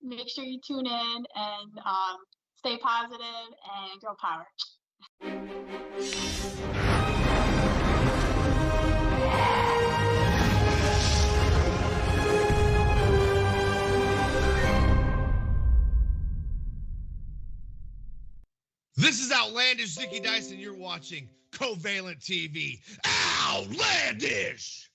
Make sure you tune in and stay positive and girl power. This is Outlandish Zicky Dice, and you're watching Covalent TV. Outlandish!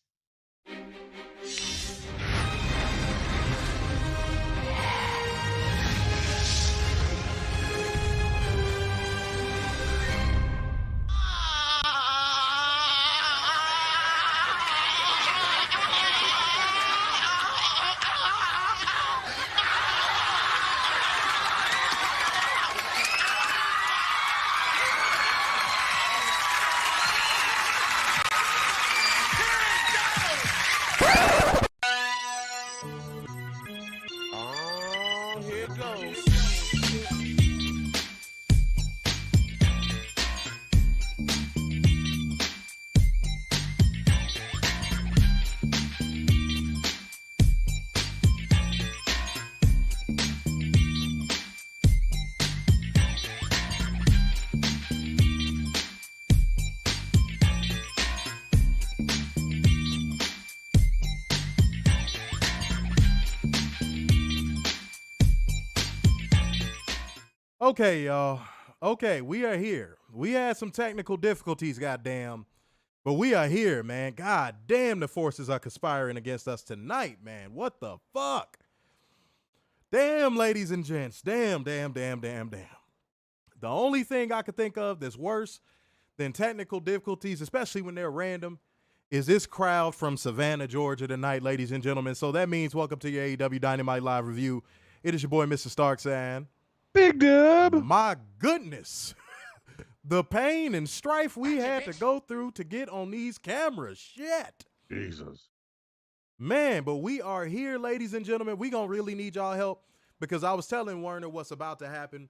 Okay, y'all. Okay, we are here. We had some technical difficulties, goddamn. But we are here, man. God damn, the forces are conspiring against us tonight, man. What the fuck? Damn, ladies and gents. Damn. The only thing I could think of that's worse than technical difficulties, especially when they're random, is this crowd from Savannah, Georgia tonight, ladies and gentlemen. So that means welcome to your AEW Dynamite live review. It is your boy, Mr. Starksan. Big Dub. My goodness. The pain and strife we had to go through to get on these cameras. Shit. Jesus. Man, but we are here, ladies and gentlemen. We gonna really need y'all help because I was telling Werner what's about to happen.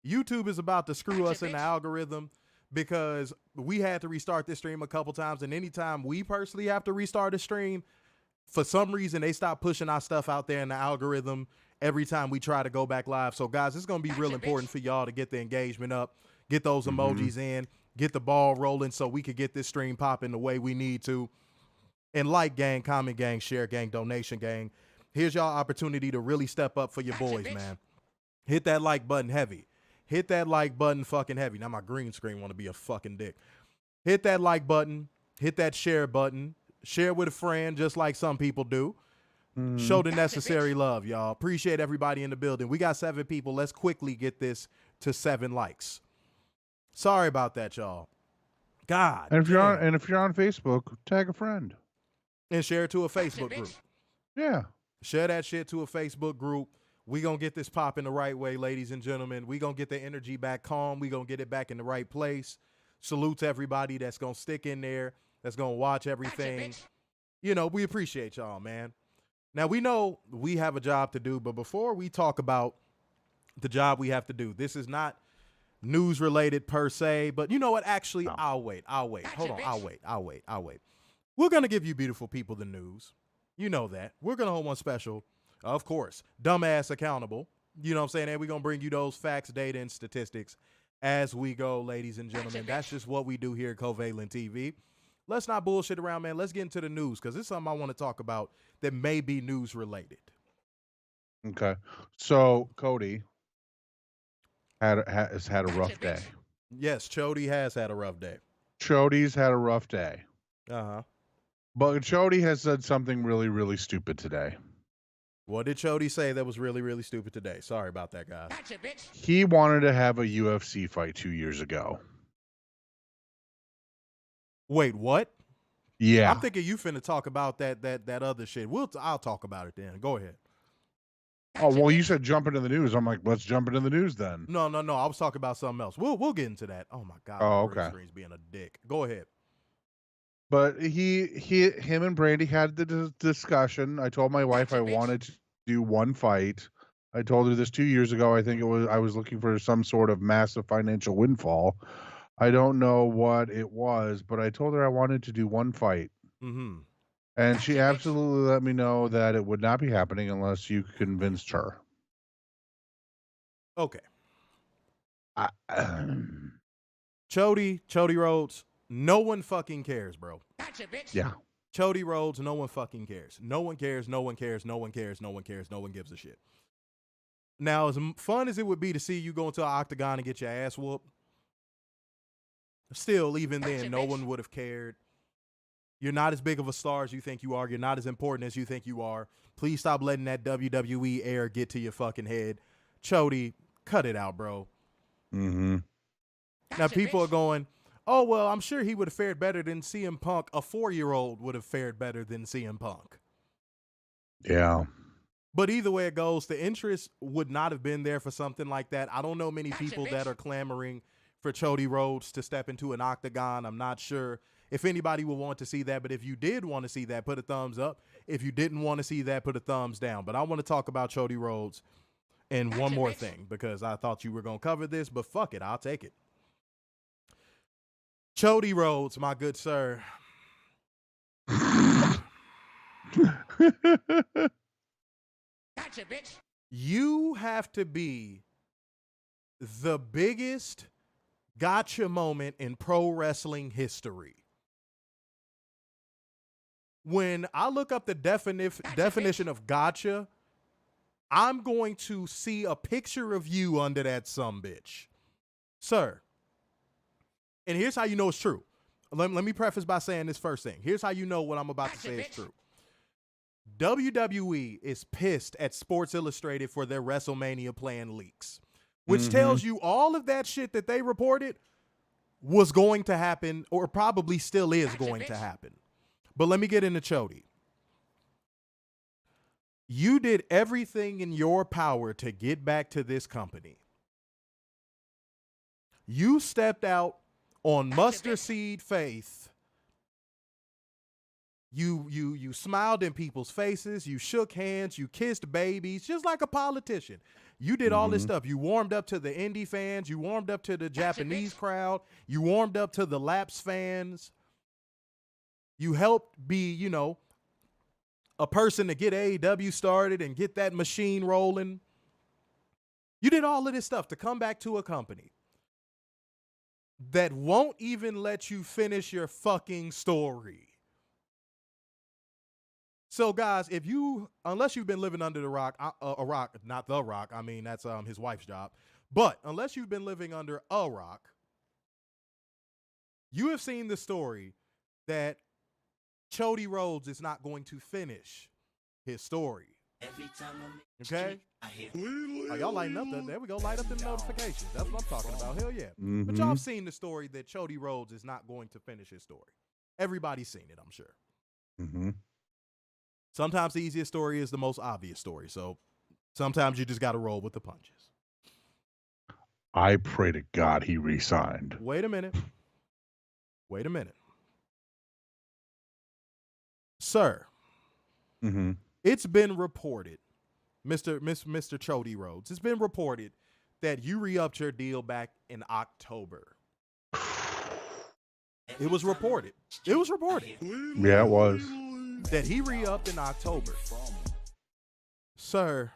YouTube is about to screw us in the algorithm because we had to restart this stream a couple times, and anytime we personally have to restart a stream, for some reason they stop pushing our stuff out there in the algorithm every time we try to go back live. So, guys, it's going to be real important for y'all to get the engagement up, get those emojis in, get the ball rolling so we could get this stream popping the way we need to. And like gang, comment gang, share gang, donation gang. Here's y'all opportunity to really step up for your boys, man. Hit that like button heavy. Hit that like button fucking heavy. Now my green screen want to be a fucking dick. Hit that like button. Hit that share button. Share with a friend just like some people do. Show the necessary love, y'all. Appreciate everybody in the building. We got 7 people. Let's quickly get this to 7 likes. Sorry about that, y'all. God. And if you're on Facebook, tag a friend and share it to a Facebook group. Yeah. Share that shit to a Facebook group. We gonna get this popping the right way, ladies and gentlemen. We gonna get the energy back calm. We gonna get it back in the right place. Salute to everybody that's gonna stick in there, that's gonna watch everything. You know, we appreciate y'all, man. Now, we know we have a job to do, but before we talk about the job we have to do, this is not news related per se, but you know what? Actually, no. I'll wait. Hold on. I'll wait. We're going to give you beautiful people the news. You know that. We're going to hold one special, of course, dumbass accountable. You know what I'm saying? And we're going to bring you those facts, data, and statistics as we go, ladies and gentlemen. That's just what we do here at Covalent TV. Let's not bullshit around, man. Let's get into the news because it's something I want to talk about that may be news related. Okay. So Cody has had a rough day. Yes, Chody has had a rough day. Chody's had a rough day. Uh-huh. But Chody has said something really, really stupid today. What did Chody say that was really, really stupid today? Sorry about that, guys. He wanted to have a UFC fight 2 years ago. Wait, what? Yeah. I'm thinking you finna talk about that other shit. I'll talk about it then. Go ahead. Oh, well, you said jump into the news. I'm like, let's jump into the news then. No. I was talking about something else. We'll get into that. Oh my God. Oh, okay. Screen's being a dick. Go ahead. But him and Brandy had the discussion. I told my wife I wanted to do one fight. I told her this 2 years ago. I think I was looking for some sort of massive financial windfall. I don't know what it was, but I told her I wanted to do one fight. Mm-hmm. And she absolutely let me know that it would not be happening unless you convinced her. Okay. I, Chody Rhodes, no one fucking cares, bro. yeah. Chody Rhodes, no one fucking cares. No one cares, no one cares, no one cares, no one cares, no one gives a shit. Now, as fun as it would be to see you go into an octagon and get your ass whooped, still, even then, no one would have cared. You're not as big of a star as you think you are. You're not as important as you think you are. Please stop letting that WWE air get to your fucking head. Chody, cut it out, bro. Mm-hmm. Now, people are going, oh, well, I'm sure he would have fared better than CM Punk. A 4-year-old would have fared better than CM Punk. Yeah. But either way it goes, the interest would not have been there for something like that. I don't know many people that are clamoring for Chody Rhodes to step into an octagon. I'm not sure if anybody will want to see that. But if you did want to see that, put a thumbs up. If you didn't want to see that, put a thumbs down. But I want to talk about Chody Rhodes and one more thing, because I thought you were going to cover this, but fuck it, I'll take it. Chody Rhodes, my good sir. Gotcha, bitch. You have to be the biggest gotcha moment in pro wrestling history. When I look up the definition of gotcha, I'm going to see a picture of you under that sumbitch. Sir, and here's how you know it's true. Let me preface by saying this first thing. Here's how you know what I'm about to say is true. WWE is pissed at Sports Illustrated for their WrestleMania plan leaks, which tells you all of that shit that they reported was going to happen, or probably still is going to happen. But let me get into Chody. You did everything in your power to get back to this company. You stepped out on mustard seed faith. You smiled in people's faces. You shook hands. You kissed babies, just like a politician. You did all this stuff. You warmed up to the indie fans. You warmed up to the Japanese crowd. You warmed up to the Laps fans. You helped be, you know, a person to get AEW started and get that machine rolling. You did all of this stuff to come back to a company that won't even let you finish your fucking story. So, guys, unless you've been living under the rock, not the rock, I mean, that's his wife's job, but unless you've been living under a rock, you have seen the story that Chody Rhodes is not going to finish his story. Okay? Oh, y'all lighting up. There we go. Light up them notifications. That's what I'm talking about. Hell yeah. But y'all have seen the story that Chody Rhodes is not going to finish his story. Everybody's seen it, I'm sure. Sometimes the easiest story is the most obvious story. So sometimes you just got to roll with the punches. I pray to God he resigned. Wait a minute. Sir, it's been reported, Mr. Chody Rhodes, it's been reported that you re-upped your deal back in October. It was reported. Yeah, it was. That he re-upped in October. Sir,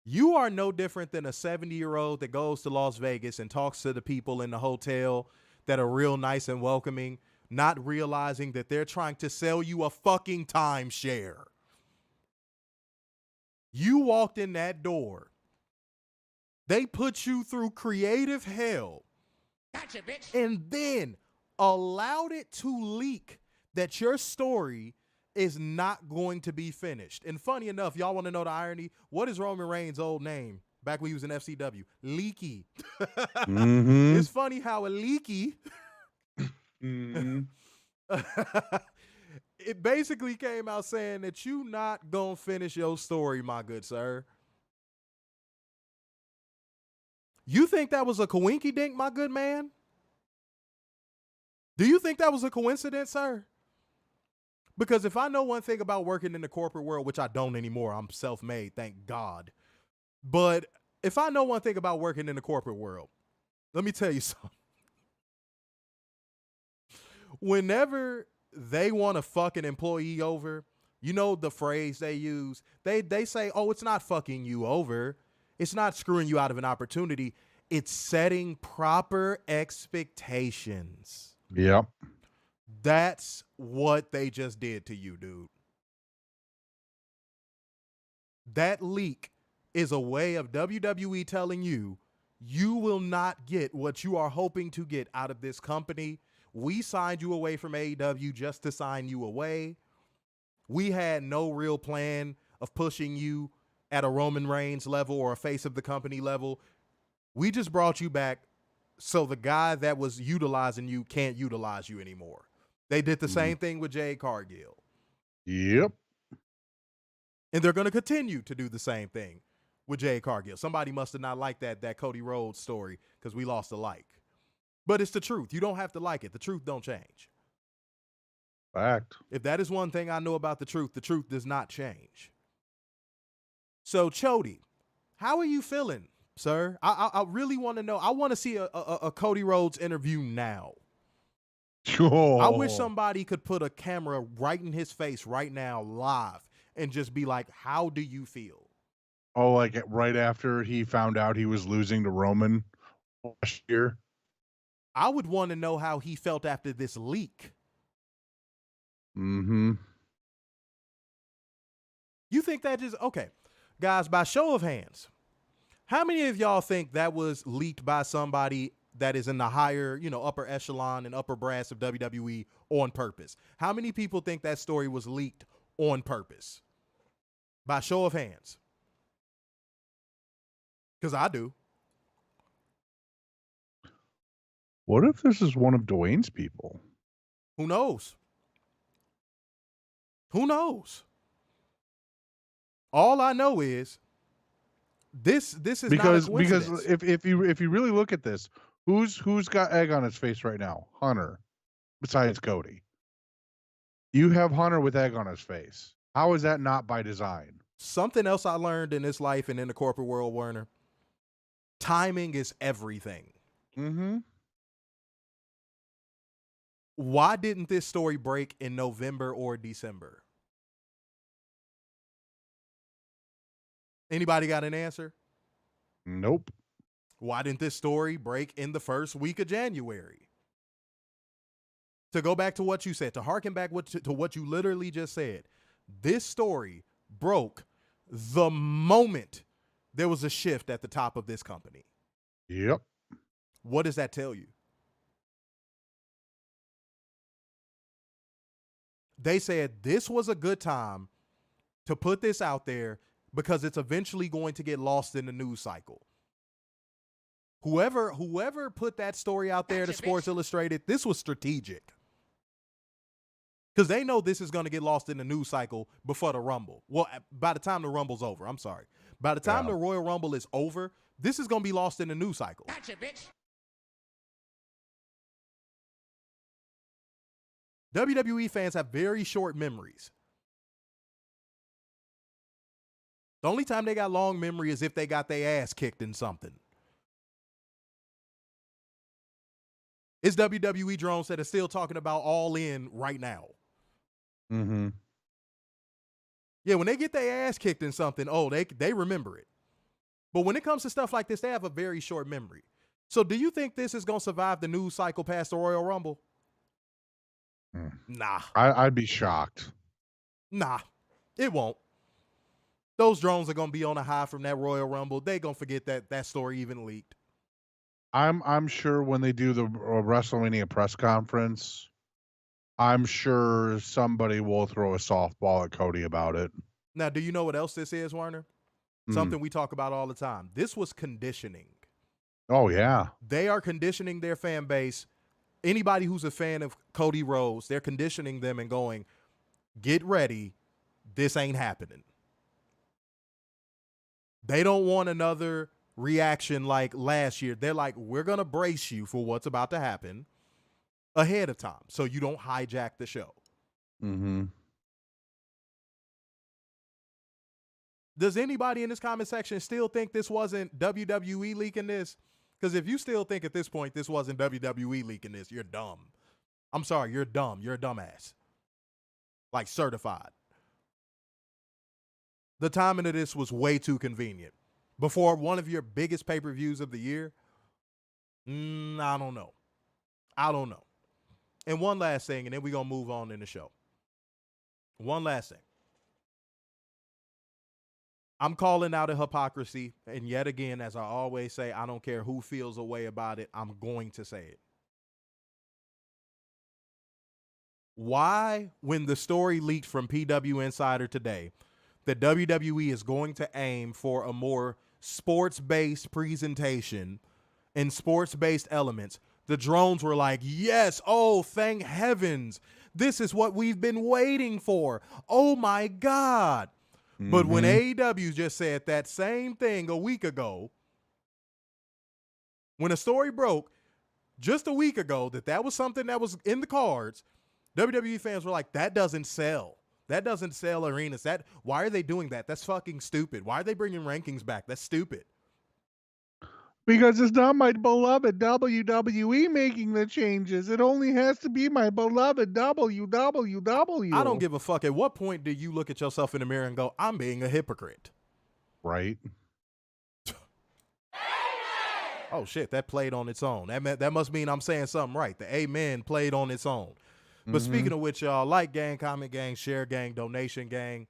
you are no different than a 70-year-old that goes to Las Vegas and talks to the people in the hotel that are real nice and welcoming, not realizing that they're trying to sell you a fucking timeshare. You walked in that door. They put you through creative hell. Gotcha, bitch. And then allowed it to leak that your story is not going to be finished. And funny enough, y'all want to know the irony? What is Roman Reigns' old name back when he was in FCW? Leaky. It's funny how a leaky... It basically came out saying that you not gonna finish your story, my good sir. You think that was a coinky dink, my good man? Do you think that was a coincidence, sir? Because if I know one thing about working in the corporate world, which I don't anymore, I'm self-made, thank God. But if I know one thing about working in the corporate world, let me tell you something. Whenever they want to fuck an employee over, you know the phrase they use? They say, oh, it's not fucking you over. It's not screwing you out of an opportunity. It's setting proper expectations. Yep. That's what they just did to you, dude. That leak is a way of WWE telling you, you will not get what you are hoping to get out of this company. We signed you away from AEW just to sign you away. We had no real plan of pushing you at a Roman Reigns level or a face of the company level. We just brought you back so the guy that was utilizing you can't utilize you anymore. They did the same thing with Jade Cargill. Yep. And they're going to continue to do the same thing with Jade Cargill. Somebody must have not liked that Cody Rhodes story because we lost a like. But it's the truth. You don't have to like it. The truth don't change. Fact. If that is one thing I know about the truth does not change. So, Chody, how are you feeling, sir? I really want to know. I want to see a Cody Rhodes interview now. Oh. I wish somebody could put a camera right in his face right now live and just be like, how do you feel? Oh, like right after he found out he was losing to Roman last year? I would want to know how he felt after this leak. Mm-hmm. You think that just, okay. Guys, by show of hands, how many of y'all think that was leaked by somebody that is in the higher, upper echelon and upper brass of WWE on purpose? How many people think that story was leaked on purpose? By show of hands. Because I do. What if this is one of Dwayne's people? Who knows? Who knows? All I know is this is because not a coincidence. if you really look at this, who's got egg on his face right now? Hunter, besides Cody. You have Hunter with egg on his face. How is that not by design? Something else I learned in this life and in the corporate world, Werner. Timing is everything. Mm-hmm. Why didn't this story break in November or December? Anybody got an answer? Nope. Why didn't this story break in the first week of January? To go back to what you said, to harken back to what you literally just said, this story broke the moment there was a shift at the top of this company. Yep. What does that tell you? They said this was a good time to put this out there because it's eventually going to get lost in the news cycle. Whoever put that story out there to Sports Illustrated, this was strategic. Because they know this is going to get lost in the news cycle before the Rumble. Well, by the time the Rumble's over, I'm sorry. By the time the Royal Rumble is over, this is going to be lost in the news cycle. Gotcha, bitch. WWE fans have very short memories. The only time they got long memory is if they got their ass kicked in something. It's WWE drones that are still talking about All In right now. Mm-hmm. Yeah, when they get their ass kicked in something, they remember it. But when it comes to stuff like this, they have a very short memory. So do you think this is going to survive the news cycle past the Royal Rumble? Nah. I'd be shocked. Nah, it won't. Those drones are going to be on a high from that Royal Rumble. They going to forget that story even leaked. I'm sure when they do the WrestleMania press conference, I'm sure somebody will throw a softball at Cody about it. Now, do you know what else this is, Werner? Something we talk about all the time. This was conditioning. Oh, yeah. They are conditioning their fan base. Anybody who's a fan of Cody Rhodes, they're conditioning them and going, get ready. This ain't happening. They don't want another reaction like last year. They're like, we're going to brace you for what's about to happen ahead of time so you don't hijack the show. Mm-hmm. Does anybody in this comment section still think this wasn't WWE leaking this? Because if you still think at this point this wasn't WWE leaking this, you're dumb. I'm sorry, you're dumb. You're a dumbass. like certified. The timing of this was way too convenient. Before one of your biggest pay-per-views of the year, I don't know. And one last thing, and then we're going to move on in the show. One last thing. I'm calling out a hypocrisy, and yet again, as I always say, I don't care who feels a way about it, I'm going to say it. Why, when the story leaked from PW Insider today, that WWE is going to aim for a more sports-based presentation and sports-based elements, the drones were like, yes, oh, thank heavens. This is what we've been waiting for. Oh, my God. Mm-hmm. But when AEW just said that same thing a week ago, when a story broke just a week ago that was something that was in the cards, WWE fans were like, that doesn't sell. That doesn't sell arenas. Why are they doing that? That's fucking stupid. Why are they bringing rankings back? That's stupid. Because it's not my beloved WWE making the changes. It only has to be my beloved WWW. I don't give a fuck. At what point do you look at yourself in the mirror and go, I'm being a hypocrite? Right. Oh, shit. That played on its own. That must mean I'm saying something right. The amen played on its own. But speaking of which, y'all, like gang, comment gang, share gang, donation gang.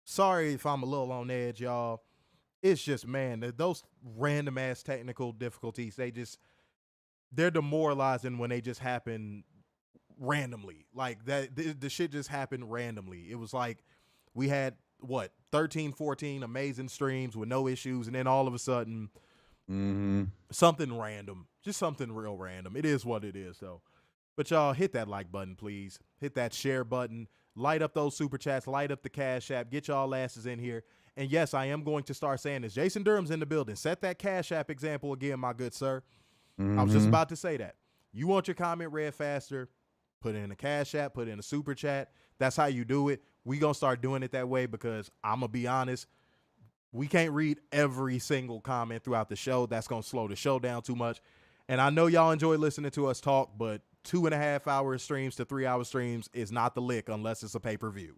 Sorry if I'm a little on edge, y'all. It's just, man, those random ass technical difficulties, they're demoralizing when they just happen randomly. Like that, the shit just happened randomly. It was like we had 13, 14 amazing streams with no issues, and then all of a sudden, something random, just something real random. It is what it is, though. But y'all, hit that like button, please. Hit that share button. Light up those super chats. Light up the Cash App. Get y'all asses in here. And yes, I am going to start saying this. Jason Durham's in the building. Set that Cash App example again, my good sir. I was just about to say that. You want your comment read faster, put it in a Cash App, put it in a super chat. That's how you do it. We going to start doing it that way because I'm going to be honest, we can't read every single comment throughout the show. That's going to slow the show down too much. And I know y'all enjoy listening to us talk, but 2.5 hour streams to 3 hour streams is not the lick unless it's a pay-per-view.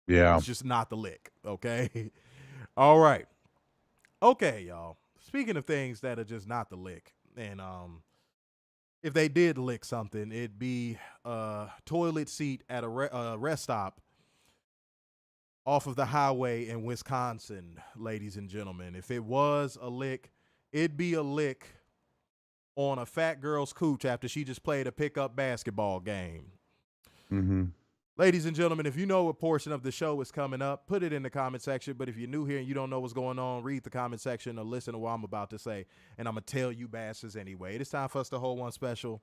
Yeah. It's just not the lick. Okay. All right. Okay, y'all. Speaking of things that are just not the lick, and if they did lick something, it'd be a toilet seat at a rest stop off of the highway in Wisconsin, ladies and gentlemen. If it was a lick, it'd be a lick on a fat girl's cooch after she just played a pickup basketball game. Ladies and gentlemen, if you know what portion of the show is coming up, put it in the comment section. But if you're new here and you don't know what's going on, read the comment section or listen to what I'm about to say. And I'm going to tell you bastards anyway. It is time for us to hold one special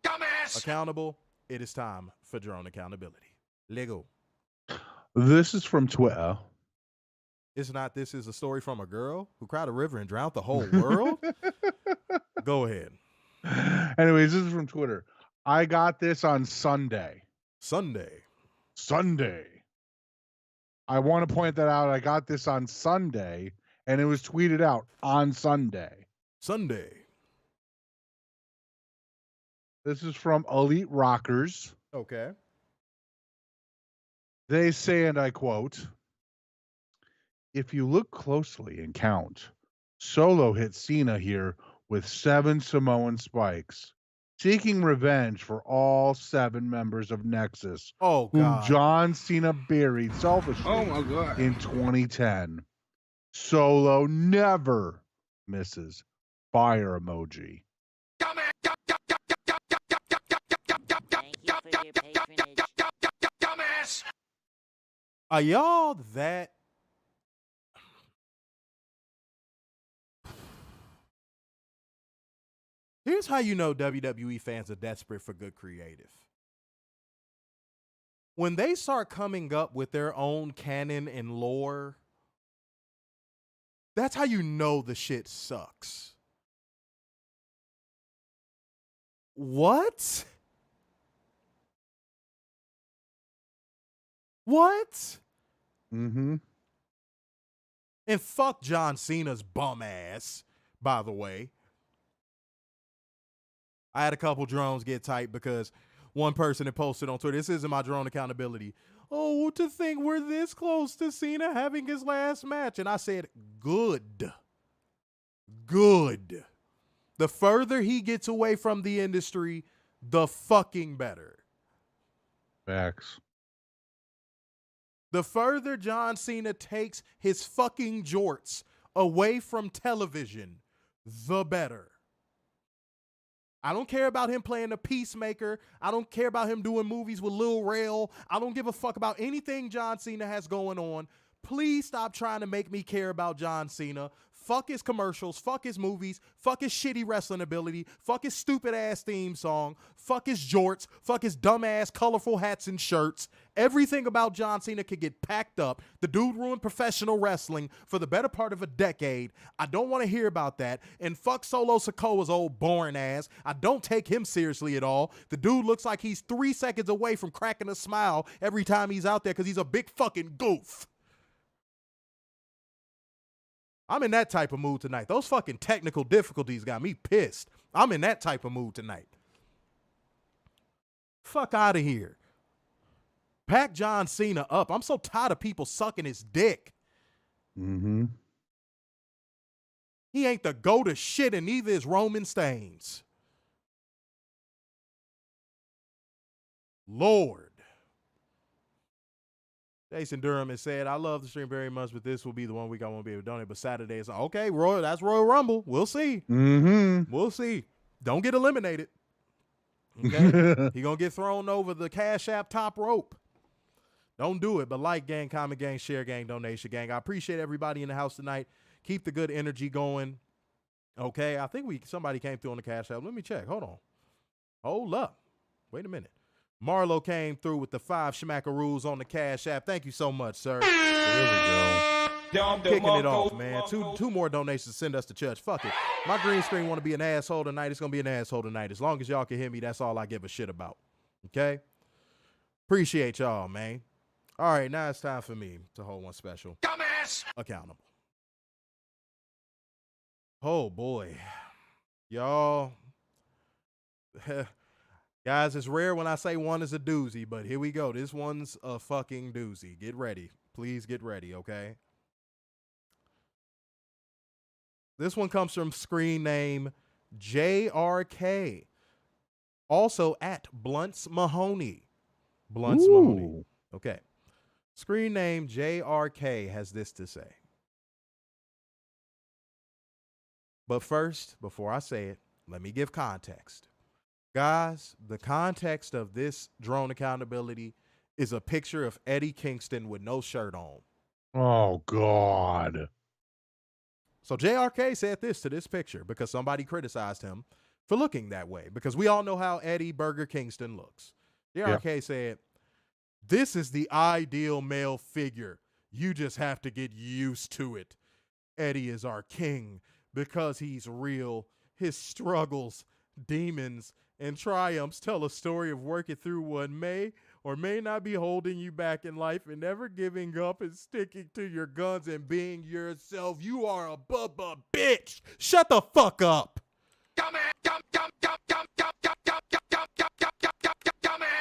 accountable. It is time for drone accountability. Lego. This is from Twitter. It's not. This is a story from a girl who cried a river and drowned the whole world. Go ahead. Anyways, this is from Twitter. I got this on Sunday. I want to point that out. I got this on Sunday, and it was tweeted out on Sunday. This is from Elite Rockers. Okay. They say, and I quote, if you look closely and count, Solo hit Cena here with 7 Samoan spikes, seeking revenge for all 7 members of Nexus, whom John Cena buried selfishly in 2010. Solo never misses. Fire emoji. Thank you for your patronage. Are y'all that? Here's how you know WWE fans are desperate for good creative. When they start coming up with their own canon and lore, that's how you know the shit sucks. What? And fuck John Cena's bum ass, by the way. I had a couple drones get tight because one person had posted on Twitter, this isn't my drone accountability. oh, to think we're this close to Cena having his last match. And I said, good. Good. The further he gets away from the industry, the fucking better. Facts. The further John Cena takes his fucking jorts away from television, the better. I don't care about him playing a peacemaker. I don't care about him doing movies with Lil Rel. I don't give a fuck about anything John Cena has going on. Please stop trying to make me care about John Cena. Fuck his commercials, fuck his movies, fuck his shitty wrestling ability, fuck his stupid ass theme song, fuck his jorts, fuck his dumb ass colorful hats and shirts. Everything about John Cena could get packed up. The dude ruined professional wrestling for the better part of a decade. I don't want to hear about that. And fuck Solo Sikoa's old boring ass. I don't take him seriously at all. The dude looks like he's 3 seconds away from cracking a smile every time he's out there because he's a big fucking goof. I'm in that type of mood tonight. Those fucking technical difficulties got me pissed. I'm in that type of mood tonight. Fuck out of here. Pack John Cena up. I'm so tired of people sucking his dick. Mm-hmm. He ain't the go to shit, and neither is Roman Reigns. Lord. Jason Durham has said, I love the stream very much, but this will be the one week I won't be able to donate. But Saturday is okay. Royal, that's Royal Rumble. We'll see. Mm-hmm. We'll see. Don't get eliminated. Okay? He gonna get thrown over the Cash App top rope. Don't do it. But like, gang, comment, gang, share, gang, donation, gang. I appreciate everybody in the house tonight. Keep the good energy going. Okay. I think somebody came through on the Cash App. Let me check. Hold on. Hold up. Wait a minute. Marlo came through with the 5 schmackaroos on the Cash App. Thank you so much, sir. There we go. Kicking it off, man. Two more donations to send us to church. Fuck it. My green screen want to be an asshole tonight. It's going to be an asshole tonight. As long as y'all can hear me, that's all I give a shit about. Okay? Appreciate y'all, man. All right, now it's time for me to hold one special. Dumbass! Accountable. Oh, boy. Y'all. Guys, it's rare when I say one is a doozy, but here we go. This one's a fucking doozy. Get ready. Please get ready, okay? This one comes from screen name JRK. Also at Blunts Mahoney. Blunts Mahoney. Okay. Screen name JRK has this to say. But first, before I say it, let me give context. Guys, the context of this drone accountability is a picture of Eddie Kingston with no shirt on. Oh, God. So JRK said this to this picture because somebody criticized him for looking that way, because we all know how Eddie Burger Kingston looks. JRK said, this is the ideal male figure. You just have to get used to it. Eddie is our king because he's real. His struggles, demons, and triumphs tell a story of working through what may or may not be holding you back in life and never giving up and sticking to your guns and being yourself. You are a bubba bitch. Shut the fuck up.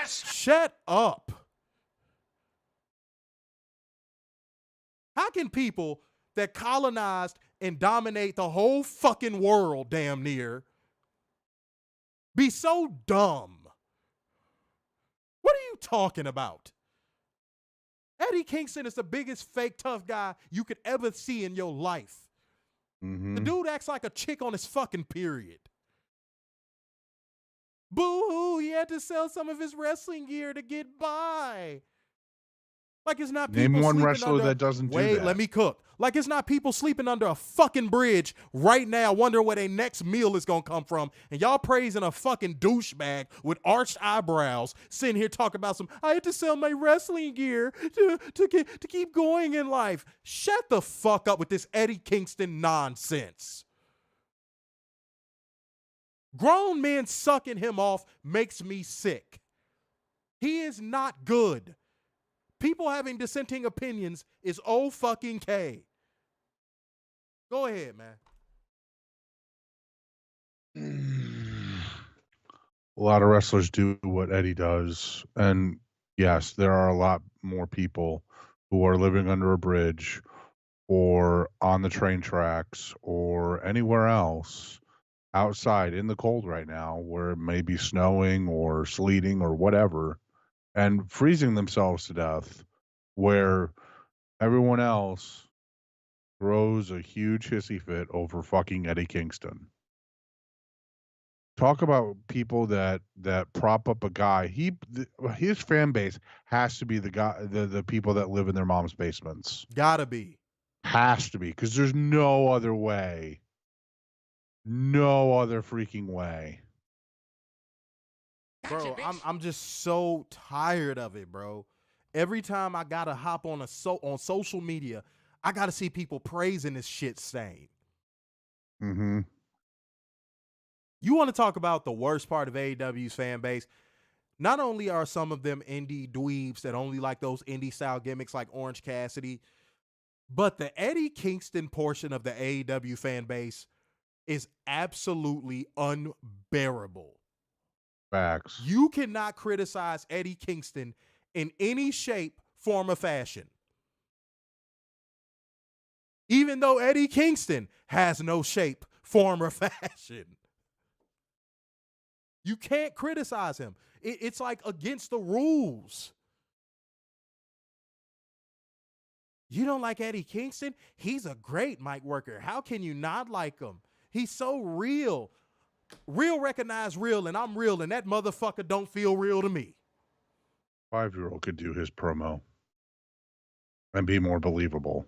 Shut up. How can people that colonized and dominate the whole fucking world damn near be so dumb? What are you talking about? Eddie Kingston is the biggest fake tough guy you could ever see in your life. Mm-hmm. The dude acts like a chick on his fucking period. Boo-hoo, he had to sell some of his wrestling gear to get by. Like it's not people Name one sleeping wrestler under, that doesn't do wait, that. let me cook. Like it's not people sleeping under a fucking bridge right now wondering where their next meal is going to come from. And y'all praising a fucking douchebag with arched eyebrows sitting here talking about I had to sell my wrestling gear to keep going in life. Shut the fuck up with this Eddie Kingston nonsense. Grown men sucking him off makes me sick. He is not good. People having dissenting opinions is old fucking K. Go ahead, man. A lot of wrestlers do what Eddie does. And yes, there are a lot more people who are living under a bridge or on the train tracks or anywhere else outside in the cold right now where it may be snowing or sleeting or whatever and freezing themselves to death, where everyone else throws a huge hissy fit over fucking Eddie Kingston. Talk about people that prop up a guy. His fan base has to be the people that live in their mom's basements. Gotta be. Has to be, because there's no other way. No other freaking way. Bro, I'm just so tired of it, bro. Every time I gotta hop on on social media, I gotta see people praising this shit stain. Mm-hmm. You want to talk about the worst part of AEW's fan base? Not only are some of them indie dweebs that only like those indie style gimmicks like Orange Cassidy, but the Eddie Kingston portion of the AEW fan base is absolutely unbearable. Facts. You cannot criticize Eddie Kingston in any shape, form, or fashion. Even though Eddie Kingston has no shape, form, or fashion. You can't criticize him. It's like against the rules. You don't like Eddie Kingston? He's a great mic worker. How can you not like him? He's so real. Real recognize real, and I'm real, and that motherfucker don't feel real to me. 5-year-old could do his promo and be more believable.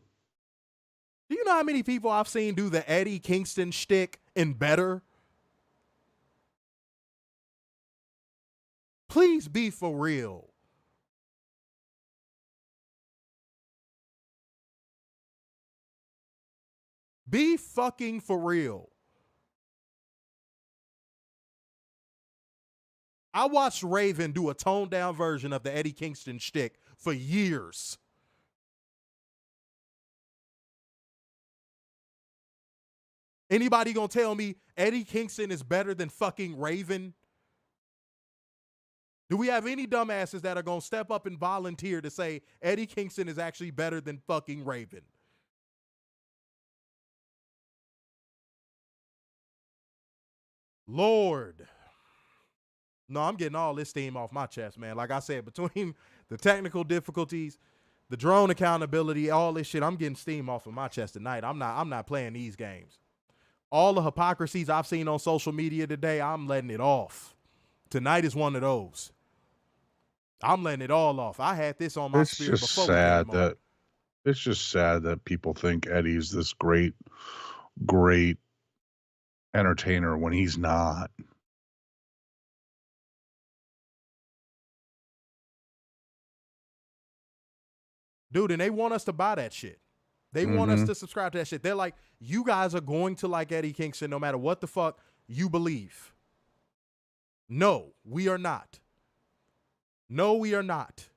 Do you know how many people I've seen do the Eddie Kingston shtick and better? Please be for real. Be fucking for real. I watched Raven do a toned down version of the Eddie Kingston shtick for years. Anybody gonna tell me Eddie Kingston is better than fucking Raven? Do we have any dumbasses that are gonna step up and volunteer to say Eddie Kingston is actually better than fucking Raven? Lord. No, I'm getting all this steam off my chest, man. Like I said, between the technical difficulties, the drone accountability, all this shit, I'm getting steam off of my chest tonight. I'm not playing these games. All the hypocrisies I've seen on social media today, I'm letting it off. Tonight is one of those. I'm letting it all off. I had this on my spirit before we came on. It's just sad that people think Eddie's this great, great entertainer when he's not. Dude, and they want us to buy that shit. They want us to subscribe to that shit. They're like, you guys are going to like Eddie Kingston no matter what the fuck you believe. No, we are not. No, we are not.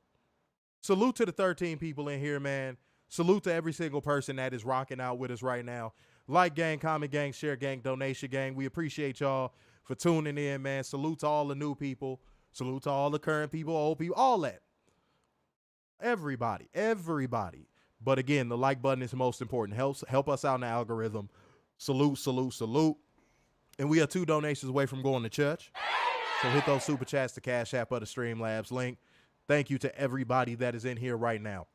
Salute to the 13 people in here, man. Salute to every single person that is rocking out with us right now. Like gang, comment gang, share gang, donation gang. We appreciate y'all for tuning in, man. Salute to all the new people. Salute to all the current people, old people, all that. Everybody. But again, the like button is the most important. Help us out in the algorithm. Salute. And we are 2 donations away from going to church. So hit those super chats to Cash App or the Streamlabs link. Thank you to everybody that is in here right now.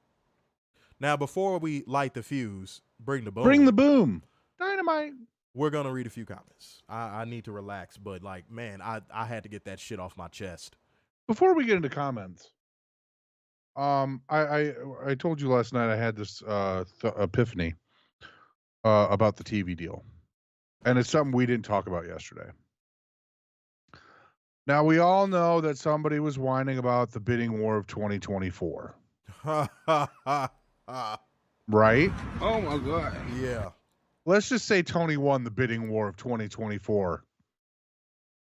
Now, before we light the fuse, bring the boom. Bring the boom. Dynamite. We're going to read a few comments. I need to relax, but like, man, I had to get that shit off my chest. Before we get into comments, I told you last night I had this epiphany about the TV deal. And it's something we didn't talk about yesterday. Now, we all know that somebody was whining about the bidding war of 2024. Right? Oh, my God. Yeah. Let's just say Tony won the bidding war of 2024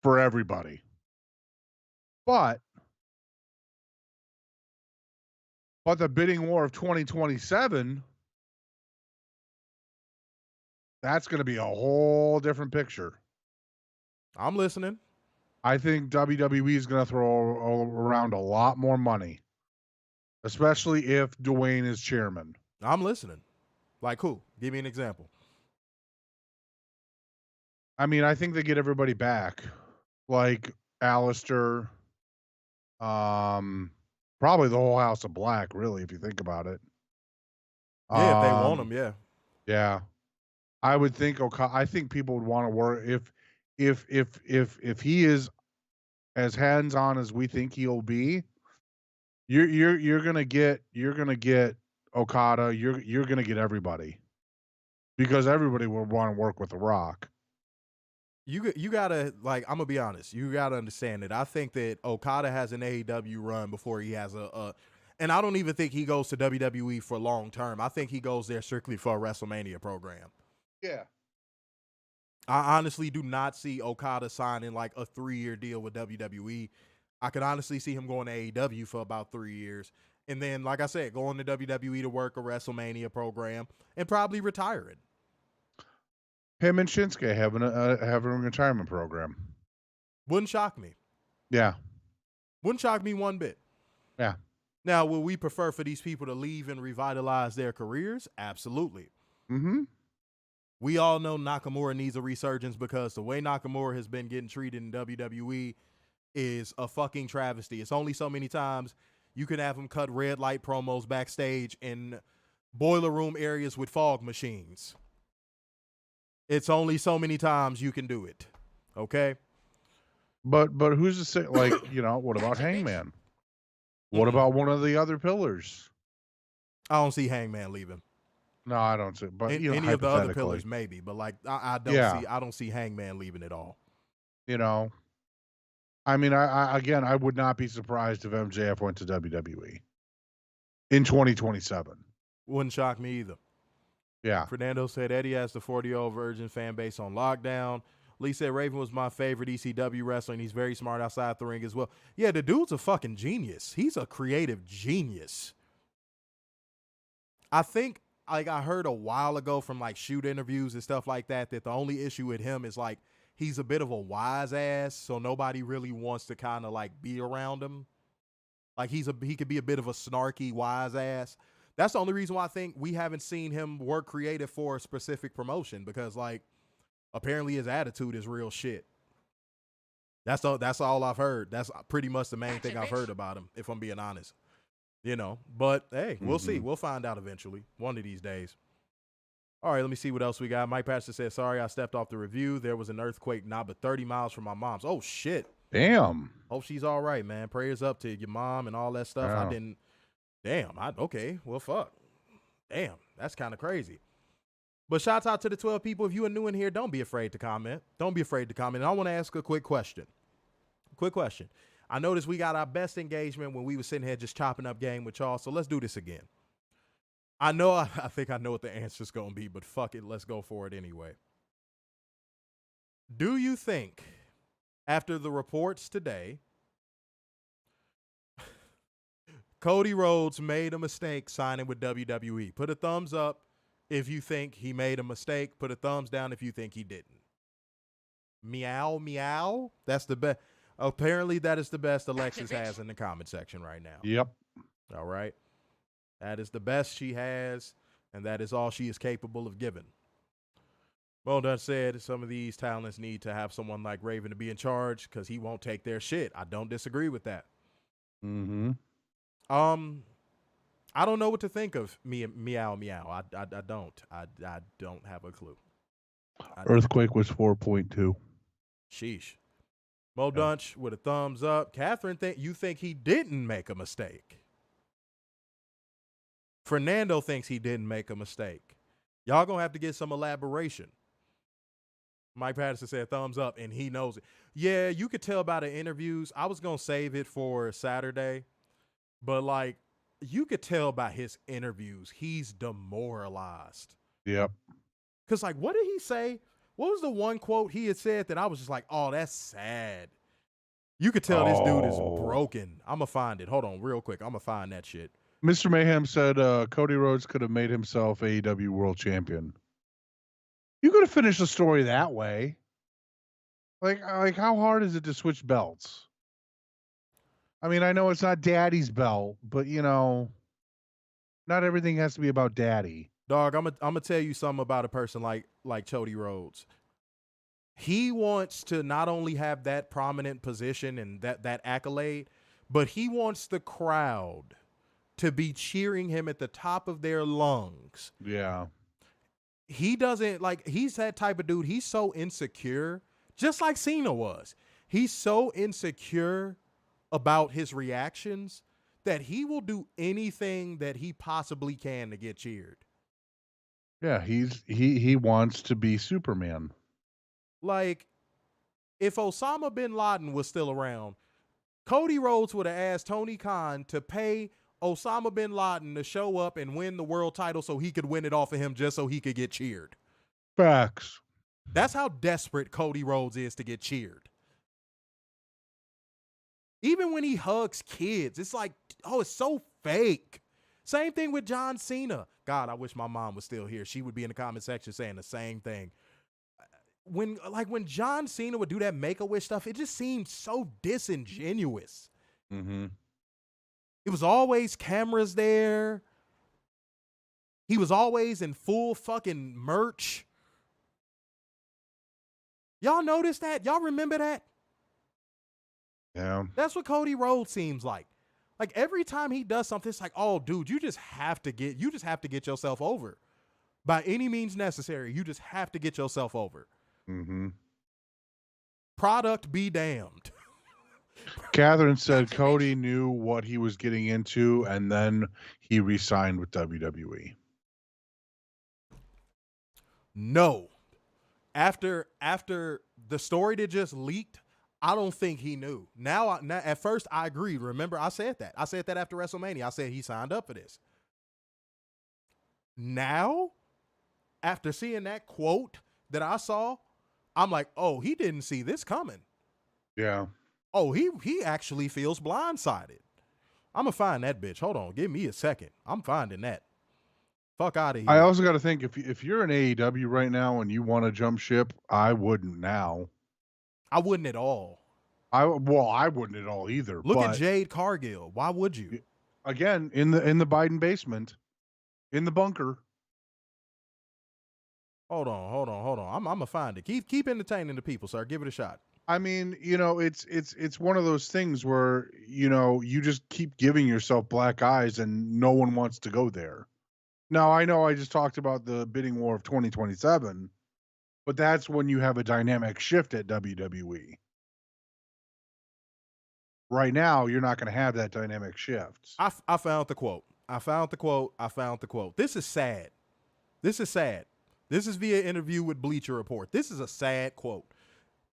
for everybody. But the bidding war of 2027, that's going to be a whole different picture. I'm listening. I think WWE is going to throw around a lot more money especially if Dwayne is chairman. I'm listening. Like who? Give me an example. I mean, I think they get everybody back, like Alistair, probably the whole House of Black, really, if you think about it. Yeah, if they want them, yeah. Yeah, I would think I think people would want to work if he is as hands on as we think he'll be. You're gonna get Okada. You're gonna get everybody because everybody will want to work with The Rock. You gotta, like, I'm gonna be honest. You gotta understand that I think that Okada has an AEW run before he has and I don't even think he goes to WWE for long term. I think he goes there strictly for a WrestleMania program. Yeah. I honestly do not see Okada signing like a 3-year deal with WWE. I could honestly see him going to AEW for about 3 years. And then, like I said, going to WWE to work a WrestleMania program and probably retiring. Him and Shinsuke having a retirement program. Wouldn't shock me. Yeah. Wouldn't shock me one bit. Yeah. Now, would we prefer for these people to leave and revitalize their careers? Absolutely. Mm-hmm. We all know Nakamura needs a resurgence because the way Nakamura has been getting treated in WWE is a fucking travesty. It's only so many times you can have him cut red light promos backstage in boiler room areas with fog machines. It's only so many times you can do it. Okay? But who's to say, like, what about Hangman? What about one of the other pillars? I don't see Hangman leaving. No, I don't see. But any of the other pillars, maybe. But like, I don't see Hangman leaving at all. I mean, I would not be surprised if MJF went to WWE in 2027. Wouldn't shock me either. Yeah. Fernando said Eddie has the 40-year-old virgin fan base on lockdown. Lee said Raven was my favorite ECW wrestler, and he's very smart outside the ring as well. Yeah, the dude's a fucking genius. He's a creative genius. I think, like, I heard a while ago from like shoot interviews and stuff like that the only issue with him is like he's a bit of a wise ass, so nobody really wants to kind of like be around him. Like he could be a bit of a snarky wise ass. That's the only reason why I think we haven't seen him work creative for a specific promotion, because like apparently his attitude is real shit. That's all I've heard. That's pretty much the main thing I've heard about him, if I'm being honest. But hey, we'll see. We'll find out eventually, one of these days. All right, let me see what else we got. Mike Pastor said, sorry, I stepped off the review. There was an earthquake not but 30 miles from my mom's. Oh, shit. Damn. Hope she's all right, man. Prayers up to your mom and all that stuff. Wow. Okay, well, fuck. Damn, that's kind of crazy. But shouts out to the 12 people. If you are new in here, don't be afraid to comment. Don't be afraid to comment. And I want to ask a quick question. I noticed we got our best engagement when we were sitting here just chopping up game with y'all, so let's do this again. I think I know what the answer's going to be, but fuck it, let's go for it anyway. Do you think, after the reports today, Cody Rhodes made a mistake signing with WWE? Put a thumbs up if you think he made a mistake. Put a thumbs down if you think he didn't. Meow, meow. That's the best. Apparently, that is the best Alexis has in the comment section right now. Yep. All right. That is the best she has, and that is all she is capable of giving. Well done said, some of these talents need to have someone like Raven to be in charge because he won't take their shit. I don't disagree with that. Mm-hmm. I don't know what to think of meow meow. I don't. I don't have a clue. Earthquake was 4.2. Sheesh. Mo Dunch with a thumbs up. Catherine, you think he didn't make a mistake? Fernando thinks he didn't make a mistake. Y'all gonna have to get some elaboration. Mike Patterson said thumbs up, and he knows it. Yeah, you could tell by the interviews. I was gonna save it for Saturday, but like you could tell by his interviews, he's demoralized. Yep. Cause like, what did he say? What was the one quote he had said that I was just like, oh, that's sad. You could tell this dude is broken. I'm gonna find it. Hold on, real quick. I'm gonna find that shit. Mr. Mayhem said Cody Rhodes could have made himself AEW World Champion. You could have finished the story that way. Like how hard is it to switch belts? I mean, I know it's not Daddy's belt, but Not everything has to be about daddy. Dog, I'm gonna tell you something about a person like Cody Rhodes. He wants to not only have that prominent position and that accolade, but he wants the crowd to be cheering him at the top of their lungs. Yeah. He doesn't he's that type of dude. He's so insecure, just like Cena was. He's so insecure about his reactions that he will do anything that he possibly can to get cheered. Yeah, he wants to be Superman. Like, if Osama bin Laden was still around, Cody Rhodes would have asked Tony Khan to pay Osama bin Laden to show up and win the world title so he could win it off of him just so he could get cheered. Facts. That's how desperate Cody Rhodes is to get cheered. Even when he hugs kids, it's like, oh, it's so fake. Same thing with John Cena. God, I wish my mom was still here. She would be in the comment section saying the same thing. When John Cena would do that Make-A-Wish stuff, it just seemed so disingenuous. Mm-hmm. It was always cameras there. He was always in full fucking merch. Y'all notice that? Y'all remember that? Yeah. That's what Cody Rhodes seems like. Like every time he does something, it's like, oh, dude, you just have to get yourself over. By any means necessary, you just have to get yourself over. Mm-hmm. Product be damned. Catherine said Cody knew what he was getting into, and then he re-signed with WWE. No. After the story that just leaked, I don't think he knew. Now, at first, I agreed. Remember, I said that. I said that after WrestleMania. I said he signed up for this. Now, after seeing that quote that I saw, I'm like, oh, he didn't see this coming. Yeah. Oh, he actually feels blindsided. I'm going to find that bitch. Hold on. Give me a second. I'm finding that. Fuck out of here. I also got to think, if you're in AEW right now and you want to jump ship, I wouldn't now. I wouldn't at all. I wouldn't at all either. Look but at Jade Cargill. Why would you? Again, in the Biden basement, in the bunker. Hold on. I'm gonna find it. Keep entertaining the people, sir. Give it a shot. I mean, it's one of those things where, you just keep giving yourself black eyes and no one wants to go there. Now, I know I just talked about the bidding war of 2027, but that's when you have a dynamic shift at WWE. Right now, you're not going to have that dynamic shift. I found the quote. This is sad. This is via interview with Bleacher Report. This is a sad quote.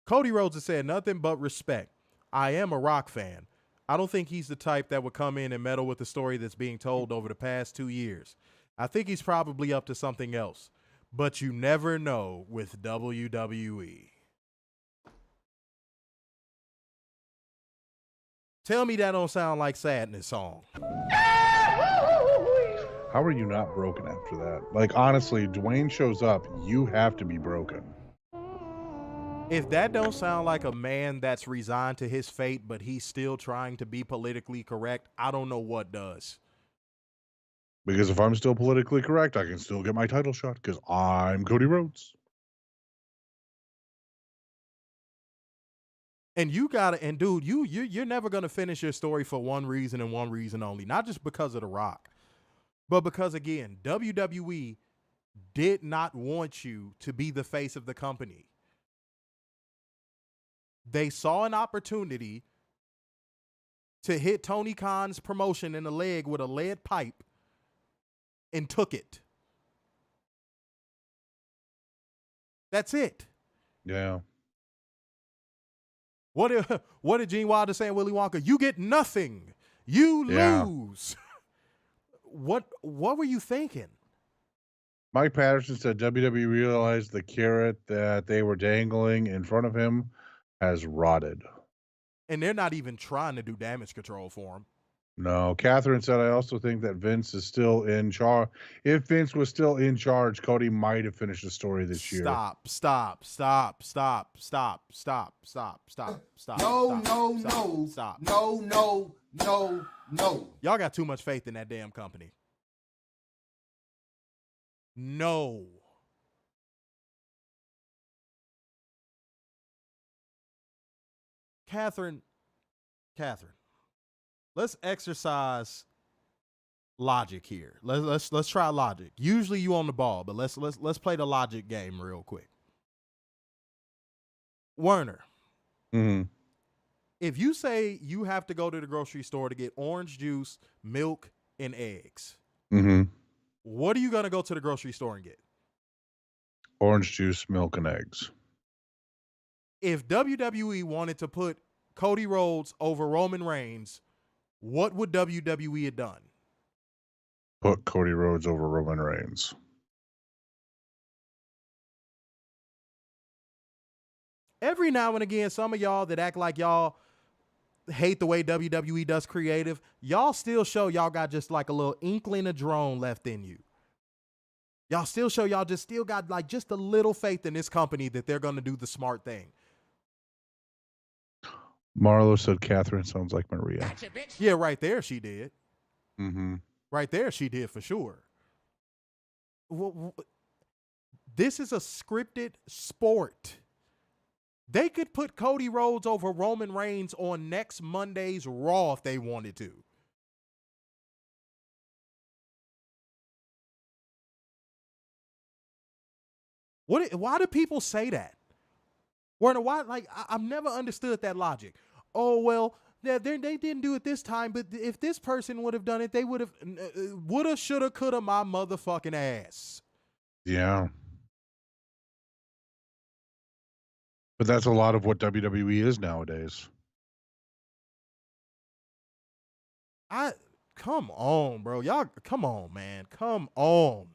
Cody Rhodes has said nothing but respect. I am a Rock fan. I don't think he's the type that would come in and meddle with the story that's being told over the past 2 years. I think he's probably up to something else. But you never know with WWE. Tell me that don't sound like sadness song. How are you not broken after that? Like, honestly, Dwayne shows up, you have to be broken. If that don't sound like a man that's resigned to his fate, but he's still trying to be politically correct, I don't know what does. Because if I'm still politically correct, I can still get my title shot because I'm Cody Rhodes. And dude, you're never gonna finish your story for one reason and one reason only. Not just because of The Rock, but because, again, WWE did not want you to be the face of the company. They saw an opportunity to hit Tony Khan's promotion in the leg with a lead pipe and took it. That's it. Yeah. What did Gene Wilder say in Willy Wonka? You get nothing. You lose. What were you thinking? Mike Patterson said WWE realized the carrot that they were dangling in front of him has rotted. And they're not even trying to do damage control for him. No. Catherine said, I also think that Vince is still in charge. If Vince was still in charge, Cody might have finished the story this year. Stop. No. Y'all got too much faith in that damn company. No. Catherine, let's exercise logic here. Let's try logic. Usually you on the ball, but let's play the logic game real quick. Werner, if you say you have to go to the grocery store to get orange juice, milk, and eggs, what are you gonna go to the grocery store and get? Orange juice, milk, and eggs. If WWE wanted to put Cody Rhodes over Roman Reigns, what would WWE have done? Put Cody Rhodes over Roman Reigns. Every now and again, some of y'all that act like y'all hate the way WWE does creative, y'all still show y'all got just like a little inkling of drone left in you. Y'all still show y'all just still got like just a little faith in this company that they're going to do the smart thing. Marlo said Catherine sounds like Maria. Gotcha, bitch. Yeah, right there she did. Mm-hmm. Right there she did for sure. This is a scripted sport. They could put Cody Rhodes over Roman Reigns on next Monday's Raw if they wanted to. Why do people say that? Werner, why? Like, I've never understood that logic. Oh, well, they didn't do it this time, but if this person would have done it, they would have, woulda, shoulda, coulda, my motherfucking ass. Yeah. But that's a lot of what WWE is nowadays. Come on, bro. Y'all, come on, man. Come on.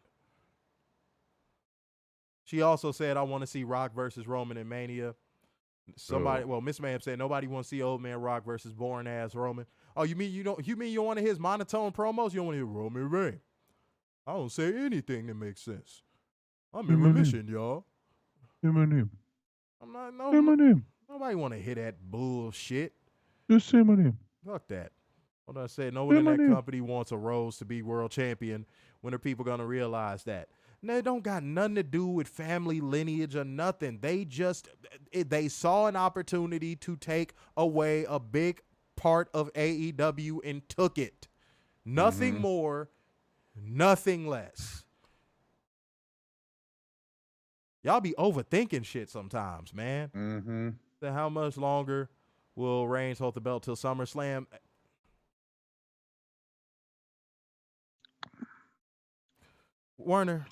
She also said, I want to see Rock versus Roman in Mania. Somebody, well, Miss Ma'am said nobody wants to see old man Rock versus boring ass Roman. Oh, you mean you don't want to hear his monotone promos? You don't want to hear Roman Reigns? I don't say anything that makes sense. I'm in remission, y'all. Say my name. I'm not Say my name. Nobody want to hear that bullshit. Just say my name. Fuck that. What I said, no one in that company wants a Rose to be world champion. When are people gonna realize that? And it don't got nothing to do with family lineage or nothing. They saw an opportunity to take away a big part of AEW and took it. Nothing more, nothing less. Y'all be overthinking shit sometimes, man. So how much longer will Reigns hold the belt till SummerSlam? Werner.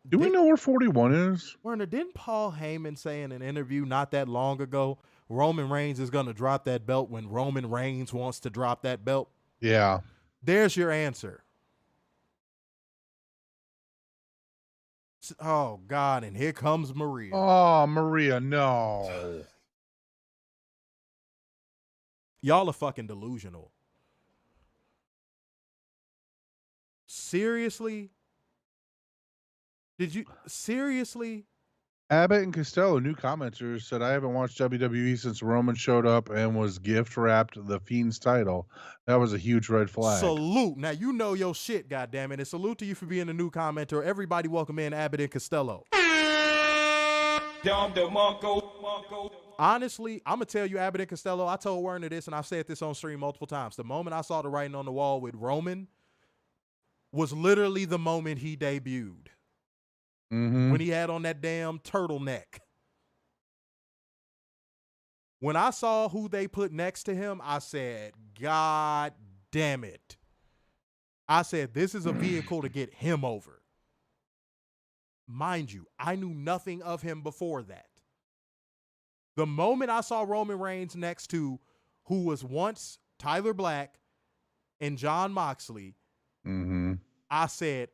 Do we know where 41 is? Werner, didn't Paul Heyman say in an interview not that long ago, Roman Reigns is going to drop that belt when Roman Reigns wants to drop that belt? Yeah. There's your answer. Oh, God, and here comes Maria. Oh, Maria, no. Y'all are fucking delusional. Seriously? Seriously? Abbott and Costello, new commenters, said, I haven't watched WWE since Roman showed up and was gift wrapped the Fiend's title. That was a huge red flag. Salute. Now, you know your shit, goddammit. And salute to you for being a new commenter. Everybody welcome in Abbott and Costello. Honestly, I'm going to tell you, Abbott and Costello, I told Werner this, and I've said this on stream multiple times. The moment I saw the writing on the wall with Roman was literally the moment he debuted. When he had on that damn turtleneck. When I saw who they put next to him, I said, God damn it. I said, this is a vehicle to get him over. Mind you, I knew nothing of him before that. The moment I saw Roman Reigns next to who was once Tyler Black and John Moxley, I said,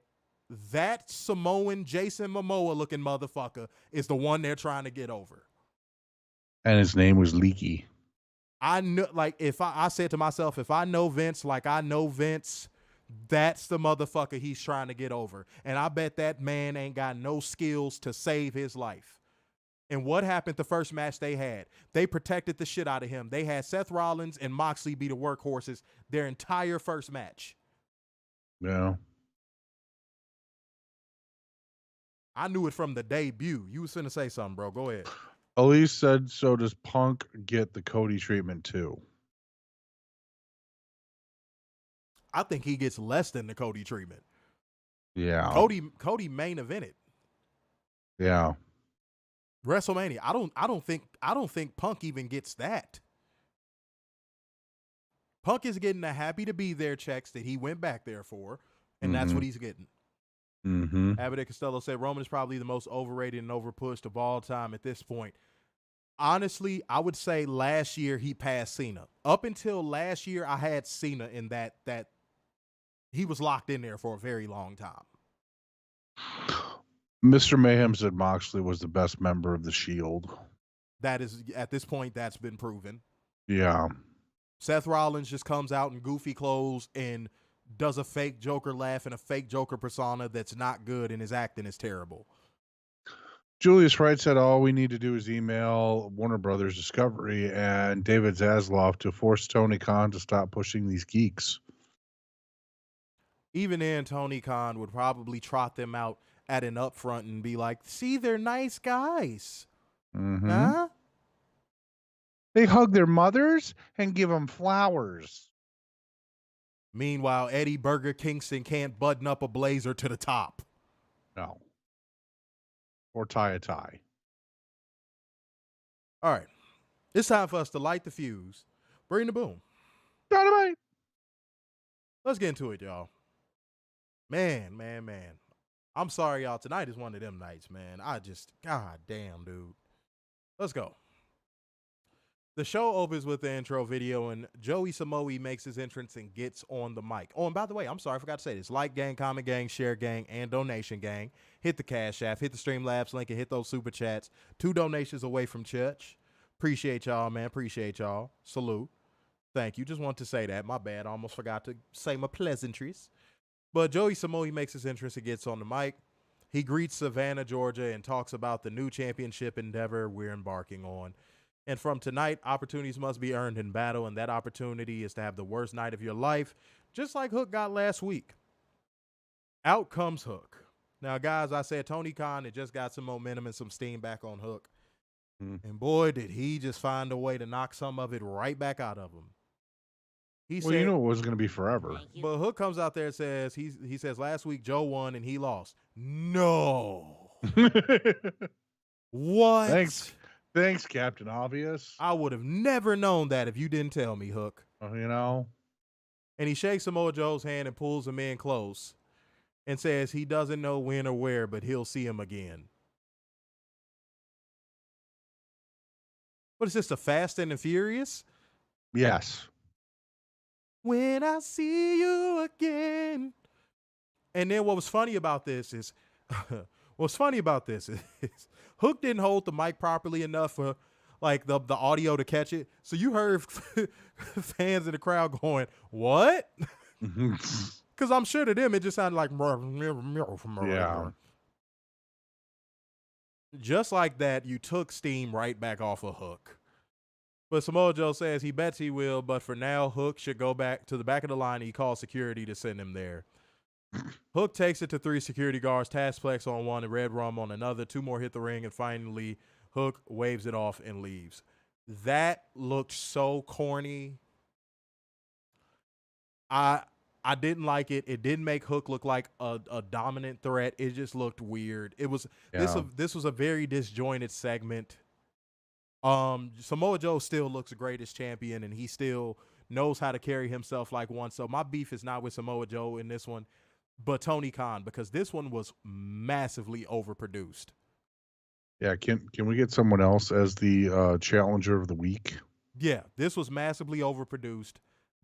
that Samoan Jason Momoa looking motherfucker is the one they're trying to get over. And his name was Leaky. I knew, like, if I said to myself, if I know Vince like I know Vince, that's the motherfucker he's trying to get over. And I bet that man ain't got no skills to save his life. And what happened the first match they had? They protected the shit out of him. They had Seth Rollins and Moxley be the workhorses their entire first match. Yeah. I knew it from the debut. You was finna say something, bro. Go ahead. Elise said, so does Punk get the Cody treatment too? I think he gets less than the Cody treatment. Yeah. Cody main evented Yeah. WrestleMania. I don't think Punk even gets that. Punk is getting the happy to be there checks that he went back there for, and that's what he's getting. Mm-hmm. Abbott Costello said Roman is probably the most overrated and overpushed of all time at this point. Honestly, I would say last year he passed Cena. Up until last year, I had Cena in that he was locked in there for a very long time. Mr. Mayhem said Moxley was the best member of the Shield. That is, at this point, that's been proven. Yeah. Seth Rollins just comes out in goofy clothes and does a fake Joker laugh and a fake Joker persona that's not good, and his acting is terrible. Julius Wright said all we need to do is email Warner Brothers Discovery and David Zaslav to force Tony Khan to stop pushing these geeks. Even then, Tony Khan would probably trot them out at an upfront and be like, see, they're nice guys. Mm-hmm. Huh? They hug their mothers and give them flowers. Meanwhile, Eddie Burger Kingston can't button up a blazer to the top. No. Or tie a tie. All right. It's time for us to light the fuse. Bring the boom. Dynamite. Let's get into it, y'all. Man. I'm sorry, y'all. Tonight is one of them nights, man. God damn, dude. Let's go. The show opens with the intro video, and Joey Samoa makes his entrance and gets on the mic. Oh, and by the way, I'm sorry, I forgot to say this. Like gang, comment gang, share gang, and donation gang. Hit the Cash App, hit the Streamlabs link, and hit those super chats. 2 donations away from church. Appreciate y'all, man. Appreciate y'all. Salute. Thank you. Just wanted to say that. My bad. I almost forgot to say my pleasantries. But Joey Samoa makes his entrance and gets on the mic. He greets Savannah, Georgia, and talks about the new championship endeavor we're embarking on. And from tonight, opportunities must be earned in battle, and that opportunity is to have the worst night of your life, just like Hook got last week. Out comes Hook. Now, guys, I said Tony Khan had just got some momentum and some steam back on Hook. And boy, did he just find a way to knock some of it right back out of him. He said, you know it wasn't going to be forever. Thank you. but Hook comes out there and says, he says, last week Joe won and he lost. No. What? Thanks, Captain Obvious. I would have never known that if you didn't tell me, Hook. You know? And he shakes Samoa Joe's hand and pulls him in close and says he doesn't know when or where, but he'll see him again. What is this, the Fast and the Furious? Yes. When I see you again. And then what was funny about this is Hook didn't hold the mic properly enough for like the audio to catch it. So you heard fans in the crowd going, what? Because I'm sure to them it just sounded like Yeah. Just like that, you took steam right back off of Hook. But Samoa Joe says he bets he will, but for now, Hook should go back to the back of the line. He calls security to send him there. Hook takes it to 3 security guards, Taskplex on one and Red Rum on another. 2 more hit the ring, and finally, Hook waves it off and leaves. That looked so corny. I didn't like it. It didn't make Hook look like a dominant threat. It just looked weird. It was this was a very disjointed segment. Samoa Joe still looks great as champion, and he still knows how to carry himself like one. So my beef is not with Samoa Joe in this one, but Tony Khan, because this one was massively overproduced. Yeah, can we get someone else as the challenger of the week? Yeah, this was massively overproduced.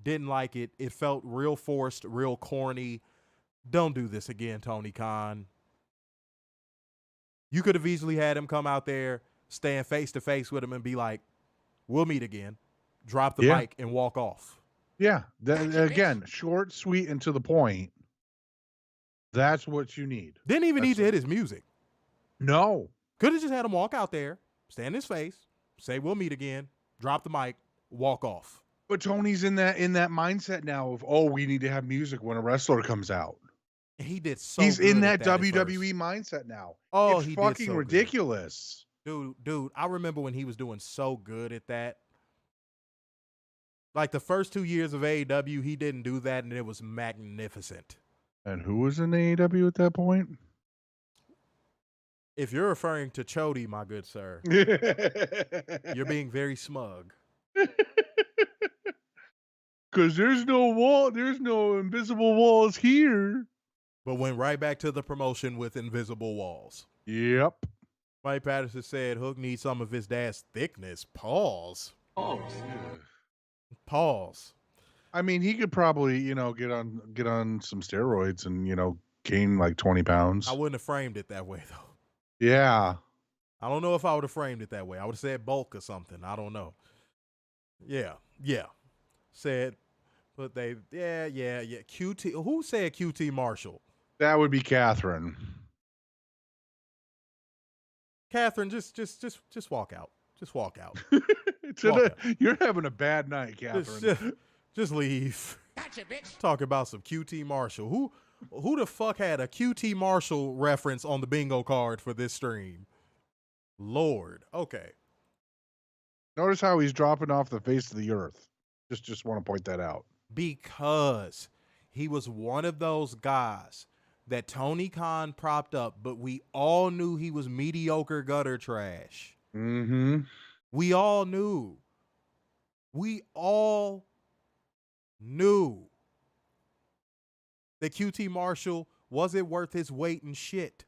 Didn't like it. It felt real forced, real corny. Don't do this again, Tony Khan. You could have easily had him come out there, stand face to face with him and be like, we'll meet again. Drop the mic and walk off. Yeah. Again, short, sweet, and to the point. That's what you need. Didn't even need to hit his music. No. Could have just had him walk out there, stand in his face, say we'll meet again, drop the mic, walk off. But Tony's in that mindset now of, we need to have music when a wrestler comes out. He did so He's good in at that at first. WWE mindset now. Oh, it's he did fucking so good. ridiculous. Dude, I remember when he was doing so good at that. Like the first 2 years of AEW, he didn't do that, and it was magnificent. And who was in AEW at that point? If you're referring to Chody, my good sir, you're being very smug. Because there's no wall, there's no invisible walls here. But went right back to the promotion with invisible walls. Yep. Mike Patterson said Hook needs some of his dad's thickness. Pause. Pause. I mean, he could probably, get on some steroids and, gain like 20 pounds. I wouldn't have framed it that way, though. Yeah. I don't know if I would have framed it that way. I would have said bulk or something. I don't know. Yeah. Said, but yeah. QT. Who said QT Marshall? That would be Catherine. Catherine, just walk out. Just walk out. You're having a bad night, Catherine. Just leave. Gotcha, bitch. Talk about some QT Marshall. Who the fuck had a QT Marshall reference on the bingo card for this stream? Lord. Okay. Notice how he's dropping off the face of the earth. Just want to point that out. Because he was one of those guys that Tony Khan propped up, but we all knew he was mediocre gutter trash. Mm-hmm. We all knew. That QT Marshall wasn't worth his weight in shit.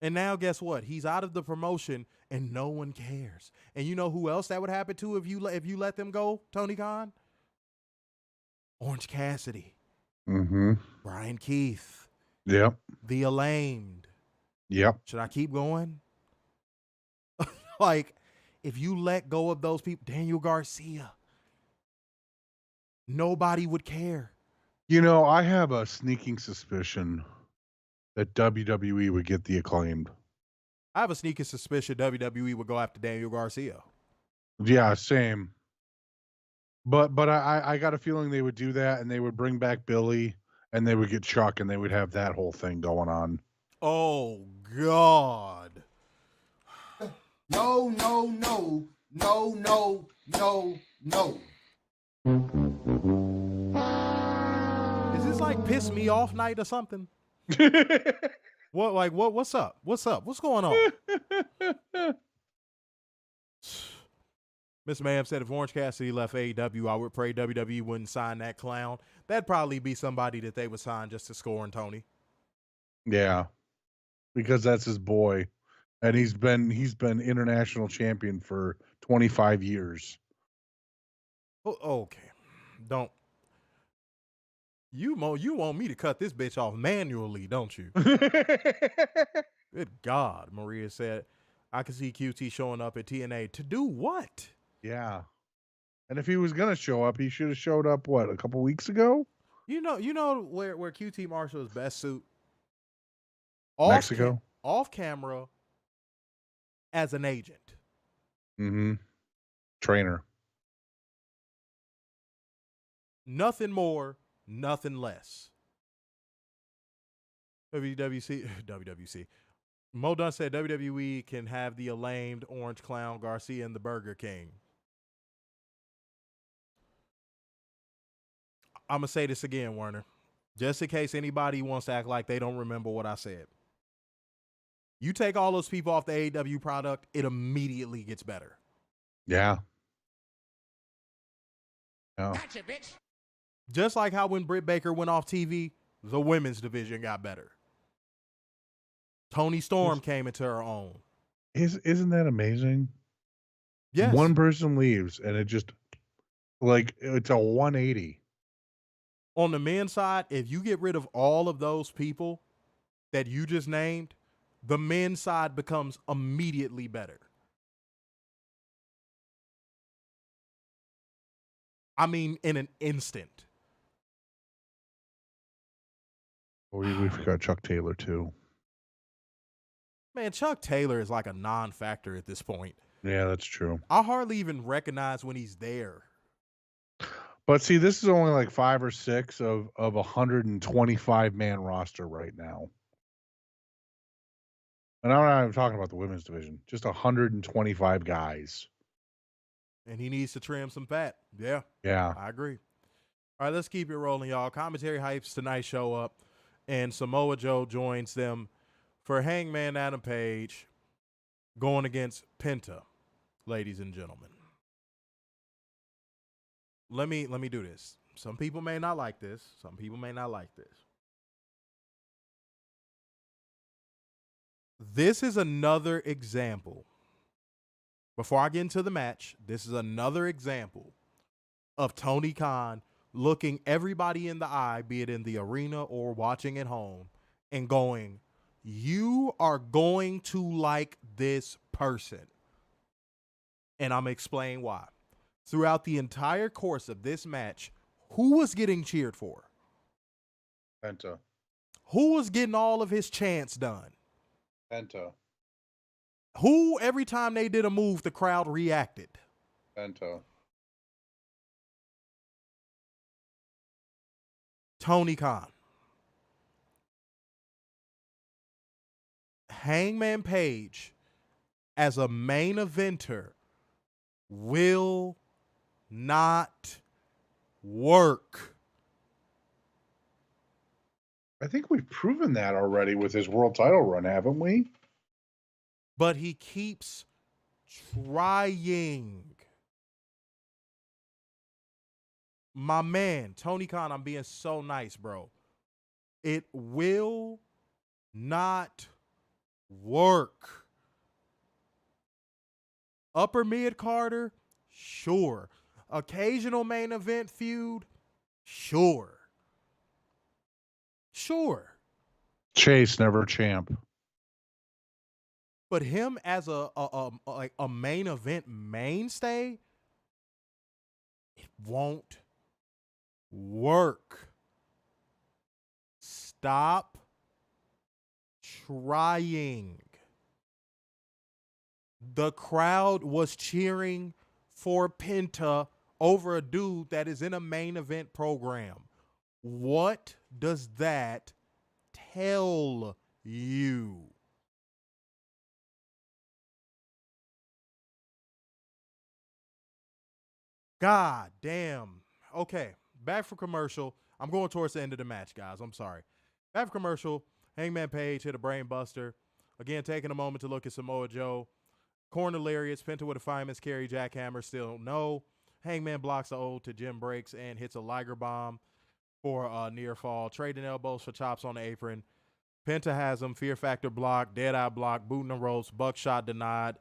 And now guess what? He's out of the promotion and no one cares. And you know who else that would happen to if you let them go, Tony Khan? Orange Cassidy. Mm-hmm. Brian Keith. Yep. The Acclaimed. Yep. Should I keep going? Like, if you let go of those people, Daniel Garcia, nobody would care. I have a sneaking suspicion that WWE would get the Acclaimed. I have a sneaking suspicion WWE would go after Daniel Garcia. Yeah, same. But I got a feeling they would do that, and they would bring back Billy, and they would get Chuck, and they would have that whole thing going on. Oh, God. No. Is this like piss me off night or something? What's up? What's going on? Miss Ma'am said if Orange Cassidy left AEW, I would pray WWE wouldn't sign that clown. That'd probably be somebody that they would sign just to score on Tony. Yeah. Because that's his boy. And he's been international champion for 25 years. Oh, okay. Don't. You want me to cut this bitch off manually, don't you? Good God, Maria said. I can see QT showing up at TNA. To do what? Yeah. And if he was going to show up, he should have showed up, a couple weeks ago? You know where QT Marshall's best suit? Mexico? Off camera as an agent. Mm-hmm. Trainer. Nothing more, nothing less. WWC. Mo Dunn said WWE can have the Acclaimed, Orange Clown, Garcia, and the Burger King. I'm going to say this again, Werner. Just in case anybody wants to act like they don't remember what I said. You take all those people off the AEW product, it immediately gets better. Yeah. Oh. Gotcha, bitch. Just like how when Britt Baker went off TV, the women's division got better. Toni Storm came into her own. Isn't that amazing? Yes. One person leaves and it just it's a 180. On the men's side, if you get rid of all of those people that you just named, the men's side becomes immediately better. I mean, in an instant. We forgot Chuck Taylor too. Man, Chuck Taylor is like a non-factor at this point. Yeah, that's true. I hardly even recognize when he's there. But see, this is only like 5 or 6 of a 125 man roster right now. And I'm not even talking about the women's division, just 125 guys. And he needs to trim some fat. Yeah, Yeah. I agree. All right, let's keep it rolling, y'all. Commentary hypes tonight show up, and Samoa Joe joins them for Hangman Adam Page going against Penta, ladies and gentlemen. Let me do this. Some people may not like this. Some people may not like this. This is another example. Before I get into the match, this is another example of Tony Khan looking everybody in the eye, be it in the arena or watching at home, and going, you are going to like this person. And I'm going to explain why. Throughout the entire course of this match, who was getting cheered for? Penta. Who was getting all of his chants done? Penta. Who, every time they did a move, the crowd reacted? Penta. Tony Khan. Hangman Page, as a main eventer, will not work. I think we've proven that already with his world title run, haven't we? But he keeps trying. My man, Tony Khan, I'm being so nice, bro. It will not work. Upper mid Carter, sure. Occasional main event feud, sure. Sure. Chase, never champ. But him as a main event mainstay, it won't work. Stop trying. The crowd was cheering for Penta over a dude that is in a main event program. What does that tell you? God damn. Okay, back for commercial. I'm going towards the end of the match, guys. I'm sorry. Back for commercial. Hangman Page hit a brain buster. Again, taking a moment to look at Samoa Joe. Corner lariats, Penta with a fireman's carry, jackhammer, still no. Hangman blocks the ode to Jim Breaks and hits a Liger bomb for a near fall. Trading elbows for chops on the apron. Penta has him, fear factor block, dead eye block, booting the ropes, buckshot denied.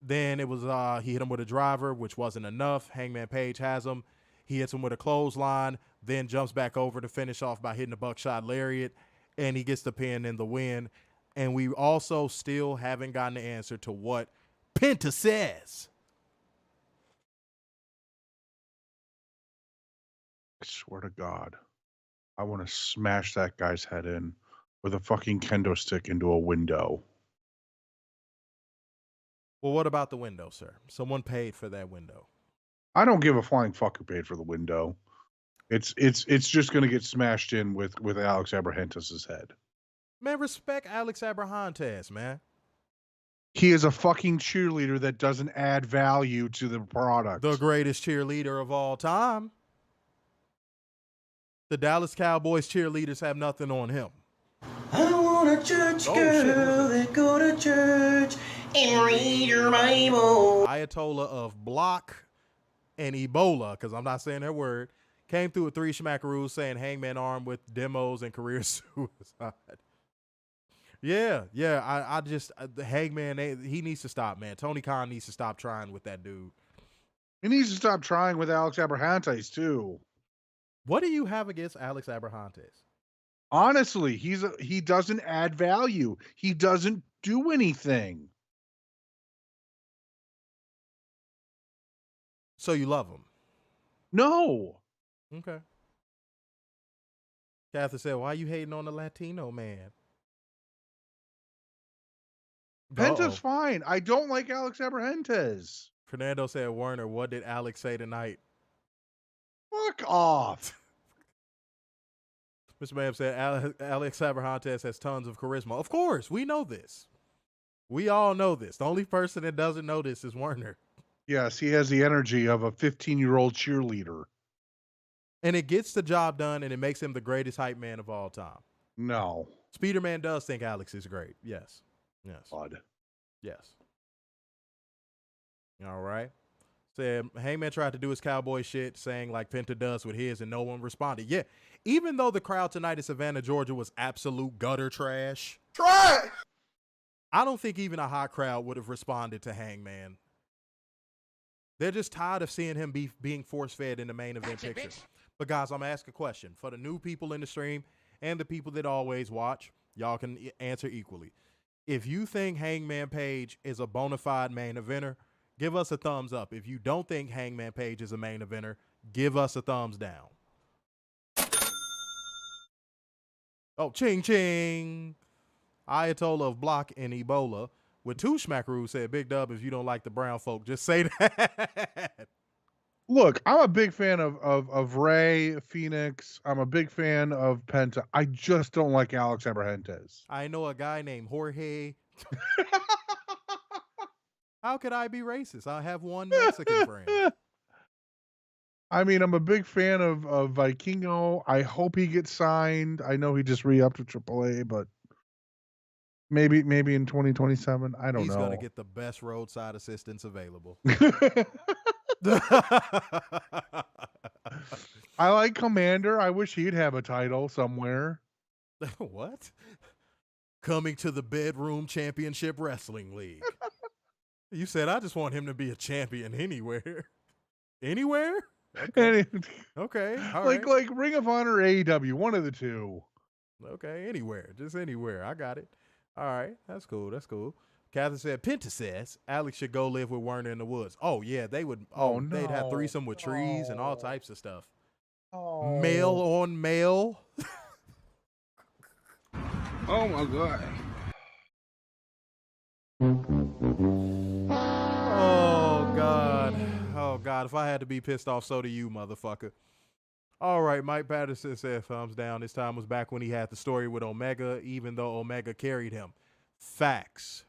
Then it was he hit him with a driver, which wasn't enough. Hangman Page has him. He hits him with a clothesline, then jumps back over to finish off by hitting a buckshot lariat, and he gets the pin and the win. And we also still haven't gotten the answer to what Penta says. I swear to God, I want to smash that guy's head in with a fucking kendo stick into a window. Well, what about the window, sir? Someone paid for that window. I don't give a flying fuck who paid for the window. It's just gonna get smashed in with Alex Abrahantes' head. Man, respect Alex Abrahantes, man. He is a fucking cheerleader that doesn't add value to the product. The greatest cheerleader of all time. The Dallas Cowboys cheerleaders have nothing on him. I want a church girl that go to church and read your Bible. Ayatollah of Block and Ebola, because I'm not saying that word, came through with 3 schmackaroos saying Hangman armed with demos and career suicide. Yeah. I just, the Hangman, he needs to stop, man. Tony Khan needs to stop trying with that dude. He needs to stop trying with Alex Abrahantes too. What do you have against Alex Abrahantes? Honestly, he doesn't add value. He doesn't do anything. So you love him? No. Okay. Catherine said, why are you hating on the Latino man? Penta's fine. I don't like Alex Abrahantes. Fernando said, Werner, what did Alex say tonight? Fuck off. Mr. Ma'am said Alex Abrahantes has tons of charisma. Of course, we know this. We all know this. The only person that doesn't know this is Werner. Yes, he has the energy of a 15-year-old cheerleader. And it gets the job done, and it makes him the greatest hype man of all time. No. Speederman does think Alex is great. Yes. Yes. Bud. Yes. All right. Said Hangman tried to do his cowboy shit, saying like Penta does with his, and no one responded. Yeah. Even though the crowd tonight in Savannah, Georgia was absolute gutter trash. Try. I don't think even a hot crowd would have responded to Hangman. They're just tired of seeing him being force-fed in the main event picture. But guys, I'm going to ask a question. For the new people in the stream and the people that always watch, y'all can answer equally. If you think Hangman Page is a bona fide main eventer, give us a thumbs up. If you don't think Hangman Page is a main eventer, give us a thumbs down. Oh, ching ching. Ayatollah of Block and Ebola with two smackaroos said, Big Dub, if you don't like the brown folk, just say that. Look, I'm a big fan of Ray, Phoenix. I'm a big fan of Penta. I just don't like Alex Abrahantes. I know a guy named Jorge. How could I be racist? I have one Mexican friend. I mean, I'm a big fan of Vikingo. I hope he gets signed. I know he just re-upped to AAA, but maybe in 2027. I don't know. He's going to get the best roadside assistance available. I like Commander. I wish he'd have a title somewhere. What? Coming to the Bedroom Championship Wrestling League. You said I just want him to be a champion anywhere. Anywhere? Okay. Okay. All right. Like Ring of Honor, AEW, one of the two. Okay, anywhere. Just anywhere. I got it. All right. That's cool. That's cool. Catherine said, Penta says Alex should go live with Werner in the woods. Oh, yeah, they would. Oh, no. They'd have threesome with trees and all types of stuff. Oh. Male on male. Oh my God. Oh, God. Oh, God. If I had to be pissed off, so do you, motherfucker. All right. Mike Patterson said thumbs down. This time was back when he had the story with Omega, even though Omega carried him. Facts.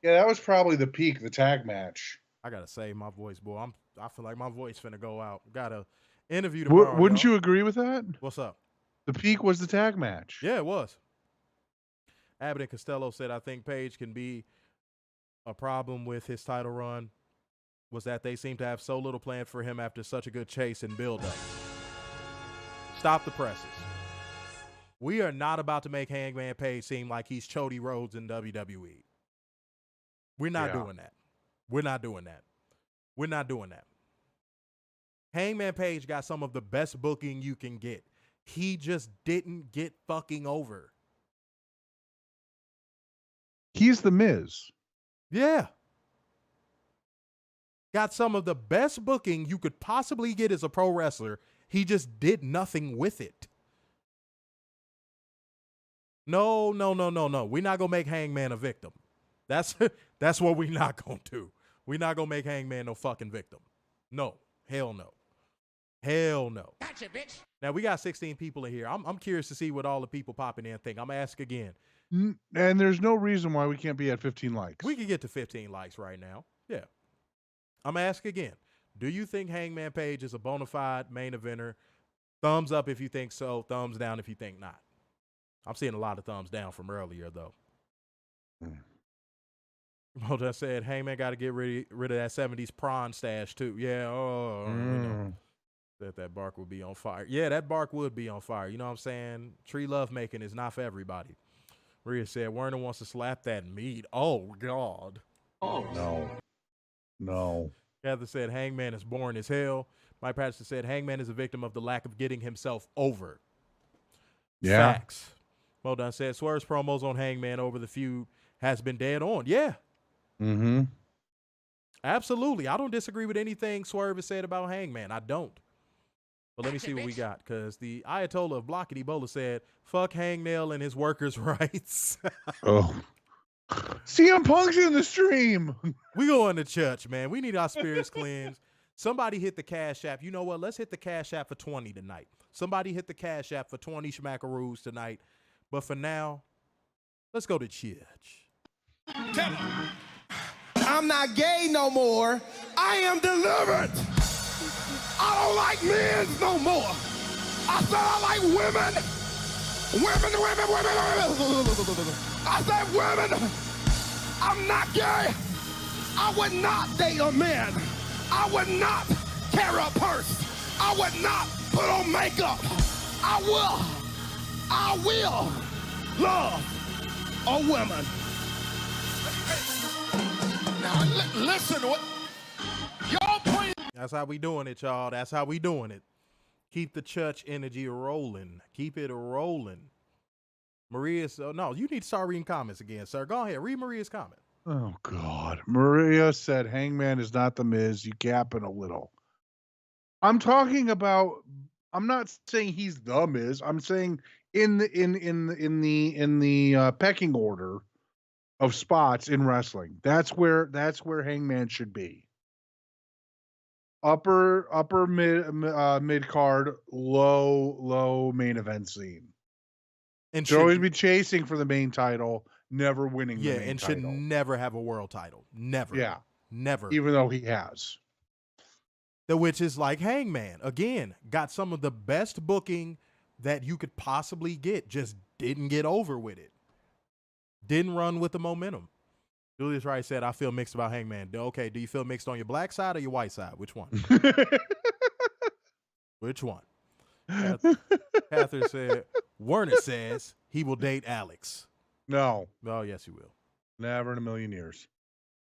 Yeah, that was probably the peak, the tag match. I got to save my voice, boy. I feel like my voice finna go out. Got to interview tomorrow. Wouldn't you agree with that? What's up? The peak was the tag match. Yeah, it was. Abbott and Costello said, I think Page can be a problem with his title run was that they seem to have so little planned for him after such a good chase and build-up. Stop the presses. We are not about to make Hangman Page seem like he's Chody Rhodes in WWE. We're not doing that. We're not doing that. We're not doing that. Hangman Page got some of the best booking you can get. He just didn't get fucking over. He's the Miz. Yeah. Got some of the best booking you could possibly get as a pro wrestler. He just did nothing with it. No. We're not going to make Hangman a victim. That's what we're not going to do. We're not going to make Hangman no fucking victim. No. Hell no. Hell no. Gotcha, bitch. Now, we got 16 people in here. I'm curious to see what all the people popping in think. I'm going to ask again. And there's no reason why we can't be at 15 likes. We could get to 15 likes right now. Yeah. I'm going to ask again. Do you think Hangman Page is a bona fide main eventer? Thumbs up if you think so. Thumbs down if you think not. I'm seeing a lot of thumbs down from earlier, though. Well, I said Hangman got to get rid of that 70s prawn stash, too. Yeah. You know, that bark would be on fire. Yeah, that bark would be on fire. You know what I'm saying? Tree love making is not for everybody. Maria said Werner wants to slap that meat. Oh, God. Oh, No. Heather said Hangman is boring as hell. Mike Patterson said Hangman is a victim of the lack of getting himself over. Yeah. Facts. Well done said Swerve's promos on Hangman over the feud has been dead on. Yeah. Mm-hmm. Absolutely. I don't disagree with anything Swerve has said about Hangman. I don't. But let me see what we got, because the Ayatollah of Block and Ebola said, fuck Hangnail and his workers' rights. Oh. CM Punk's in the stream. We going to church, man. We need our spirits cleansed. Somebody hit the Cash App. You know what? Let's hit the Cash App for 20 tonight. Somebody hit the Cash App for 20 schmackaroos tonight. But for now, let's go to church. Tell him. I'm not gay no more. I am delivered. I don't like men no more. I said I like women. Women. I said women. I'm not gay. I would not date a man. I would not carry a purse. I would not put on makeup. I will love a woman. Now listen, y'all pray. That's how we doing it, y'all. That's how we doing it. Keep the church energy rolling. Keep it rolling. Maria, no, you need to start reading comments again, sir. Go ahead, read Maria's comment. Oh, God. Maria said, Hangman is not the Miz. You gapping a little. I'm talking about, I'm not saying he's the Miz. I'm saying in the pecking order of spots in wrestling. That's where Hangman should be. Upper mid card, low main event scene. And should always be chasing for the main title, never winning the main and title. should never have a world title. Never. Yeah. Never. Even though he has. Which is like Hangman. Again, got some of the best booking that you could possibly get. Just didn't get over with it. Didn't run with the momentum. Julius Wright said, I feel mixed about Hangman. Okay, do you feel mixed on your black side or your white side? Which one? Which one? Catherine said, Werner says he will date Alex. No. Oh, yes, he will. Never in a million years.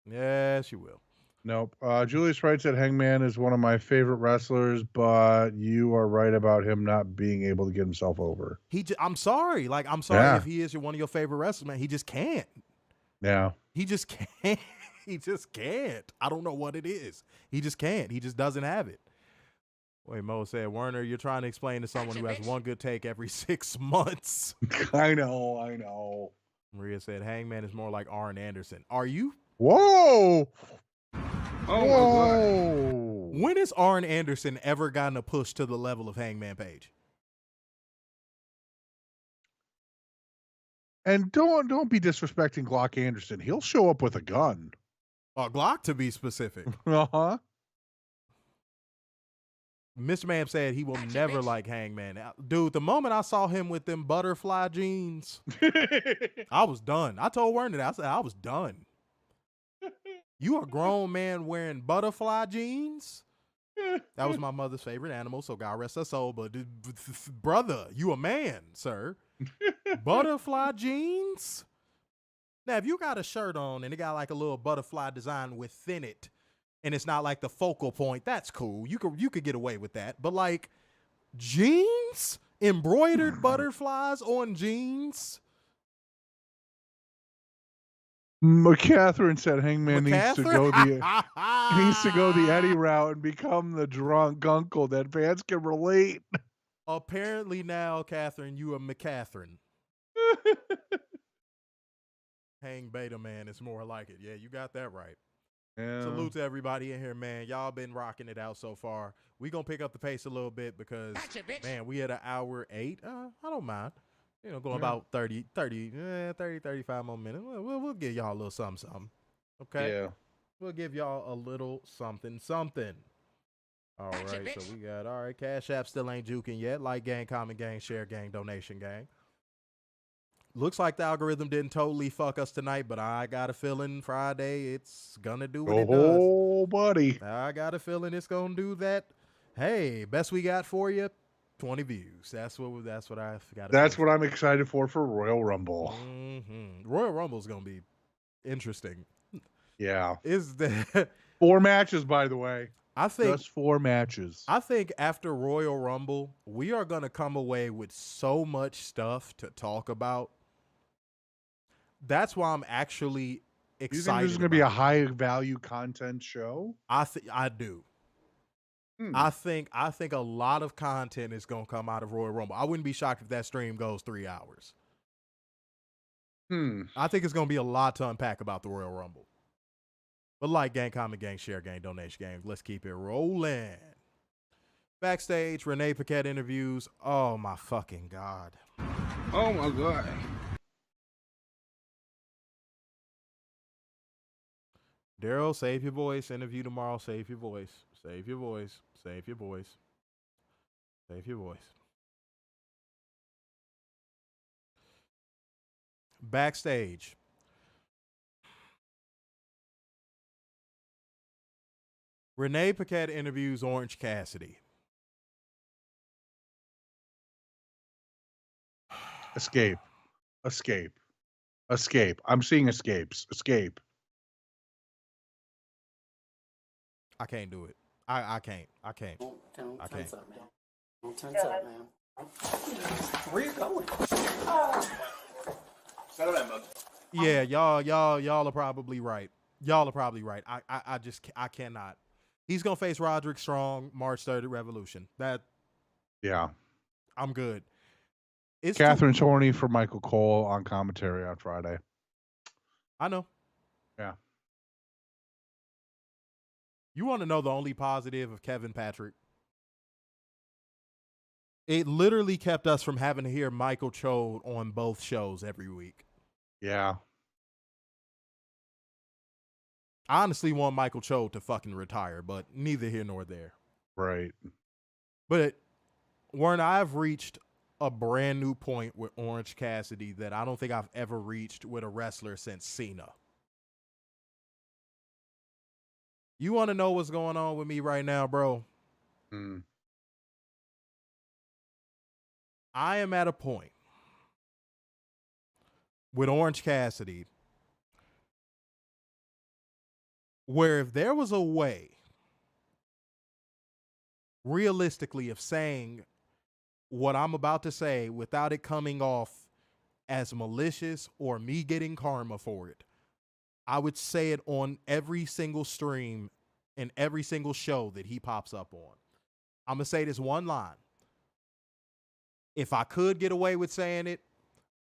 Yes, you will. Nope. Julius Wright said Hangman is one of my favorite wrestlers, but you are right about him not being able to get himself over. I'm sorry. Like, I'm sorry if he is one of your favorite wrestlers, man. He just can't. Yeah. He just can't. He just can't. I don't know what it is. He just can't. He just doesn't have it. Wait, Mo said, Werner, you're trying to explain to someone who has one good take every 6 months. I know. Maria said, Hangman is more like Arn Anderson. Are you? Whoa. Whoa. When has Arn Anderson ever gotten a push to the level of Hangman Page? And don't be disrespecting Glock Anderson. He'll show up with a gun. Glock, to be specific. Uh-huh. Mr. Man said he will never like Hangman. Dude, the moment I saw him with them butterfly jeans, I was done. I told Werner that. I said, I was done. You a grown man wearing butterfly jeans? That was my mother's favorite animal, so God rest her soul. But brother, you a man, sir. Butterfly jeans? Now, if you got a shirt on and it got like a little butterfly design within it, and it's not like the focal point, that's cool. You could get away with that. But like jeans? Embroidered butterflies on jeans? Catherine said Hangman needs to go the Eddie route and become the drunk uncle that fans can relate. Apparently now, Catherine, you are McCatherine. Hang Beta Man is more like it. Yeah, you got that right. Yeah. Salute to everybody in here, man. Y'all been rocking it out so far. We gonna pick up the pace a little bit because, man, we at an hour 8. I don't mind. You know, going about 30, 35 more minutes. We'll give y'all a little something. Okay? Yeah. We'll give y'all a little something. All right, so we got, all right, Cash App still ain't juking yet. Like gang, comment gang, share gang, donation gang. Looks like the algorithm didn't totally fuck us tonight, but I got a feeling Friday it's gonna do what it does. Oh, buddy. I got a feeling it's gonna do that. Hey, best we got for you, 20 views. That's what I got. That's what I'm excited for Royal Rumble. Mm-hmm. Royal Rumble's gonna be interesting. Yeah. Is that 4 matches, by the way? I think just 4 matches. I think after Royal Rumble, we are gonna come away with so much stuff to talk about. That's why I'm actually excited. You think this is going to be a high value content show? I do. I think a lot of content is going to come out of Royal Rumble. I wouldn't be shocked if that stream goes 3 hours. I think it's going to be a lot to unpack about the Royal Rumble. But like, gang, comment, gang, share, gang, donation, gang. Let's keep it rolling. Backstage, Renee Paquette interviews. Oh, my fucking God. Oh my God. Daryl, save your voice. Interview tomorrow. Save your voice. Save your voice. Save your voice. Save your voice. Backstage. Renee Paquette interviews Orange Cassidy. Escape. Escape. Escape. I'm seeing escapes. Escape. I can't do it. I can't. Don't I tense can't. up, man. Don't tense up, man. Where you going? Settle that, mother. Yeah, y'all are probably right. Y'all are probably right. I just cannot. He's gonna face Roderick Strong March 3rd at Revolution. That Yeah. I'm good. It's Catherine's horny for Michael Cole on commentary on Friday. I know. Yeah. You want to know the only positive of Kevin Patrick? It literally kept us from having to hear Michael Chode on both shows every week. Yeah. I honestly want Michael Chode to fucking retire, but neither here nor there. Right. But Warren, I've reached a brand new point with Orange Cassidy that I don't think I've ever reached with a wrestler since Cena. You want to know what's going on with me right now, bro? I am at a point with Orange Cassidy where if there was a way, realistically, of saying what I'm about to say without it coming off as malicious or me getting karma for it, I would say it on every single stream and every single show that he pops up on. I'm going to say this one line. If I could get away with saying it,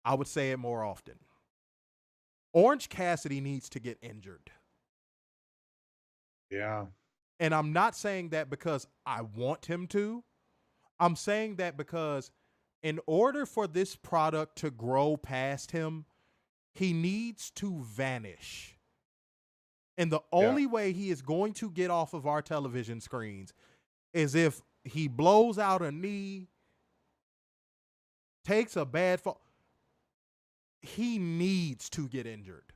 I would say it more often. Orange Cassidy needs to get injured. Yeah. And I'm not saying that because I want him to. I'm saying that because in order for this product to grow past him, he needs to vanish. And the only way he is going to get off of our television screens is if he blows out a knee, takes a bad fall. He needs to get injured.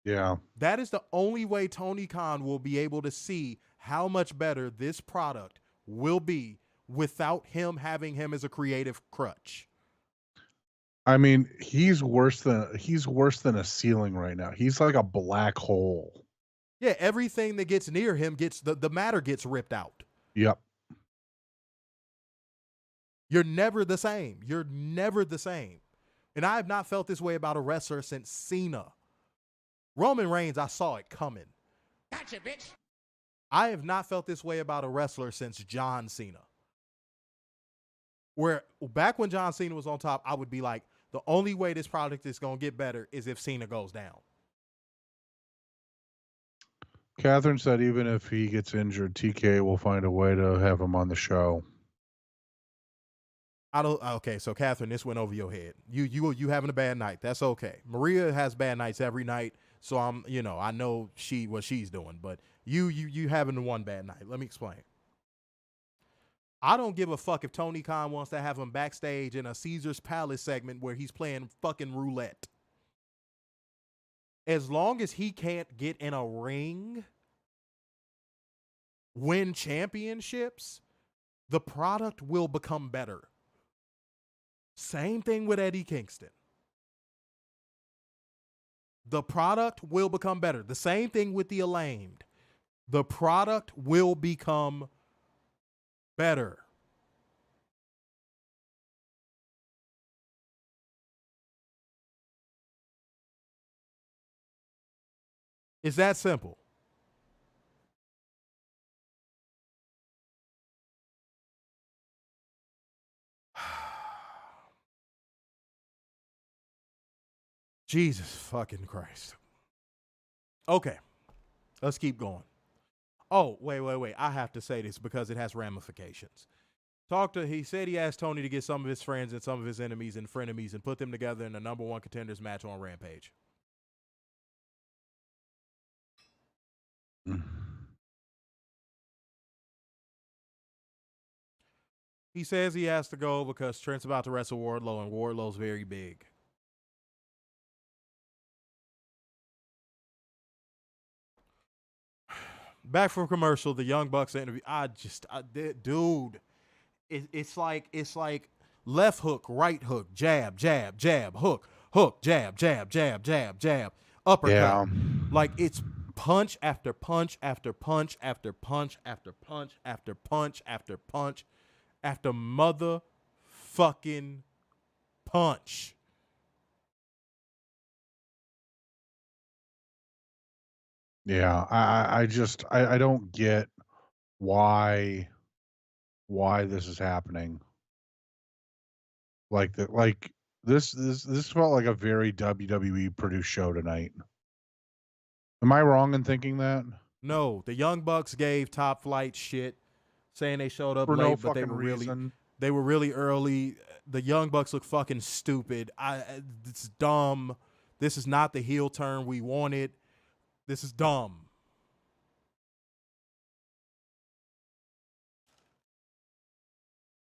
Yeah. That is the only way Tony Khan will be able to see how much better this product will be without him having him as a creative crutch. I mean, he's worse than a ceiling right now. He's like a black hole. Yeah, everything that gets near him gets the matter gets ripped out. Yep. You're never the same. You're never the same. And I have not felt this way about a wrestler since Cena. Roman Reigns, I saw it coming. Gotcha, bitch. I have not felt this way about a wrestler since John Cena. Where back when John Cena was on top, I would be like, the only way this product is going to get better is if Cena goes down. Catherine said even if he gets injured, TK will find a way to have him on the show. Okay, so Catherine, this went over your head. You having a bad night. That's okay. Maria has bad nights every night, so I know what she's doing, but you having one bad night. Let me explain. I don't give a fuck if Tony Khan wants to have him backstage in a Caesar's Palace segment where he's playing fucking roulette. As long as he can't get in a ring, win championships, the product will become better. Same thing with Eddie Kingston. The product will become better. The same thing with the Acclaimed. The product will become better. It's that simple. Jesus fucking Christ. Okay. Let's keep going. Oh, wait. I have to say this because it has ramifications. He said he asked Tony to get some of his friends and some of his enemies and frenemies and put them together in a number one contenders match on Rampage. He says he has to go because Trent's about to wrestle Wardlow, and Wardlow's very big. Back from commercial, the Young Bucks interview. Dude, it's like left hook, right hook, jab, hook, jab, uppercut. Yeah. Like it's punch after punch after punch after punch after punch after punch after punch after motherfucking punch. Yeah, I don't get why this is happening. This felt like a very WWE produced show tonight. Am I wrong in thinking that? No, the Young Bucks gave Top Flight shit, saying they showed up late, but they were really early. The Young Bucks look fucking stupid. It's dumb. This is not the heel turn we wanted. This is dumb.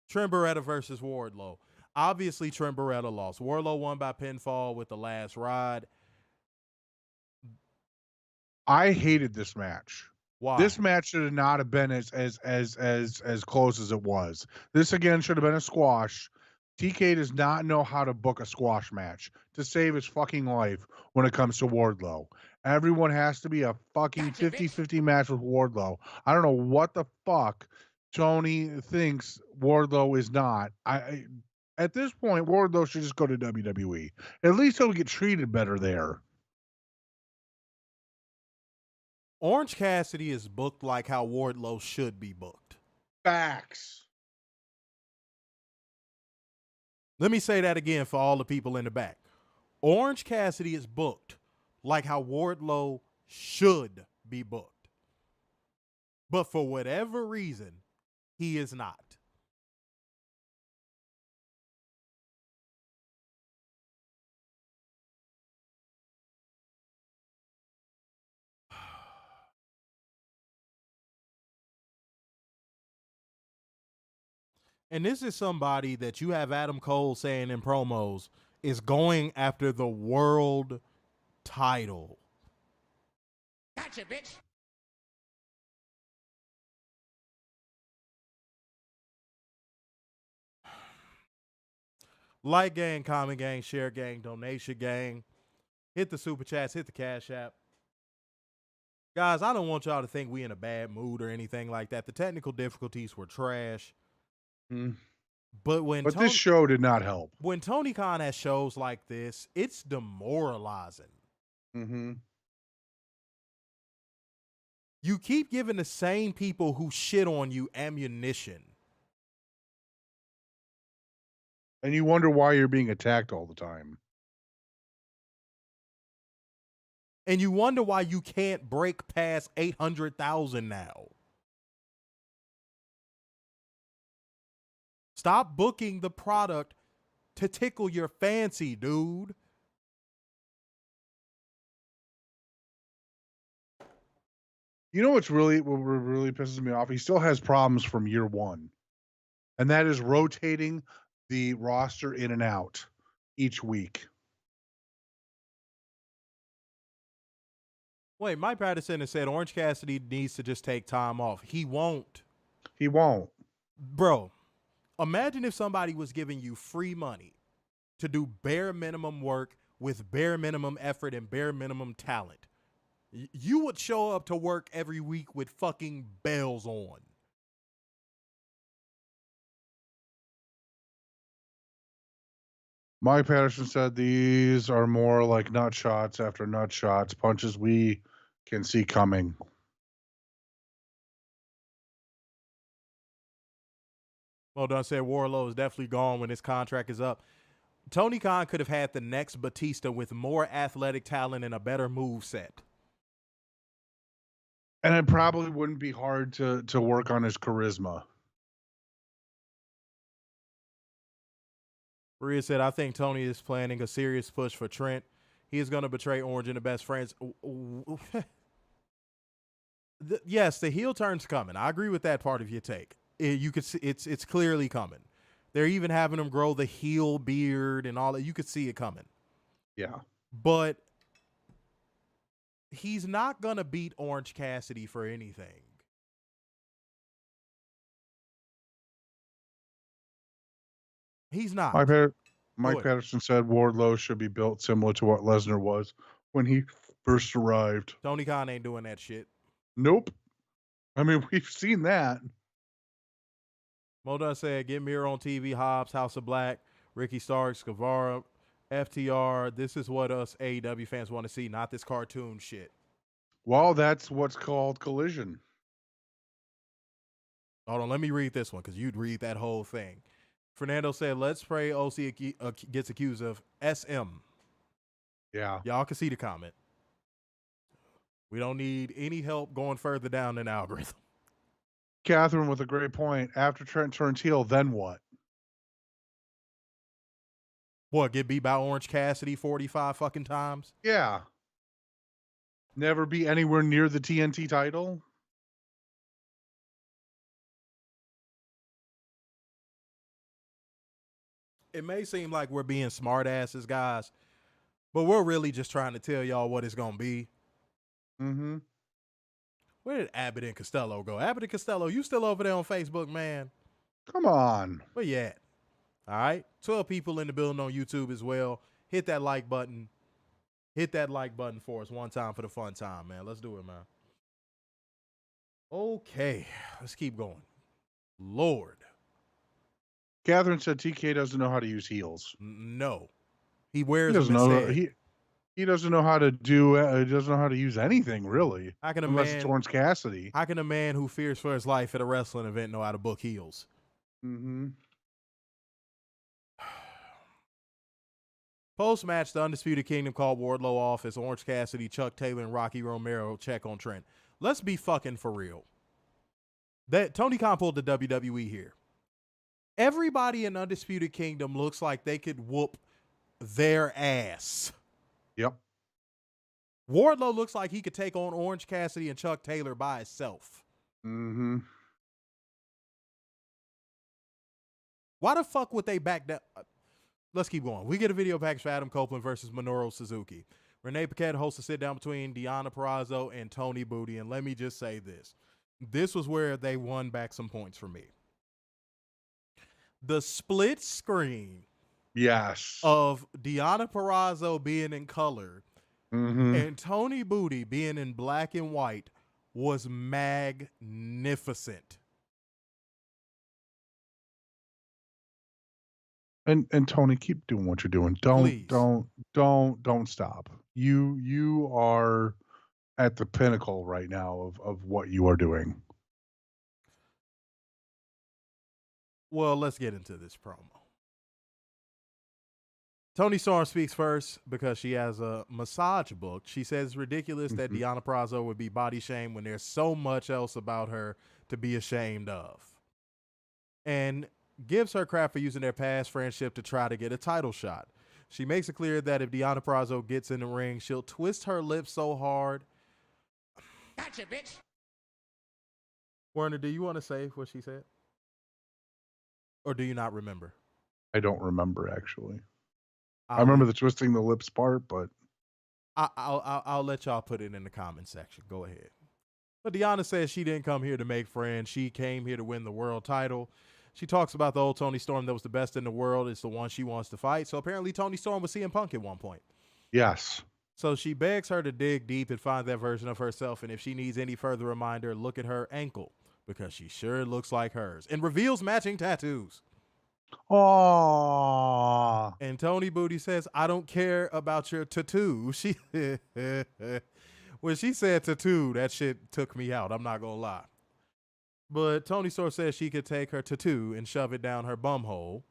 Trent Beretta versus Wardlow. Obviously, Trent Beretta lost. Wardlow won by pinfall with the last ride. I hated this match. Why? This match should not have been as close as it was. This again should have been a squash. TK does not know how to book a squash match to save his fucking life when it comes to Wardlow. Everyone has to be a fucking 50-50 match with Wardlow. I don't know what the fuck Tony thinks Wardlow is not. At this point, Wardlow should just go to WWE. At least he'll get treated better there. Orange Cassidy is booked like how Wardlow should be booked. Facts. Let me say that again for all the people in the back. Orange Cassidy is booked like how Wardlow should be booked. But for whatever reason, he is not. And this is somebody that you have Adam Cole saying in promos is going after the world title. Gotcha, bitch. Like gang, comment gang, share gang, donation gang. Hit the super chats, hit the cash app. Guys, I don't want y'all to think we in a bad mood or anything like that. The technical difficulties were trash. But this show did not help. When Tony Khan has shows like this, it's demoralizing. Mm-hmm. You keep giving the same people who shit on you ammunition. And you wonder why you're being attacked all the time. And you wonder why you can't break past 800,000 now. Stop booking the product to tickle your fancy, dude. You know what really pisses me off? He still has problems from year one. And that is rotating the roster in and out each week. Wait, Mike Patterson has said Orange Cassidy needs to just take time off. He won't. He won't. Bro, imagine if somebody was giving you free money to do bare minimum work with bare minimum effort and bare minimum talent. You would show up to work every week with fucking bells on. Mike Patterson said these are more like nut shots after nut shots, punches we can see coming. Well done said Wardlow is definitely gone when his contract is up. Tony Khan could have had the next Batista with more athletic talent and a better move set. And it probably wouldn't be hard to work on his charisma. Rhea said, I think Tony is planning a serious push for Trent. He is going to betray Orange and the best friends. Yes, the heel turn's coming. I agree with that part of your take. You could see it's clearly coming. They're even having him grow the heel beard and all that. You could see it coming. Yeah. But he's not going to beat Orange Cassidy for anything. He's not. Mike Patterson said Wardlow should be built similar to what Lesnar was when he first arrived. Tony Khan ain't doing that shit. Nope. I mean, we've seen that. Moda said, get Miro on TV, Hobbs, House of Black, Ricky Starks, Guevara, FTR. This is what us AEW fans want to see, not this cartoon shit. Well, that's what's called Collision. Hold on, let me read this one because you'd read that whole thing. Fernando said, let's pray OC gets accused of SM. Yeah. Y'all can see the comment. We don't need any help going further down an algorithm. Catherine with a great point. After Trent turns heel, then what? What, get beat by Orange Cassidy 45 fucking times? Yeah. Never be anywhere near the TNT title? It may seem like we're being smart asses, guys, but we're really just trying to tell y'all what it's going to be. Mm-hmm. Where did Abbott and Costello go? Abbott and Costello, you still over there on Facebook, man? Come on. Where you at? All right. 12 people in the building on YouTube as well. Hit that like button. Hit that like button for us one time for the fun time, man. Let's do it, man. Okay. Let's keep going. Lord. Catherine said TK doesn't know how to use heels. No. He wears He doesn't them know. instead. He doesn't know how to do. He doesn't know how to use anything really. Unless it's man, Orange Cassidy. how can a man who fears for his life at a wrestling event know how to book heels? Mm-hmm. Post-match, the Undisputed Kingdom called Wardlow off as Orange Cassidy, Chuck Taylor, and Rocky Romero check on Trent. Let's be fucking for real. That Tony Khan pulled the WWE here. Everybody in Undisputed Kingdom looks like they could whoop their ass. Yep. Wardlow looks like he could take on Orange Cassidy and Chuck Taylor by himself. Mm-hmm. Why the fuck would they back down? Let's keep going. We get a video package for Adam Copeland versus Minoru Suzuki. Renee Paquette hosts a sit-down between Deonna Purrazzo and Tony Booty. And let me just say this. This was where they won back some points for me. The split screen Yes. of Deonna Purrazzo being in color Mm-hmm. and Tony Booty being in black and white was magnificent. And Tony, keep doing what you're doing. Please. Don't stop. You are at the pinnacle right now of what you are doing. Well, let's get into this promo. Toni Storm speaks first because she has a massage book. She says it's ridiculous that Deonna Purrazzo would be body shamed when there's so much else about her to be ashamed of. And gives her crap for using their past friendship to try to get a title shot. She makes it clear that if Deonna Purrazzo gets in the ring, she'll twist her lips so hard. Gotcha, bitch. Werner, do you want to say what she said? Or do you not remember? I don't remember, actually. I remember the twisting the lips part, but I'll let y'all put it in the comment section. Go ahead. But Deonna says she didn't come here to make friends. She came here to win the world title. She talks about the old Toni Storm that was the best in the world. It's the one she wants to fight. So apparently Toni Storm was CM Punk at one point. yes. So she begs her to dig deep and find that version of herself. And if she needs any further reminder, look at her ankle because she sure looks like hers and reveals matching tattoos. Aww. And Tony Booty says, I don't care about your tattoo. She when she said tattoo, that shit took me out. I'm not going to lie. But Toni Storm says she could take her tattoo and shove it down her bum hole.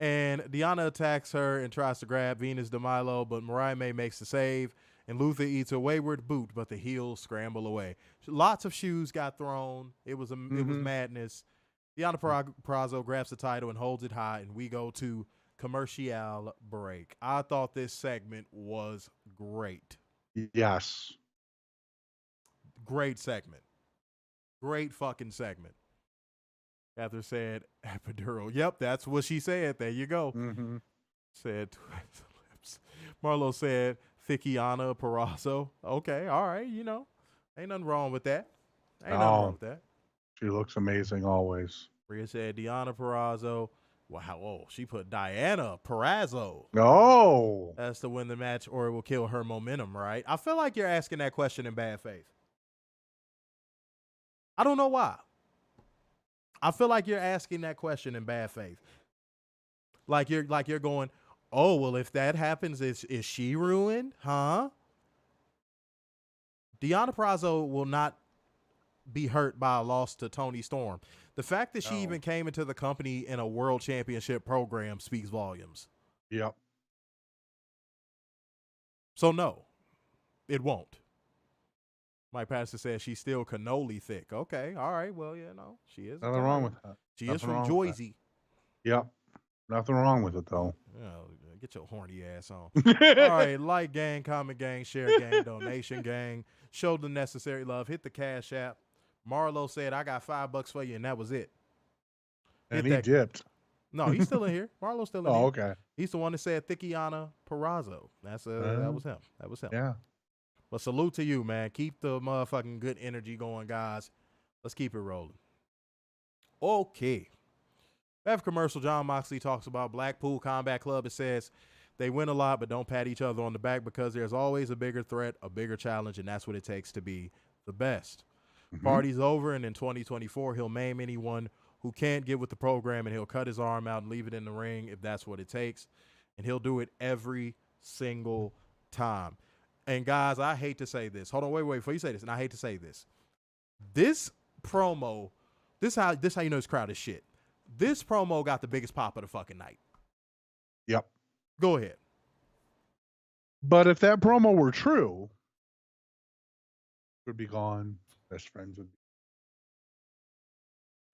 And Deonna attacks her and tries to grab Venus de Milo, but Mariah May makes the save. and Luther eats a wayward boot, but the heels scramble away. Lots of shoes got thrown. It was madness. Deonna Purrazzo grabs the title and holds it high, and we go to commercial break. I thought this segment was great. Yes. Great segment. Great fucking segment. Catherine said, epidural. Yep, that's what she said. There you go. Said, Marlo said, Deonna Purrazzo. Okay, all right, you know. Ain't nothing wrong with that. Ain't nothing wrong with that. She looks amazing always. Rhea said, Deonna Purrazzo. Wow, oh, she put Deonna Purrazzo. Oh. That's to win the match, or it will kill her momentum, right? I feel like you're asking that question in bad faith. I don't know why. I feel like you're asking that question in bad faith. Like you're going, oh, well, if that happens, is she ruined? Huh? Deonna Purrazzo will not be hurt by a loss to Toni Storm. The fact that she even came into the company in a world championship program speaks volumes. Yep. So no, it won't. Mike Patterson says she's still cannoli thick. Okay, all right. Well, you know, she is. Nothing wrong with that. She Nothing is from wrong with Jersey. Yep. Nothing wrong with it, though. Get your horny ass on. All right, like gang, comment gang, share gang, donation gang. Show the necessary love. Hit the Cash App. Marlo said, I got $5 for you, and that was it. And he dipped. No, he's still in here. Marlo's still in here. Oh, okay. He's the one that said Deonna Purrazzo. That was him. That was him. Yeah. But salute to you, man. Keep the motherfucking good energy going, guys. Let's keep it rolling. Okay. After commercial, John Moxley talks about Blackpool Combat Club. It says they win a lot, but don't pat each other on the back because there's always a bigger threat, a bigger challenge, and that's what it takes to be the best. Party's over, and in 2024, he'll maim anyone who can't get with the program, and he'll cut his arm out and leave it in the ring if that's what it takes. And he'll do it every single time. And, guys, I hate to say this. Hold on, wait, before you say this, and I hate to say this. This promo, this how you know this crowd is shit. This promo got the biggest pop of the fucking night. Yep. Go ahead. But if that promo were true, would be gone. Best friends would be.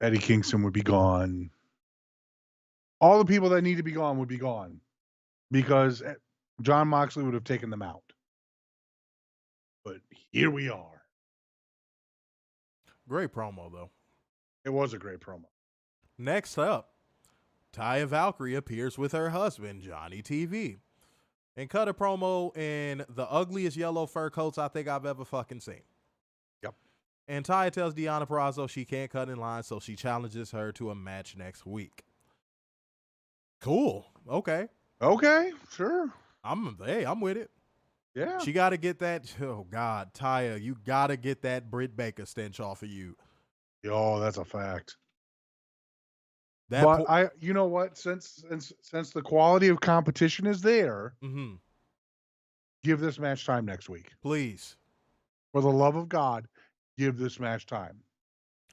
Eddie Kingston would be gone. All the people that need to be gone would be gone because John Moxley would have taken them out. But here we are. Great promo, though. It was a great promo. Next up, Taya Valkyrie appears with her husband, Johnny TV, and cut a promo in the ugliest yellow fur coats I think I've ever fucking seen. Yep. And Taya tells Deonna Purrazzo she can't cut in line, so she challenges her to a match next week. Cool. Okay. Okay, sure. I'm with it. Yeah. She got to get that. Oh, God, Taya, you got to get that Britt Baker stench off of you. Yo, that's a fact. That but you know what? Since the quality of competition is there, give this match time next week. Please. For the love of God, give this match time.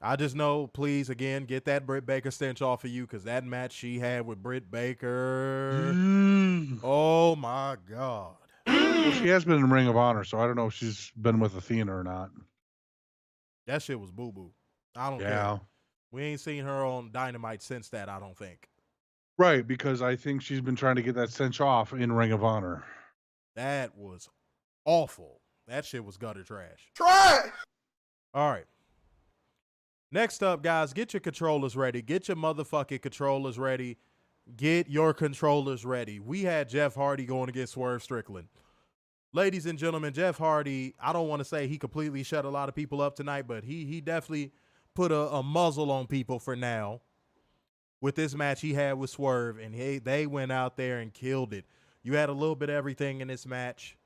I just know, please, again, get that Britt Baker stench off of you because that match she had with Britt Baker. Oh, my God. Well, she has been in Ring of Honor, so I don't know if she's been with Athena or not. That shit was boo-boo. I don't care. We ain't seen her on Dynamite since that, I don't think. Right, because I think she's been trying to get that stench off in Ring of Honor. That was awful. That shit was gutter trash. Try it. All right. Next up, guys, get your controllers ready. Get your motherfucking controllers ready. Get your controllers ready. We had Jeff Hardy going against Swerve Strickland. Ladies and gentlemen, Jeff Hardy, I don't want to say he completely shut a lot of people up tonight, but he definitely put a muzzle on people for now with this match he had with Swerve, and they went out there and killed it. You had a little bit of everything in this match.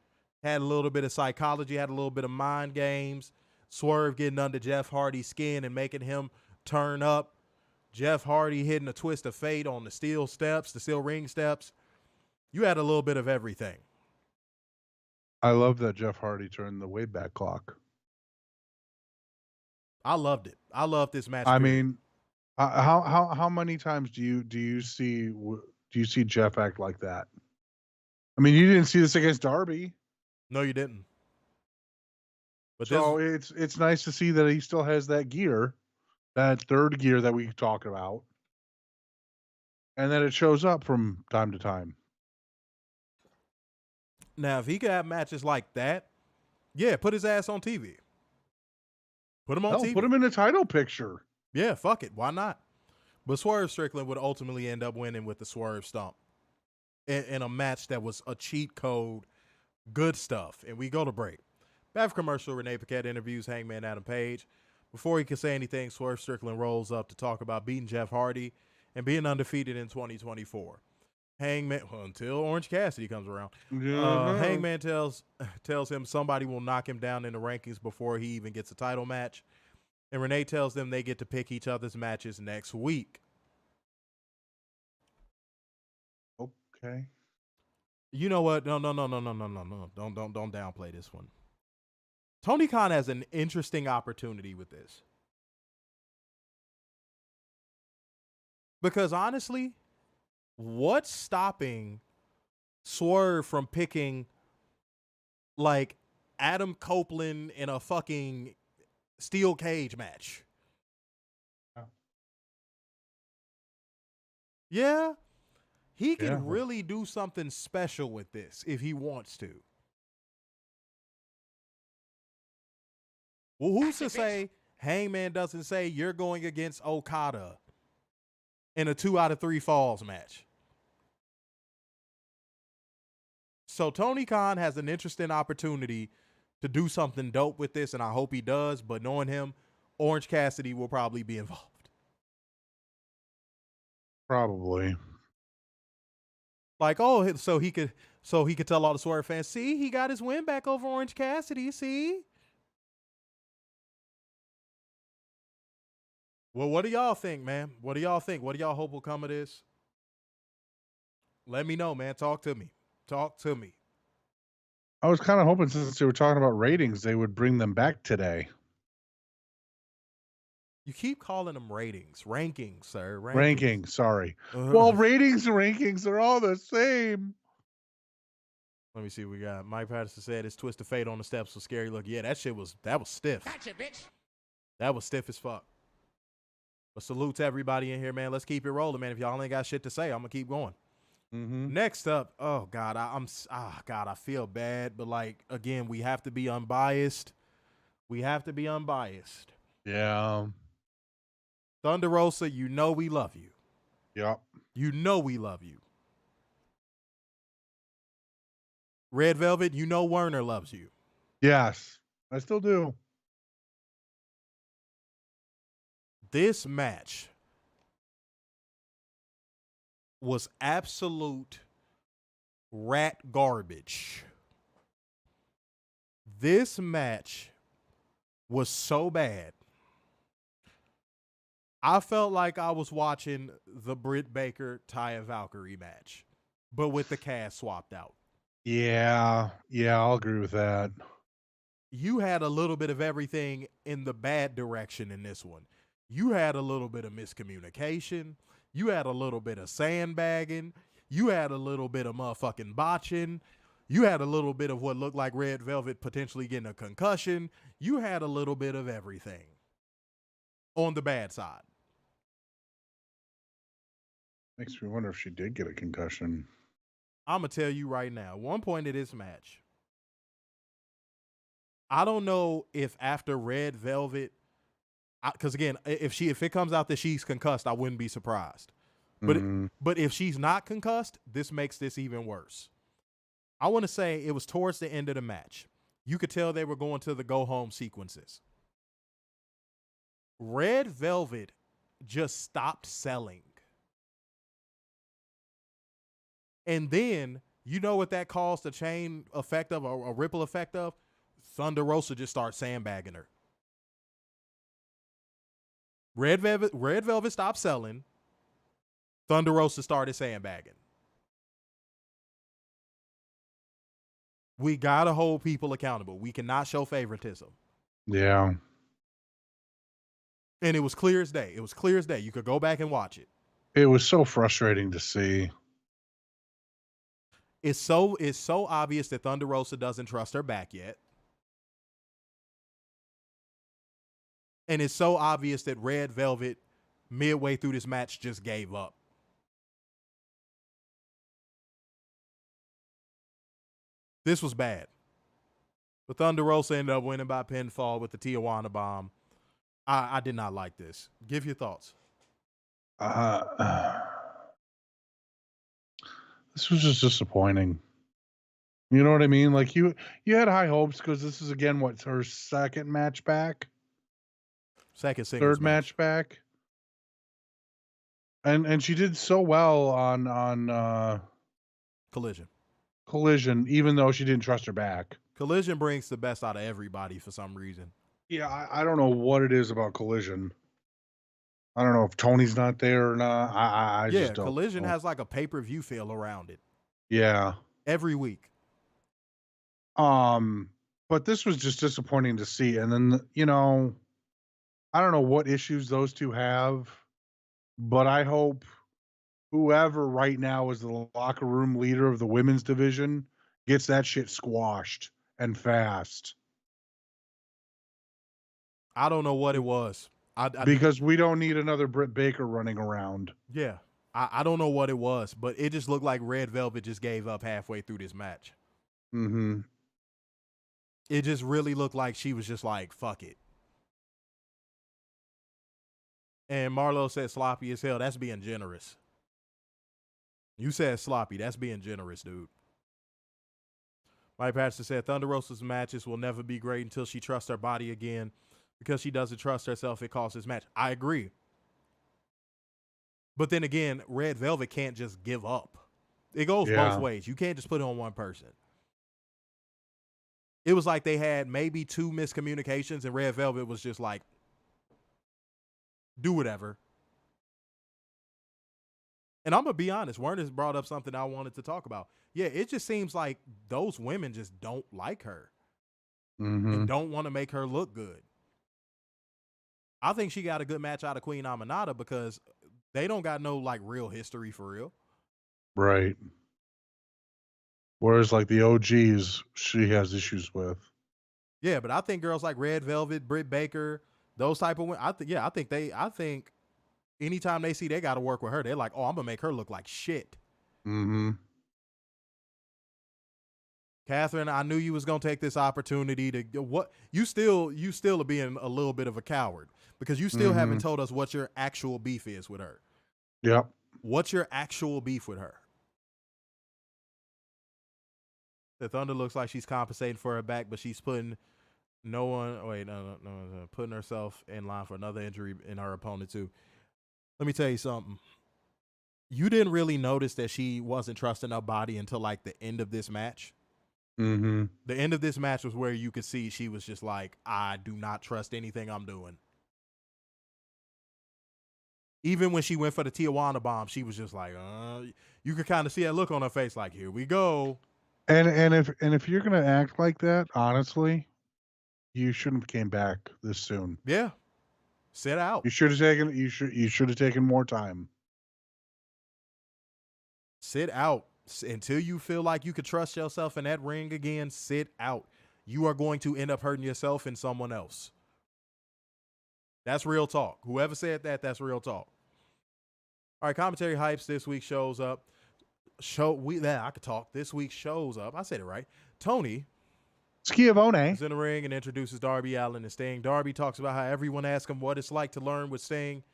Had a little bit of psychology, had a little bit of mind games. Swerve getting under Jeff Hardy's skin and making him turn up. Jeff Hardy hitting a twist of fate on the steel ring steps. You had a little bit of everything. I love that Jeff Hardy turned the Wayback Clock. I loved it. I loved this match. I mean, how many times do you see Jeff act like that? I mean, you didn't see this against Darby. No, you didn't. But So it's nice to see that he still has that gear, that third gear that we talk about, and that it shows up from time to time. now, if he could have matches like that, yeah, put his ass on TV. Put him on Hell, TV. put him in the title picture. Yeah, fuck it. Why not? But Swerve Strickland would ultimately end up winning with the Swerve Stomp in a match that was a cheat code, good stuff. And we go to break. Back for commercial, Renee Paquette interviews Hangman Adam Page. Before he can say anything, Swerve Strickland rolls up to talk about beating Jeff Hardy and being undefeated in 2024. Hangman, until Orange Cassidy comes around. Hangman tells him somebody will knock him down in the rankings before he even gets a title match. And Renee tells them they get to pick each other's matches next week. Okay. You know what? No. Don't downplay this one. Tony Khan has an interesting opportunity with this. Because honestly, what's stopping Swerve from picking like Adam Copeland in a fucking steel cage match? Oh. Yeah. He can really do something special with this if he wants to. Well, who's to say Hangman doesn't say you're going against Okada in a 2 out of 3 falls match? So Tony Khan has an interesting opportunity to do something dope with this, and I hope he does. But knowing him, Orange Cassidy will probably be involved. Probably. Like, oh, so he could tell all the Swerve fans, see, he got his win back over Orange Cassidy, see? Well, what do y'all think, man? What do y'all think? What do y'all hope will come of this? Let me know, man. Talk to me. Talk to me. I was kind of hoping, since they were talking about ratings, they would bring them back today. You keep calling them ratings. Rankings, sir. Rankings, sorry. Well, ratings and rankings are all the same. Let me see what we got. Mike Patterson said his twist of fate on the steps was scary. Look, yeah, that was stiff. Gotcha, bitch. That was stiff as fuck. But salute to everybody in here, man. Let's keep it rolling, man. If y'all ain't got shit to say, I'm gonna keep going. Mm-hmm. Next up, oh God, I feel bad, but like again, we have to be unbiased. We have to be unbiased. Yeah. Thunder Rosa, you know we love you. Yep. You know we love you. Red Velvet, you know Werner loves you. Yes, I still do. This match was absolute rat garbage. This match was so bad. I felt like I was watching the Britt Baker Taya Valkyrie match, but with the cast swapped out. Yeah, I'll agree with that. You had a little bit of everything in the bad direction in this one. You had a little bit of miscommunication. You had a little bit of sandbagging. You had a little bit of motherfucking botching. You had a little bit of what looked like Red Velvet potentially getting a concussion. You had a little bit of everything on the bad side. Makes me wonder if she did get a concussion. I'm going to tell you right now, one point of this match, I don't know if after Red Velvet, because again, if it comes out that she's concussed, I wouldn't be surprised. But if she's not concussed, this makes this even worse. I want to say it was towards the end of the match. You could tell they were going to the go home sequences. Red Velvet just stopped selling. And then, you know what that caused the chain effect of, a ripple effect of? Thunder Rosa just starts sandbagging her. Red Velvet stopped selling. Thunder Rosa started sandbagging. We got to hold people accountable. We cannot show favoritism. Yeah. And it was clear as day. It was clear as day. You could go back and watch it. It was so frustrating to see. It's so obvious that Thunder Rosa doesn't trust her back yet. And it's so obvious that Red Velvet, midway through this match, just gave up. This was bad. But Thunder Rosa ended up winning by pinfall with the Tijuana Bomb. I did not like this. Give your thoughts. This was just disappointing. You know what I mean? Like you had high hopes because this is again what's her second match back, Third match back, and she did so well on Collision, even though she didn't trust her back. Collision brings the best out of everybody for some reason. Yeah, I don't know what it is about Collision. I don't know if Tony's not there or not. I just don't Collision know. has like a pay-per-view feel around it. Yeah. Every week. But this was just disappointing to see. And then, I don't know what issues those two have, but I hope whoever right now is the locker room leader of the women's division gets that shit squashed and fast. I don't know what it was. Because we don't need another Britt Baker running around. Yeah. I don't know what it was, but it just looked like Red Velvet just gave up halfway through this match. Mm-hmm. It just really looked like she was just like, fuck it. And Marlo said sloppy as hell. That's being generous. You said sloppy. That's being generous, dude. Mike Patterson said Thunder Rosa's matches will never be great until she trusts her body again. Because she doesn't trust herself, it costs this match. I agree. But then again, Red Velvet can't just give up. It goes both ways. You can't just put it on one person. It was like they had maybe 2 miscommunications and Red Velvet was just like, do whatever. And I'm going to be honest. Werner's brought up something I wanted to talk about. Yeah, it just seems like those women just don't like her. Mm-hmm. And don't want to make her look good. I think she got a good match out of Queen Aminata because they don't got no like real history for real. Right. Whereas like the OGs, she has issues with. Yeah, but I think girls like Red Velvet, Britt Baker, those type of women, I think anytime they see they got to work with her, they're like, oh, I'm going to make her look like shit. Mm-hmm. Catherine, I knew you was going to take this opportunity to what you still are being a little bit of a coward because you still haven't told us what your actual beef is with her. Yep. What's your actual beef with her? The Thunder looks like she's compensating for her back, but she's putting putting herself in line for another injury in her opponent too. Let me tell you something. You didn't really notice that she wasn't trusting her body until like the end of this match. Mm-hmm. The end of this match was where you could see she was just like, I do not trust anything I'm doing. Even when she went for the Tijuana Bomb, she was just like, you could kind of see that look on her face like, here we go. And if you're gonna act like that, honestly, you shouldn't have came back this soon. Yeah. Sit out. You should have taken more time. Sit out. Until you feel like you could trust yourself in that ring again, sit out. You are going to end up hurting yourself and someone else. That's real talk. Whoever said that, that's real talk. All right, commentary hypes this week shows up. I could talk. This week shows up. I said it right. Tony Schiavone is in the ring and introduces Darby Allin and Sting. Darby talks about how everyone asks him what it's like to learn with Sting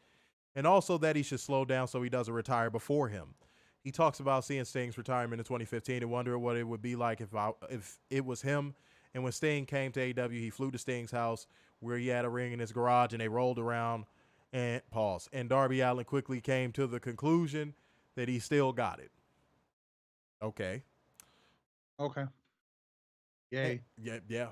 and also that he should slow down so he doesn't retire before him. He talks about seeing Sting's retirement in 2015 and wondering what it would be like if it was him. And when Sting came to AEW, he flew to Sting's house where he had a ring in his garage and they rolled around and pause. And Darby Allin quickly came to the conclusion that he still got it. Okay. Yay. Yeah.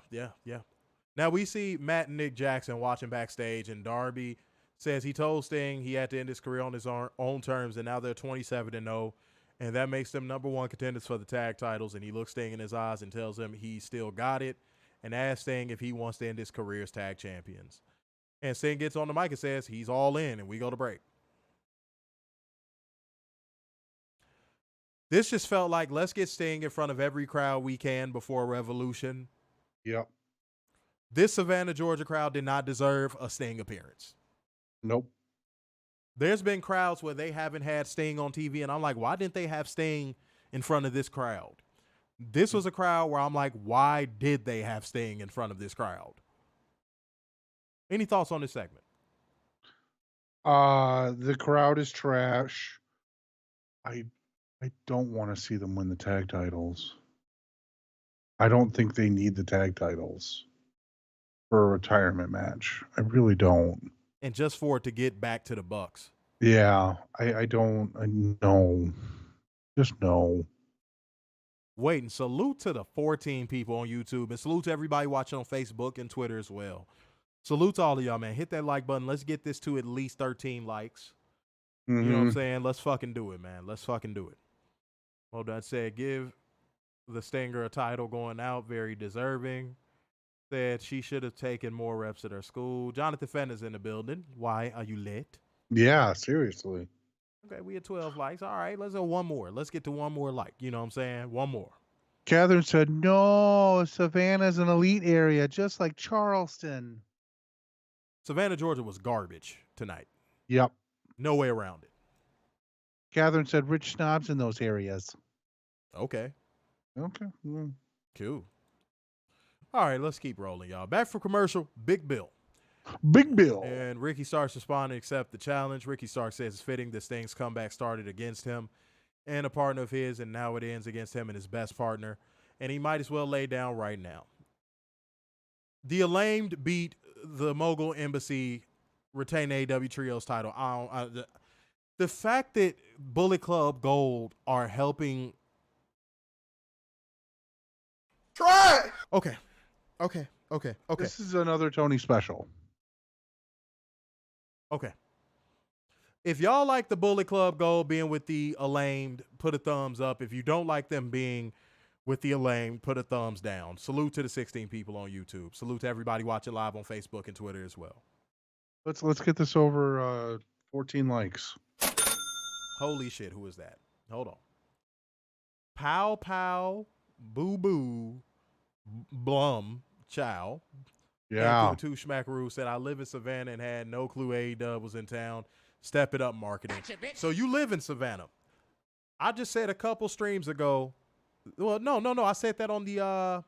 Now we see Matt and Nick Jackson watching backstage and Darby says he told Sting he had to end his career on his own terms, and now they're 27-0, and that makes them #1 contenders for the tag titles. And he looks Sting in his eyes and tells him he still got it, and asks Sting if he wants to end his career as tag champions. And Sting gets on the mic and says he's all in, and we go to break. This just felt like, let's get Sting in front of every crowd we can before Revolution. Yep. This Savannah, Georgia crowd did not deserve a Sting appearance. Nope. There's been crowds where they haven't had Sting on TV, and I'm like, why didn't they have Sting in front of this crowd? This was a crowd where I'm like, why did they have Sting in front of this crowd? Any thoughts on this segment? The crowd is trash. I don't want to see them win the tag titles. I don't think they need the tag titles for a retirement match. I really don't. And just for it to get back to the Bucks. Yeah, I don't. No. Just no. Wait, and salute to the 14 people on YouTube, and salute to everybody watching on Facebook and Twitter as well. Salute to all of y'all, man. Hit that like button. Let's get this to at least 13 likes. Mm-hmm. You know what I'm saying? Let's fucking do it, man. Let's fucking do it. Well done. Said, give the Stinger a title going out. Very deserving. Said she should have taken more reps at her school. Jonathan Fenner's in the building. Why are you lit? Yeah, seriously. Okay, we had 12 likes. All right, let's go one more. Let's get to one more like. You know what I'm saying? One more. Catherine said, no, Savannah's an elite area, just like Charleston. Savannah, Georgia was garbage tonight. Yep. No way around it. Catherine said, rich snobs in those areas. Okay. Okay. Mm. Cool. All right, let's keep rolling, y'all. Back for commercial. Big Bill. Big Bill. And Ricky Starks responded, accept the challenge. Ricky Starks says it's fitting this Sting's comeback started against him and a partner of his, and now it ends against him and his best partner. And he might as well lay down right now. The Acclaimed beat the Mogul Embassy, retain the AEW Trios title. The fact that Bullet Club Gold are helping. Try. Okay. This is another Tony special. Okay. If y'all like the Bullet Club Gold being with the Acclaimed, put a thumbs up. If you don't like them being with the Acclaimed, put a thumbs down. Salute to the 16 people on YouTube. Salute to everybody watching live on Facebook and Twitter as well. Let's get this over 14 likes. Holy shit, who is that? Hold on. Pow Pow Boo Boo Blum Chow. Yeah. Two Schmackaroo said, I live in Savannah and had no clue AEW was in town. Step it up, marketing. So you live in Savannah. I just said a couple streams ago. Well, no. I said that on the Raw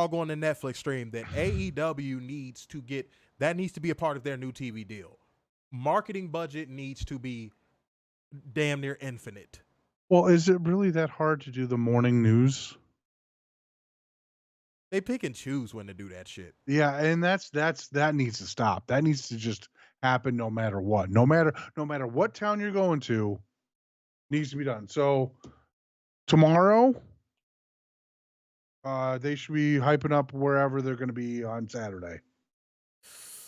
going to Netflix stream that AEW needs to get, that needs to be a part of their new TV deal. Marketing budget needs to be damn near infinite. Well, is it really that hard to do the morning news? They pick and choose when to do that shit. Yeah, and that needs to stop. That needs to just happen no matter what. No matter what town you're going to, needs to be done. So tomorrow, they should be hyping up wherever they're going to be on Saturday.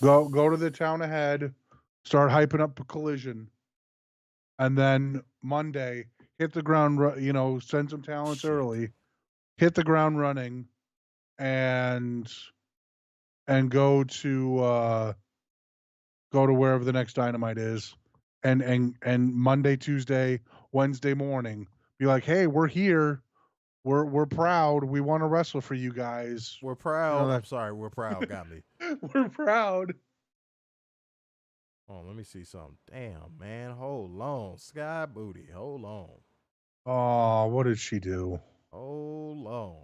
Go to the town ahead, start hyping up a Collision, and then Monday hit the ground. Send some talents early, hit the ground running. And go to wherever the next Dynamite is, and Monday, Tuesday, Wednesday morning, be like, hey, we're here, we're proud, we want to wrestle for you guys. We're proud. I'm sorry, we're proud. Got me. We're proud. Oh, let me see something. Damn, man, hold on, Sky Booty, hold on. Oh, what did she do? Hold on.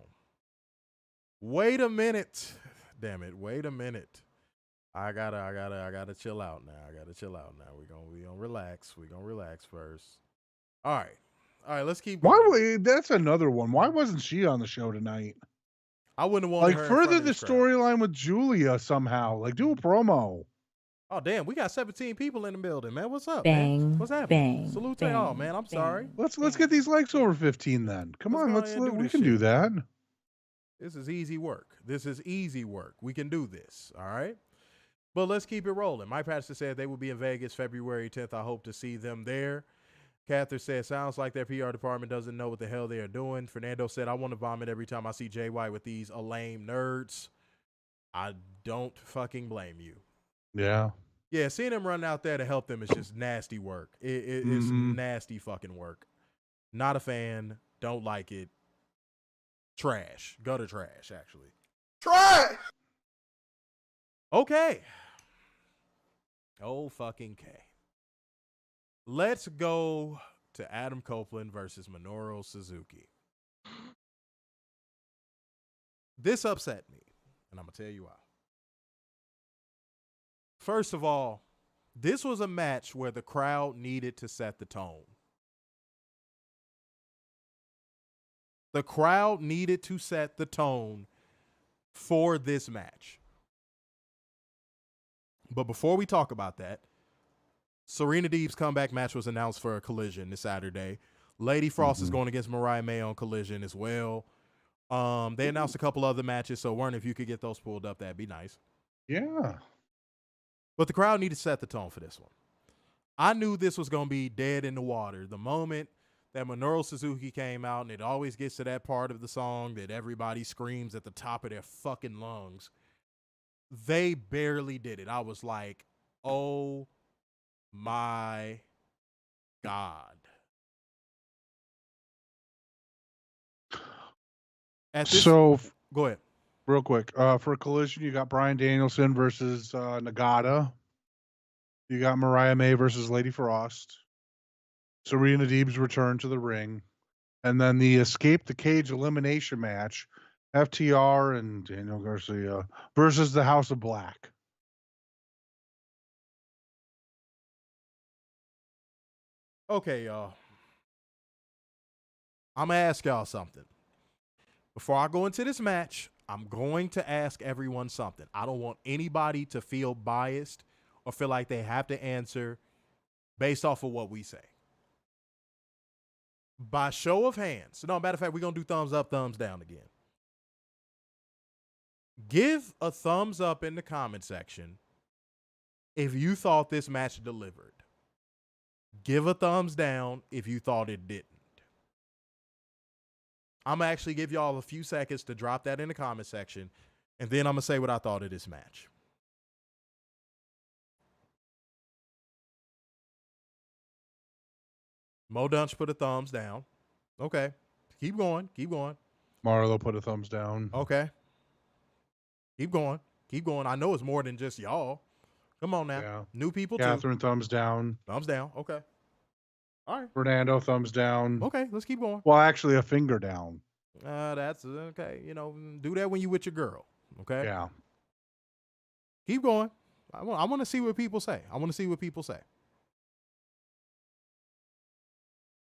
Wait a minute. Damn it. Wait a minute. I gotta chill out now. We're gonna relax. We're gonna relax first. All right. Let's keep going. That's another one. Why wasn't she on the show tonight? I wouldn't have wanted her in front further of the this crowd. storyline with Julia somehow. Like, do a promo. Oh damn, we got 17 people in the building, man. What's up, Bang, man? What's happening? bang, Salute to bang, y'all, man. I'm sorry. Let's get these likes over 15 then. Come on, go ahead and do we this can do shit. that. This is easy work. We can do this. All right. But let's keep it rolling. Mike Patterson said they will be in Vegas February 10th. I hope to see them there. Catherine said, sounds like their PR department doesn't know what the hell they are doing. Fernando said, I want to vomit every time I see Jay White with these lame nerds. I don't fucking blame you. Yeah. Yeah, seeing him run out there to help them is just nasty work. It's nasty fucking work. Not a fan. Don't like it. Trash. Gutter trash, actually. Trash! Okay. Oh, fucking K. Let's go to Adam Copeland versus Minoru Suzuki. This upset me, and I'm going to tell you why. First of all, this was a match where the crowd needed to set the tone. The crowd needed to set the tone for this match. But before we talk about that, Serena Deeb's comeback match was announced for a Collision this Saturday. Lady Frost is going against Mariah May on Collision as well. They announced a couple other matches, so Werner, if you could get those pulled up, that'd be nice. Yeah. But the crowd needed to set the tone for this one. I knew this was going to be dead in the water. The moment that Minoru Suzuki came out, and it always gets to that part of the song that everybody screams at the top of their fucking lungs, they barely did it. I was like, oh my God. So, go ahead. real quick, for Collision, you got Bryan Danielson versus Nagata. You got Mariah May versus Lady Frost. Serena Deeb's return to the ring. And then the Escape the Cage elimination match, FTR and Daniel Garcia versus the House of Black. Okay, y'all. I'm going to ask y'all something. Before I go into this match, I'm going to ask everyone something. I don't want anybody to feel biased or feel like they have to answer based off of what we say. By show of hands. No, matter of fact, we're going to do thumbs up, thumbs down again. Give a thumbs up in the comment section if you thought this match delivered. Give a thumbs down if you thought it didn't. I'm going to actually give y'all a few seconds to drop that in the comment section, and then I'm going to say what I thought of this match. Mo Dunch put a thumbs down. Okay. Keep going. Keep going. Marlo put a thumbs down. Okay. Keep going. Keep going. I know it's more than just y'all. Come on now. Yeah. New people Catherine, too. thumbs down. Thumbs down. Okay. All right. Fernando, thumbs down. Okay, let's keep going. Well, actually, a finger down. That's okay. You know, do that when you with your girl. Okay. Yeah. Keep going. I want to see what people say. I want to see what people say.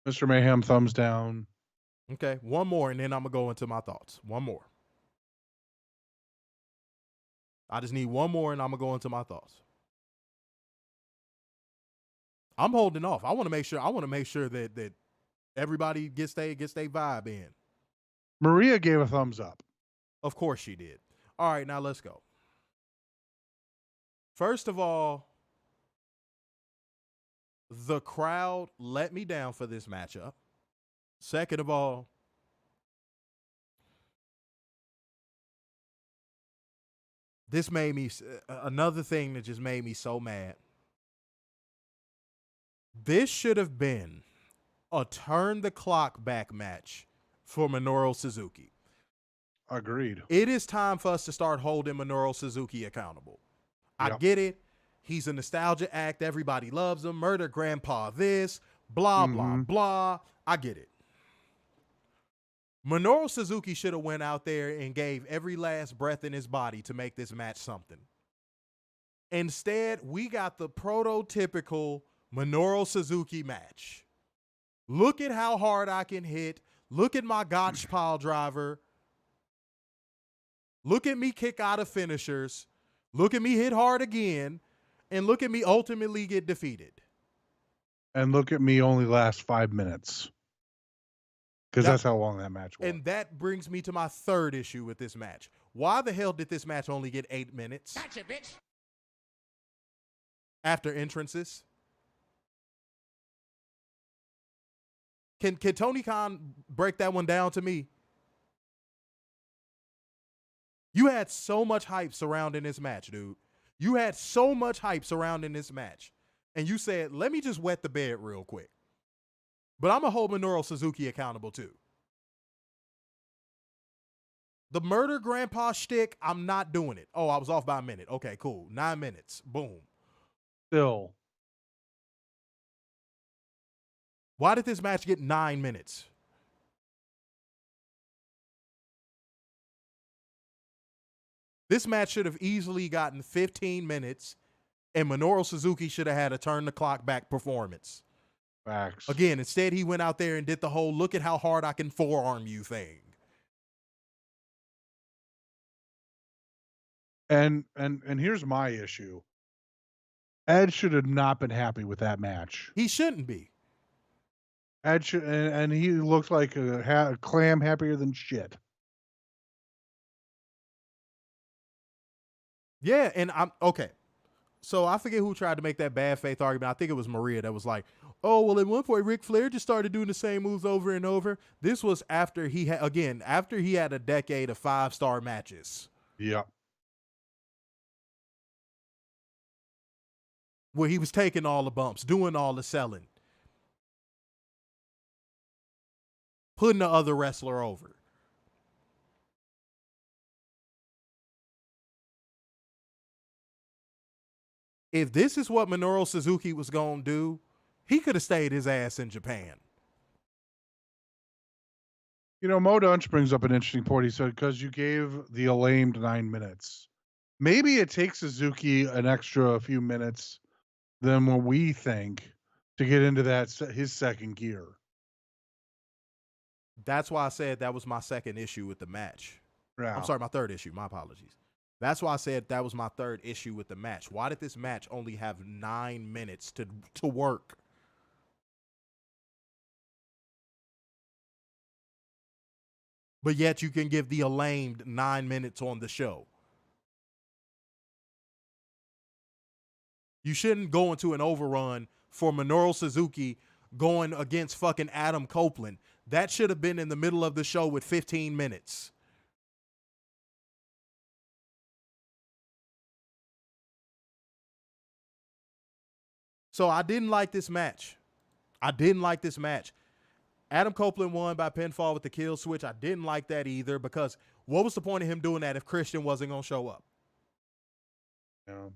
Mr. Mayhem, thumbs down. Okay. One more, and then I'm going to go into my thoughts. One more. I just need one more, and I'm going to go into my thoughts. I'm holding off. I want to make sure that everybody gets their vibe in. Maria gave a thumbs up. Of course she did. All right, now let's go. First of all, the crowd let me down for this matchup. Second of all, this made me another thing that just made me so mad. This should have been a turn the clock back match for Minoru Suzuki. Agreed. It is time for us to start holding Minoru Suzuki accountable. I get it. He's a nostalgia act. Everybody loves him. Murder Grandpa this, blah, blah, blah. I get it. Minoru Suzuki should have went out there and gave every last breath in his body to make this match something. Instead, we got the prototypical Minoru Suzuki match. Look at how hard I can hit. Look at my gotch pile driver. Look at me kick out of finishers. Look at me hit hard again. And look at me ultimately get defeated. And look at me only last 5 minutes. Because that's how long that match was. And that brings me to my third issue with this match. Why the hell did this match only get 8 minutes? Gotcha, bitch. After entrances? Can Tony Khan break that one down to me? You had so much hype surrounding this match, dude. You had so much hype surrounding this match, and you said, let me just wet the bed real quick. But I'm going to hold Minoru Suzuki accountable too. The murder grandpa shtick, I'm not doing it. Oh, I was off by a minute. Okay, cool. 9 minutes. Boom. Still. Why did this match get 9 minutes? This match should have easily gotten 15 minutes, and Minoru Suzuki should have had a turn the clock back performance. Facts. Again, instead he went out there and did the whole look at how hard I can forearm you thing. And here's my issue. Ed should have not been happy with that match. He shouldn't be. Ed should, and he looked like a clam happier than shit. Yeah, and I'm okay. So I forget who tried to make that bad faith argument. I think it was Maria that was like, oh, well, at one point, Ric Flair just started doing the same moves over and over. This was after he had a decade of 5-star matches. Yep. Where he was taking all the bumps, doing all the selling, putting the other wrestler over. If this is what Minoru Suzuki was going to do, he could have stayed his ass in Japan. You know, Mo Dunch brings up an interesting point. He said, because you gave the Acclaimed 9 minutes. Maybe it takes Suzuki an extra few minutes than what we think to get into his second gear. That's why I said that was my second issue with the match. Yeah. I'm sorry, my third issue. My apologies. That's why I said that was my third issue with the match. Why did this match only have 9 minutes to work? But yet you can give the Acclaimed 9 minutes on the show. You shouldn't go into an overrun for Minoru Suzuki going against fucking Adam Copeland. That should have been in the middle of the show with 15 minutes. So I didn't like this match. Adam Copeland won by pinfall with the kill switch. I didn't like that either, because what was the point of him doing that if Christian wasn't going to show up? Yeah.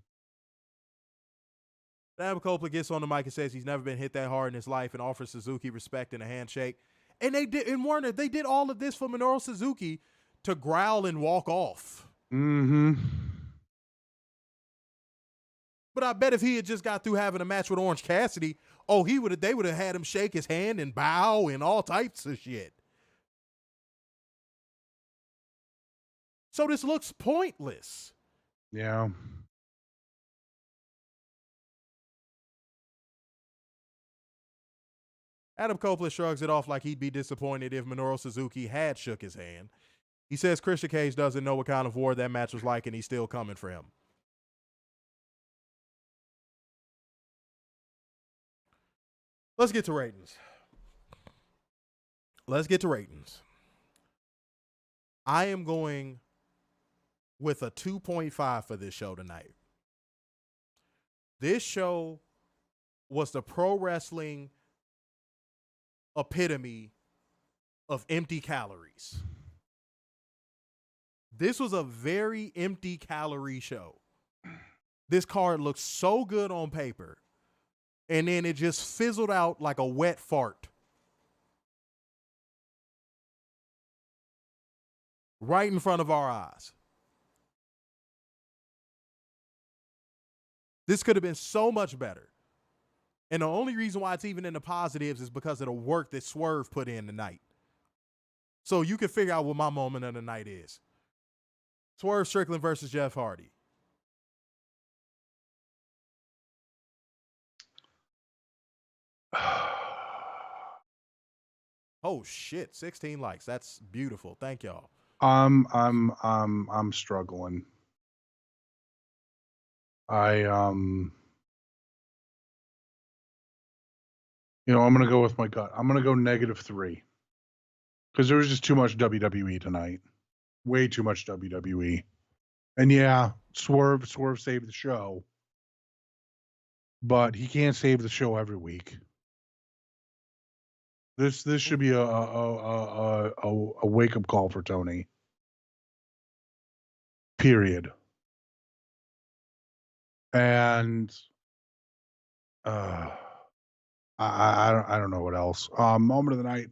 Adam Copeland gets on the mic and says he's never been hit that hard in his life and offers Suzuki respect and a handshake. And they did all of this for Minoru Suzuki to growl and walk off. Mm-hmm. But I bet if he had just got through having a match with Orange Cassidy, they would have had him shake his hand and bow and all types of shit. So this looks pointless. Yeah. Adam Copeland shrugs it off like he'd be disappointed if Minoru Suzuki had shook his hand. He says Christian Cage doesn't know what kind of war that match was like, and he's still coming for him. Let's get to ratings. I am going with a 2.5 for this show tonight. This show was the pro wrestling epitome of empty calories. This was a very empty calorie show. This card looked so good on paper, and then it just fizzled out like a wet fart. Right in front of our eyes. This could have been so much better. And the only reason why it's even in the positives is because of the work that Swerve put in tonight. So you can figure out what my moment of the night is. Swerve Strickland versus Jeff Hardy. Oh shit, 16 likes. That's beautiful. Thank y'all. I'm struggling. I'm gonna go with my gut. I'm gonna go -3. Because there was just too much WWE tonight. Way too much WWE. And yeah, Swerve saved the show, but he can't save the show every week. This should be a wake up call for Tony. Period. And I don't know what else. Moment of the night,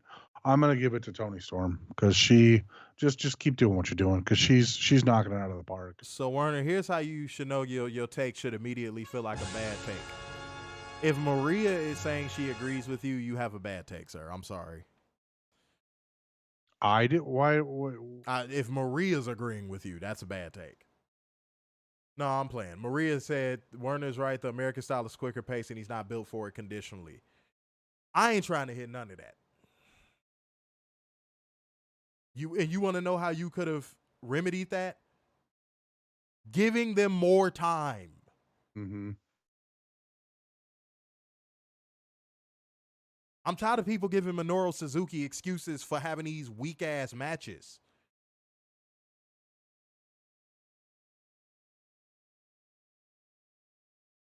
I'm gonna give it to Toni Storm because she just keep doing what you're doing because she's knocking it out of the park. So Werner, here's how you should know your take should immediately feel like a bad take. If Maria is saying she agrees with you, you have a bad take, sir. I'm sorry. I did. Why? If Maria's agreeing with you, that's a bad take. No, I'm playing. Maria said Werner's right. The American style is quicker pace, and he's not built for it conditionally. I ain't trying to hit none of that. You want to know how you could have remedied that? Giving them more time. Mm-hmm. I'm tired of people giving Minoru Suzuki excuses for having these weak-ass matches.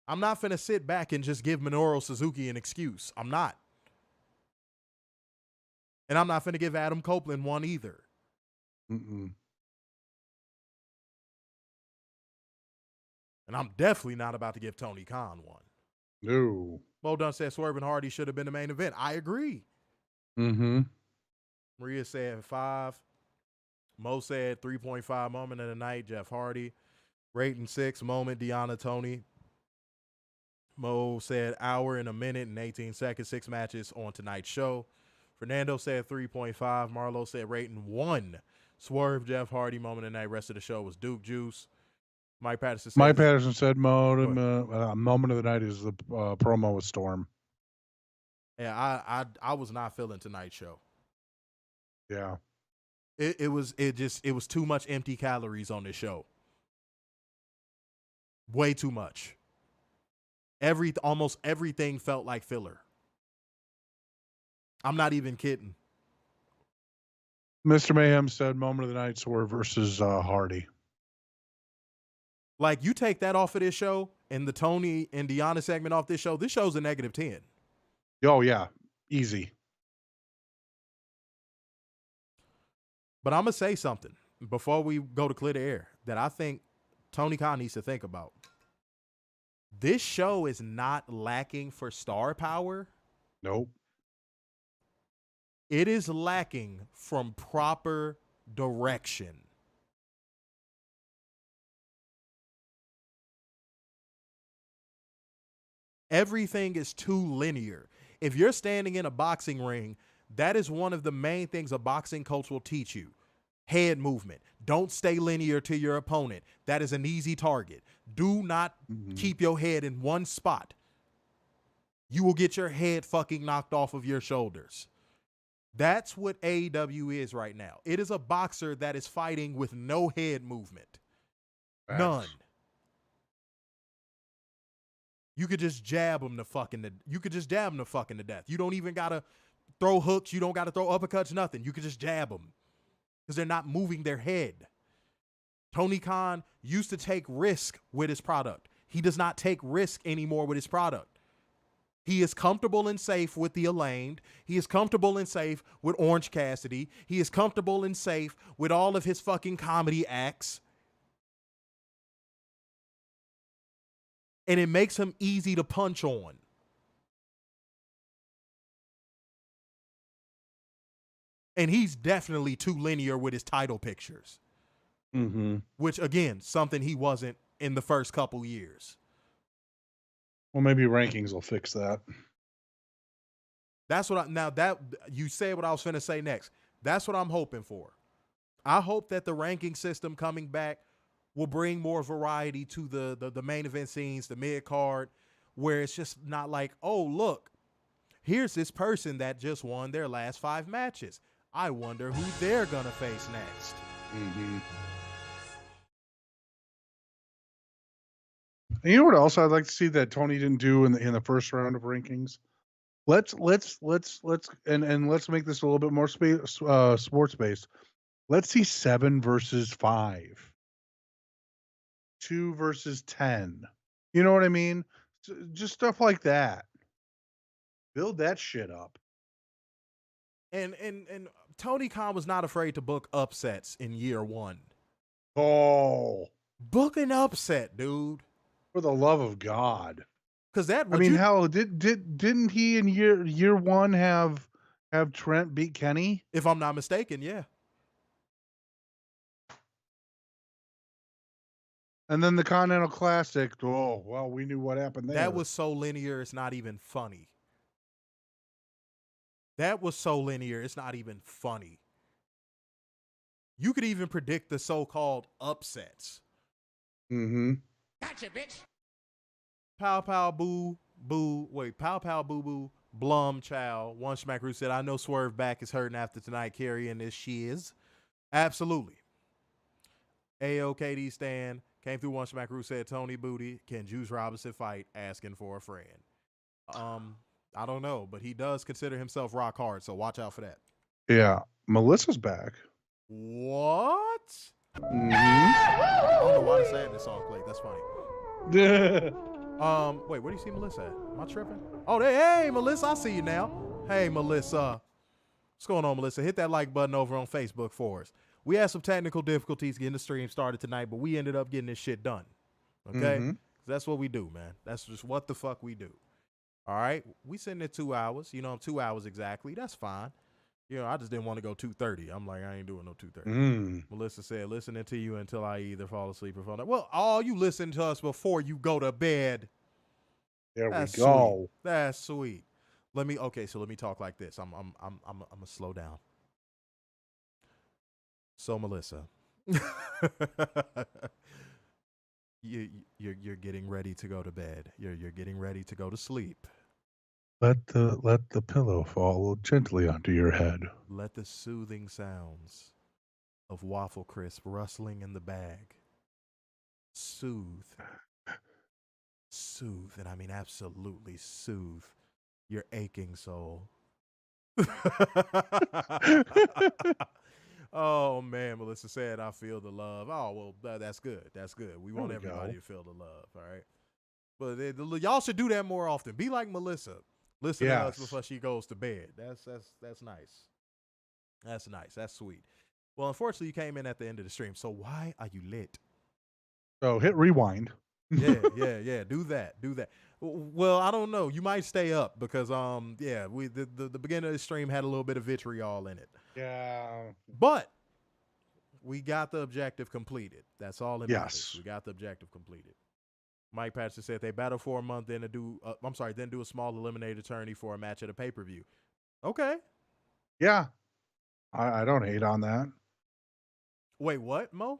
I'm not finna sit back and just give Minoru Suzuki an excuse. I'm not. And I'm not finna give Adam Copeland one either. Mm-mm. And I'm definitely not about to give Tony Khan one. No. Mo Dunn said Swerve and Hardy should have been the main event. I agree. Mm-hmm. Maria said 5. Mo said 3.5 moment of the night. Jeff Hardy. Rating 6 moment. Deonna Tony. Mo said hour and a minute and 18 seconds. 6 matches on tonight's show. Fernando said 3.5. Marlo said rating 1. Swerve, Jeff Hardy, moment of the night. Rest of the show was Duke Juice. Mike Patterson said moment of the night is the promo with Storm. Yeah, I was not feeling tonight's show. Yeah. It was too much empty calories on this show. Way too much. Almost everything felt like filler. I'm not even kidding. Mr. Mayhem said moment of the night, Swerve versus Hardy. Like, you take that off of this show and the Tony and Deonna segment off this show's a -10. Oh, yeah. Easy. But I'm going to say something before we go to clear the air that I think Tony Khan needs to think about. This show is not lacking for star power. Nope. It is lacking from proper direction. Everything is too linear. If you're standing in a boxing ring, that is one of the main things a boxing coach will teach you. Head movement. Don't stay linear to your opponent. That is an easy target. Do not keep your head in one spot. You will get your head fucking knocked off of your shoulders. That's what AEW is right now. It is a boxer that is fighting with no head movement. Facts. None. You could just jab them to fucking to death. You don't even gotta throw hooks. You don't gotta throw uppercuts. Nothing. You could just jab them because they're not moving their head. Tony Khan used to take risk with his product. He does not take risk anymore with his product. He is comfortable and safe with the Acclaimed. He is comfortable and safe with Orange Cassidy. He is comfortable and safe with all of his fucking comedy acts. And it makes him easy to punch on. And he's definitely too linear with his title pictures. Mm-hmm. Which, again, something he wasn't in the first couple years. Well, maybe rankings will fix that. That's what you said what I was finna say next. That's what I'm hoping for. I hope that the ranking system coming back will bring more variety to the main event scenes, the mid card, where it's just not like, oh, look, here's this person that just won their last 5 matches. I wonder who they're gonna face next. Mm-hmm. And you know what else I'd like to see that Tony didn't do in the first round of rankings? Let's make this a little bit more sports based. Let's see 7 versus 5. 2 versus 10. You know what I mean? Just stuff like that. Build that shit up. And Tony Khan was not afraid to book upsets in year one. Oh, Book an upset, dude. for the love of God. Because that I mean, hell, didn't he in year one have Trent beat Kenny? if I'm not mistaken, yeah. And then the Continental Classic. Oh, well, we knew what happened there. That was so linear, it's not even funny. That was so linear, it's not even funny. You could even predict the so-called upsets. Mm-hmm. Gotcha, bitch. Pow pow boo boo. Wait, pow pow boo boo. Blum chow. One Schmackaroo said, I know Swerve back is hurting after tonight carrying this shiz. Absolutely. AOKD Stan came through. One Schmackaroo said, Tony Booty, can Juice Robinson fight? Asking for a friend. I don't know, but he does consider himself rock hard, so watch out for that. Yeah. Melissa's back. What? Mm-hmm. I don't know why the sadness song played. That's funny. Wait, where do you see Melissa at? Am I tripping? Oh, hey, Melissa, I see you now. Hey, Melissa. What's going on, Melissa? Hit that like button over on Facebook for us. We had some technical difficulties getting the stream started tonight, but we ended up getting this shit done. Okay? Mm-hmm. That's what we do, man. That's just what the fuck we do. All right? We sitting at 2 hours. 2 hours exactly. That's fine. I just didn't want to go 2:30. I'm like, I ain't doing no 2:30. Melissa said, listening to you until I either fall asleep or fall down. Well, all you listen to us before you go to bed. There That's we go. Sweet. That's sweet. Let me talk like this. I'm gonna slow down. So Melissa, you're getting ready to go to bed. You're getting ready to go to sleep. Let the pillow fall gently onto your head. Let the soothing sounds of Waffle Crisp rustling in the bag soothe, and I mean absolutely soothe your aching soul. Oh man, Melissa said, I feel the love. Oh, well, that's good. That's good. We want everybody to feel the love, all right? But y'all should do that more often. Be like Melissa. Listen to us before she goes to bed. That's nice. That's nice. That's sweet. Well, unfortunately, you came in at the end of the stream. So why are you lit? So hit rewind. Yeah. Do that. Well, I don't know. You might stay up because the beginning of the stream had a little bit of vitriol in it. Yeah. But we got the objective completed. That's all that matters. Yes. We got the objective completed. Mike Patterson said they battle for a month, then do a small eliminated tourney for a match at a pay-per-view. Okay. Yeah. I don't hate on that. Wait, what, Mo?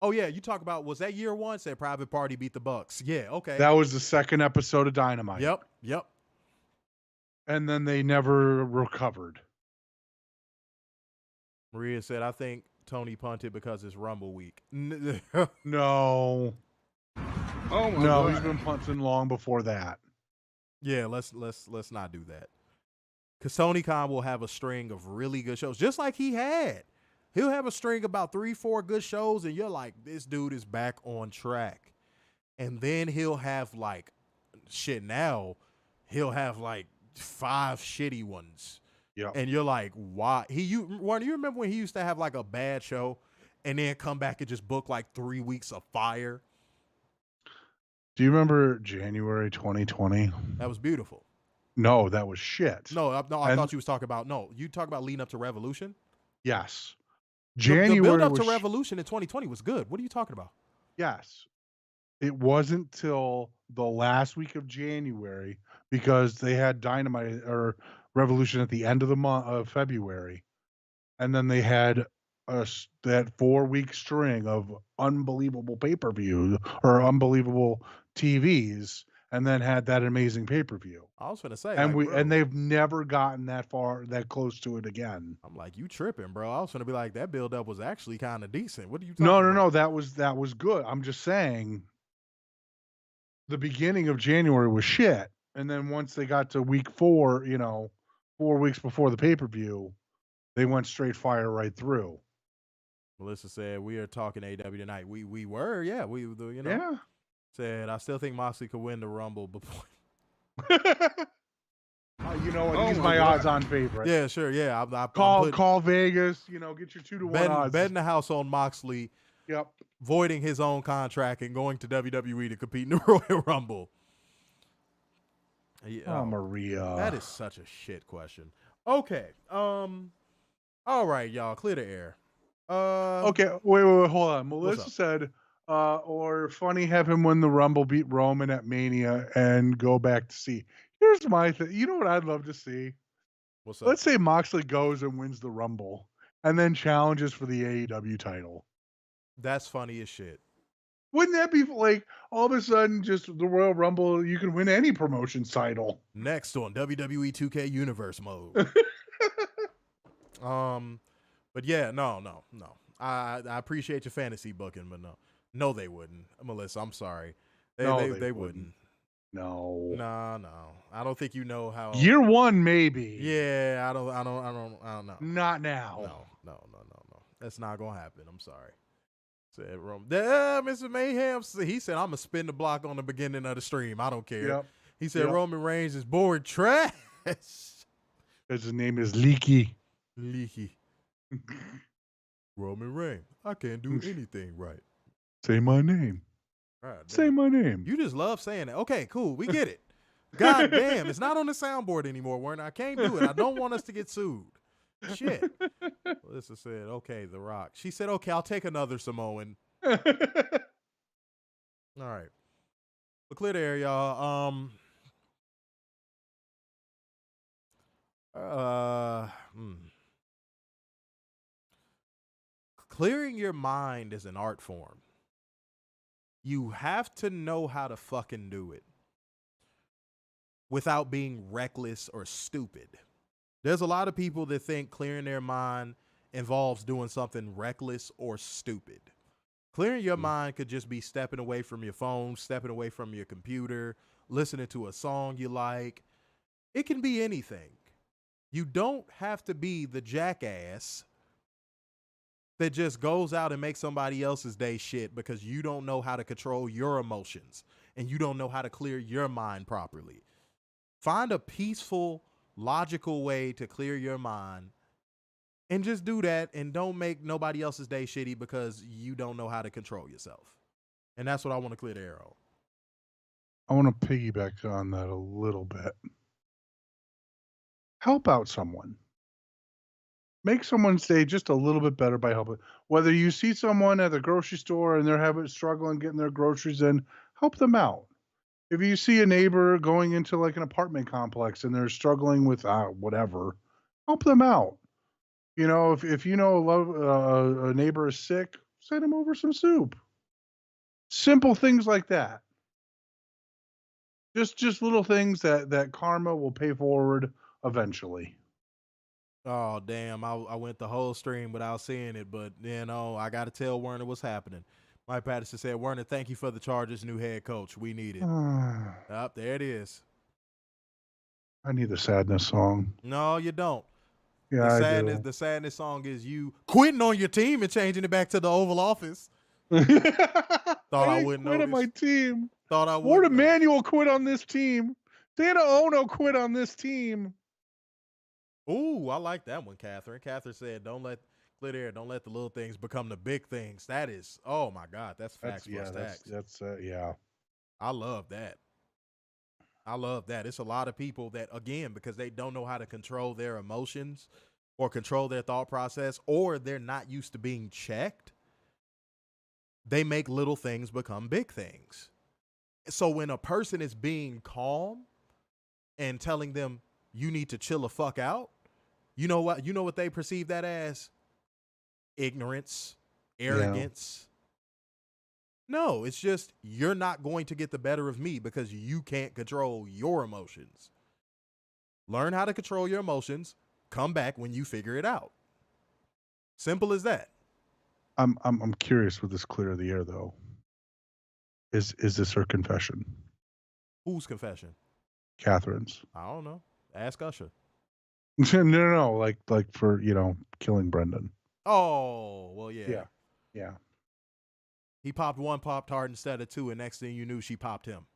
Oh yeah, you talk about, was that year one? Said Private Party beat the Bucks. Yeah, okay. That was the second episode of Dynamite. Yep. And then they never recovered. Maria said, I think Tony punted because it's Rumble week. No. Oh my No, God. he's been punching long before that. Yeah, let's not do that. Because Tony Khan will have a string of really good shows, just like he had. He'll have a string about 3-4 good shows, and you're like, this dude is back on track. And then he'll have now he'll have 5 shitty ones. Yeah. And you're like, why? Warren, you remember when he used to have a bad show and then come back and just book 3 weeks of fire? Do you remember January 2020? That was beautiful. No, that was shit. No, I thought you was talking about, you talk about leading up to Revolution? Yes. The build up to Revolution in 2020 was good. What are you talking about? Yes. It wasn't till the last week of January because they had Dynamite or Revolution at the end of the month of February. And then they had that 4-week string of unbelievable pay-per-view or unbelievable TVs, and then had that amazing pay-per-view. I was going to say, and they've never gotten that close to it again. I'm like, you tripping, bro. I was going to be like, that build up was actually kind of decent. What are you talking about? No, that was good. I'm just saying the beginning of January was shit. And then once they got to week 4, 4 weeks before the pay-per-view, they went straight fire right through. Melissa said we are talking AEW tonight. We were, yeah. Yeah. Said I still think Moxley could win the Rumble before. You know what? Oh He's my my God. odds-on favorite. Yeah, sure, yeah. I'm Call Vegas. You know, get your 2-to-1 odds. betting the house on Moxley Yep. voiding his own contract and going to WWE to compete in the Royal Rumble. Yeah, Oh, Maria. that is such a shit question. Okay. All right, y'all, clear the air. Okay, wait, hold on. Melissa up? said, or funny, have him win the Rumble, beat Roman at Mania, and go back to see. Here's my thing. You know what I'd love to see? What's up? Let's say Moxley goes and wins the Rumble, and then challenges for the AEW title. That's funny as shit. Wouldn't that be like all of a sudden just the Royal Rumble? You can win any promotion's title. Next on WWE 2K Universe mode. But yeah, no. I appreciate your fantasy booking, but no, they wouldn't. Melissa, I'm sorry. They wouldn't. No. No. I don't think you know how. Year one, maybe. Yeah, I don't know. Not now. No. That's not gonna happen. I'm sorry. Said Rome. Mr. Mayhem. He said I'm gonna spin the block on the beginning of the stream. I don't care. Yep. He said Roman Reigns is boring trash. His name is Leaky. Leaky. Roman Reigns. I can't do anything right. Say my name. God, Say my name. You just love saying that. Okay, cool. We get it. God damn, it's not on the soundboard anymore, Werner. I can't do it. I don't want us to get sued. Shit. Melissa said, okay, The Rock. She said, okay, I'll take another Samoan. All right. But clear the air, y'all. Clearing your mind is an art form. You have to know how to fucking do it without being reckless or stupid. There's a lot of people that think clearing their mind involves doing something reckless or stupid. Clearing your mind could just be stepping away from your phone, stepping away from your computer, listening to a song you like. It can be anything. You don't have to be the jackass that just goes out and makes somebody else's day shit because you don't know how to control your emotions and you don't know how to clear your mind properly. Find a peaceful, logical way to clear your mind and just do that, and don't make nobody else's day shitty because you don't know how to control yourself. And that's what I want to clear the air on. I want to piggyback on that a little bit. Help out someone. Make someone's day just a little bit better by helping. Whether you see someone at the grocery store and they're struggling getting their groceries in, help them out. If you see a neighbor going into like an apartment complex and they're struggling with whatever, help them out. You know, if you know a neighbor is sick, send him over some soup. Simple things like that. Just little things that karma will pay forward eventually. Oh, damn. I went the whole stream without seeing it, but, I got to tell Werner what's happening. Mike Patterson said, Werner, thank you for the Chargers' new head coach. We need it. There it is. I need the sadness song. No, you don't. Yeah, The sadness song is you quitting on your team and changing it back to the Oval Office. Thought I wouldn't quit on notice. my team. Thought I would. Ward Emmanuel quit on this team. Santa Ono quit on this team. Ooh, I like that one, Catherine. Catherine said, don't let the little things become the big things. That is, oh my God, that's facts plus facts. That's yeah. I love that. It's a lot of people that, again, because they don't know how to control their emotions or control their thought process, or they're not used to being checked, they make little things become big things. So when a person is being calm and telling them you need to chill the fuck out, you know what they perceive that as? Ignorance, arrogance. No, it's just you're not going to get the better of me because you can't control your emotions. Learn how to control your emotions. Come back when you figure it out. Simple as that. I'm curious with this clear of the air though. Is this her confession? Whose confession? Catherine's. I don't know. Ask Usher. No, like for killing Brendan. Oh, well, yeah. Yeah. Yeah. He popped one Pop-Tart instead of two, and next thing you knew, she popped him.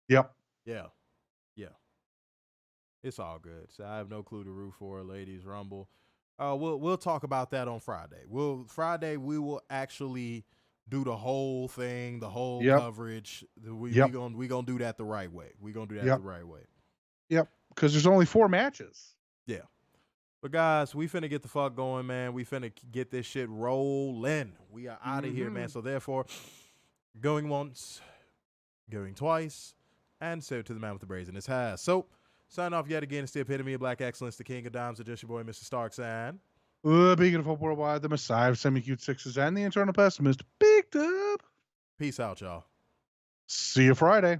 Yep. Yeah. Yeah. It's all good. So I have no clue to root for, ladies Rumble. We'll talk about that on Friday. Friday we will actually do the whole thing, the whole coverage. We gonna do that the right way. We gonna do that the right way. Yep. Because there's only 4 matches. Yeah. But guys, we finna get the fuck going, man. We finna get this shit rolling. We are out of here, man. So therefore, going once, going twice, and so to the man with the braids in his hair. So sign off yet again. It's the epitome of black excellence, the king of dimes, just your boy, Mr. Starks, and Beacon of Hope Worldwide, the Messiah of Semi-Cute Sixes, and the Internal Pessimist, Big Dub. peace out, y'all. See you Friday.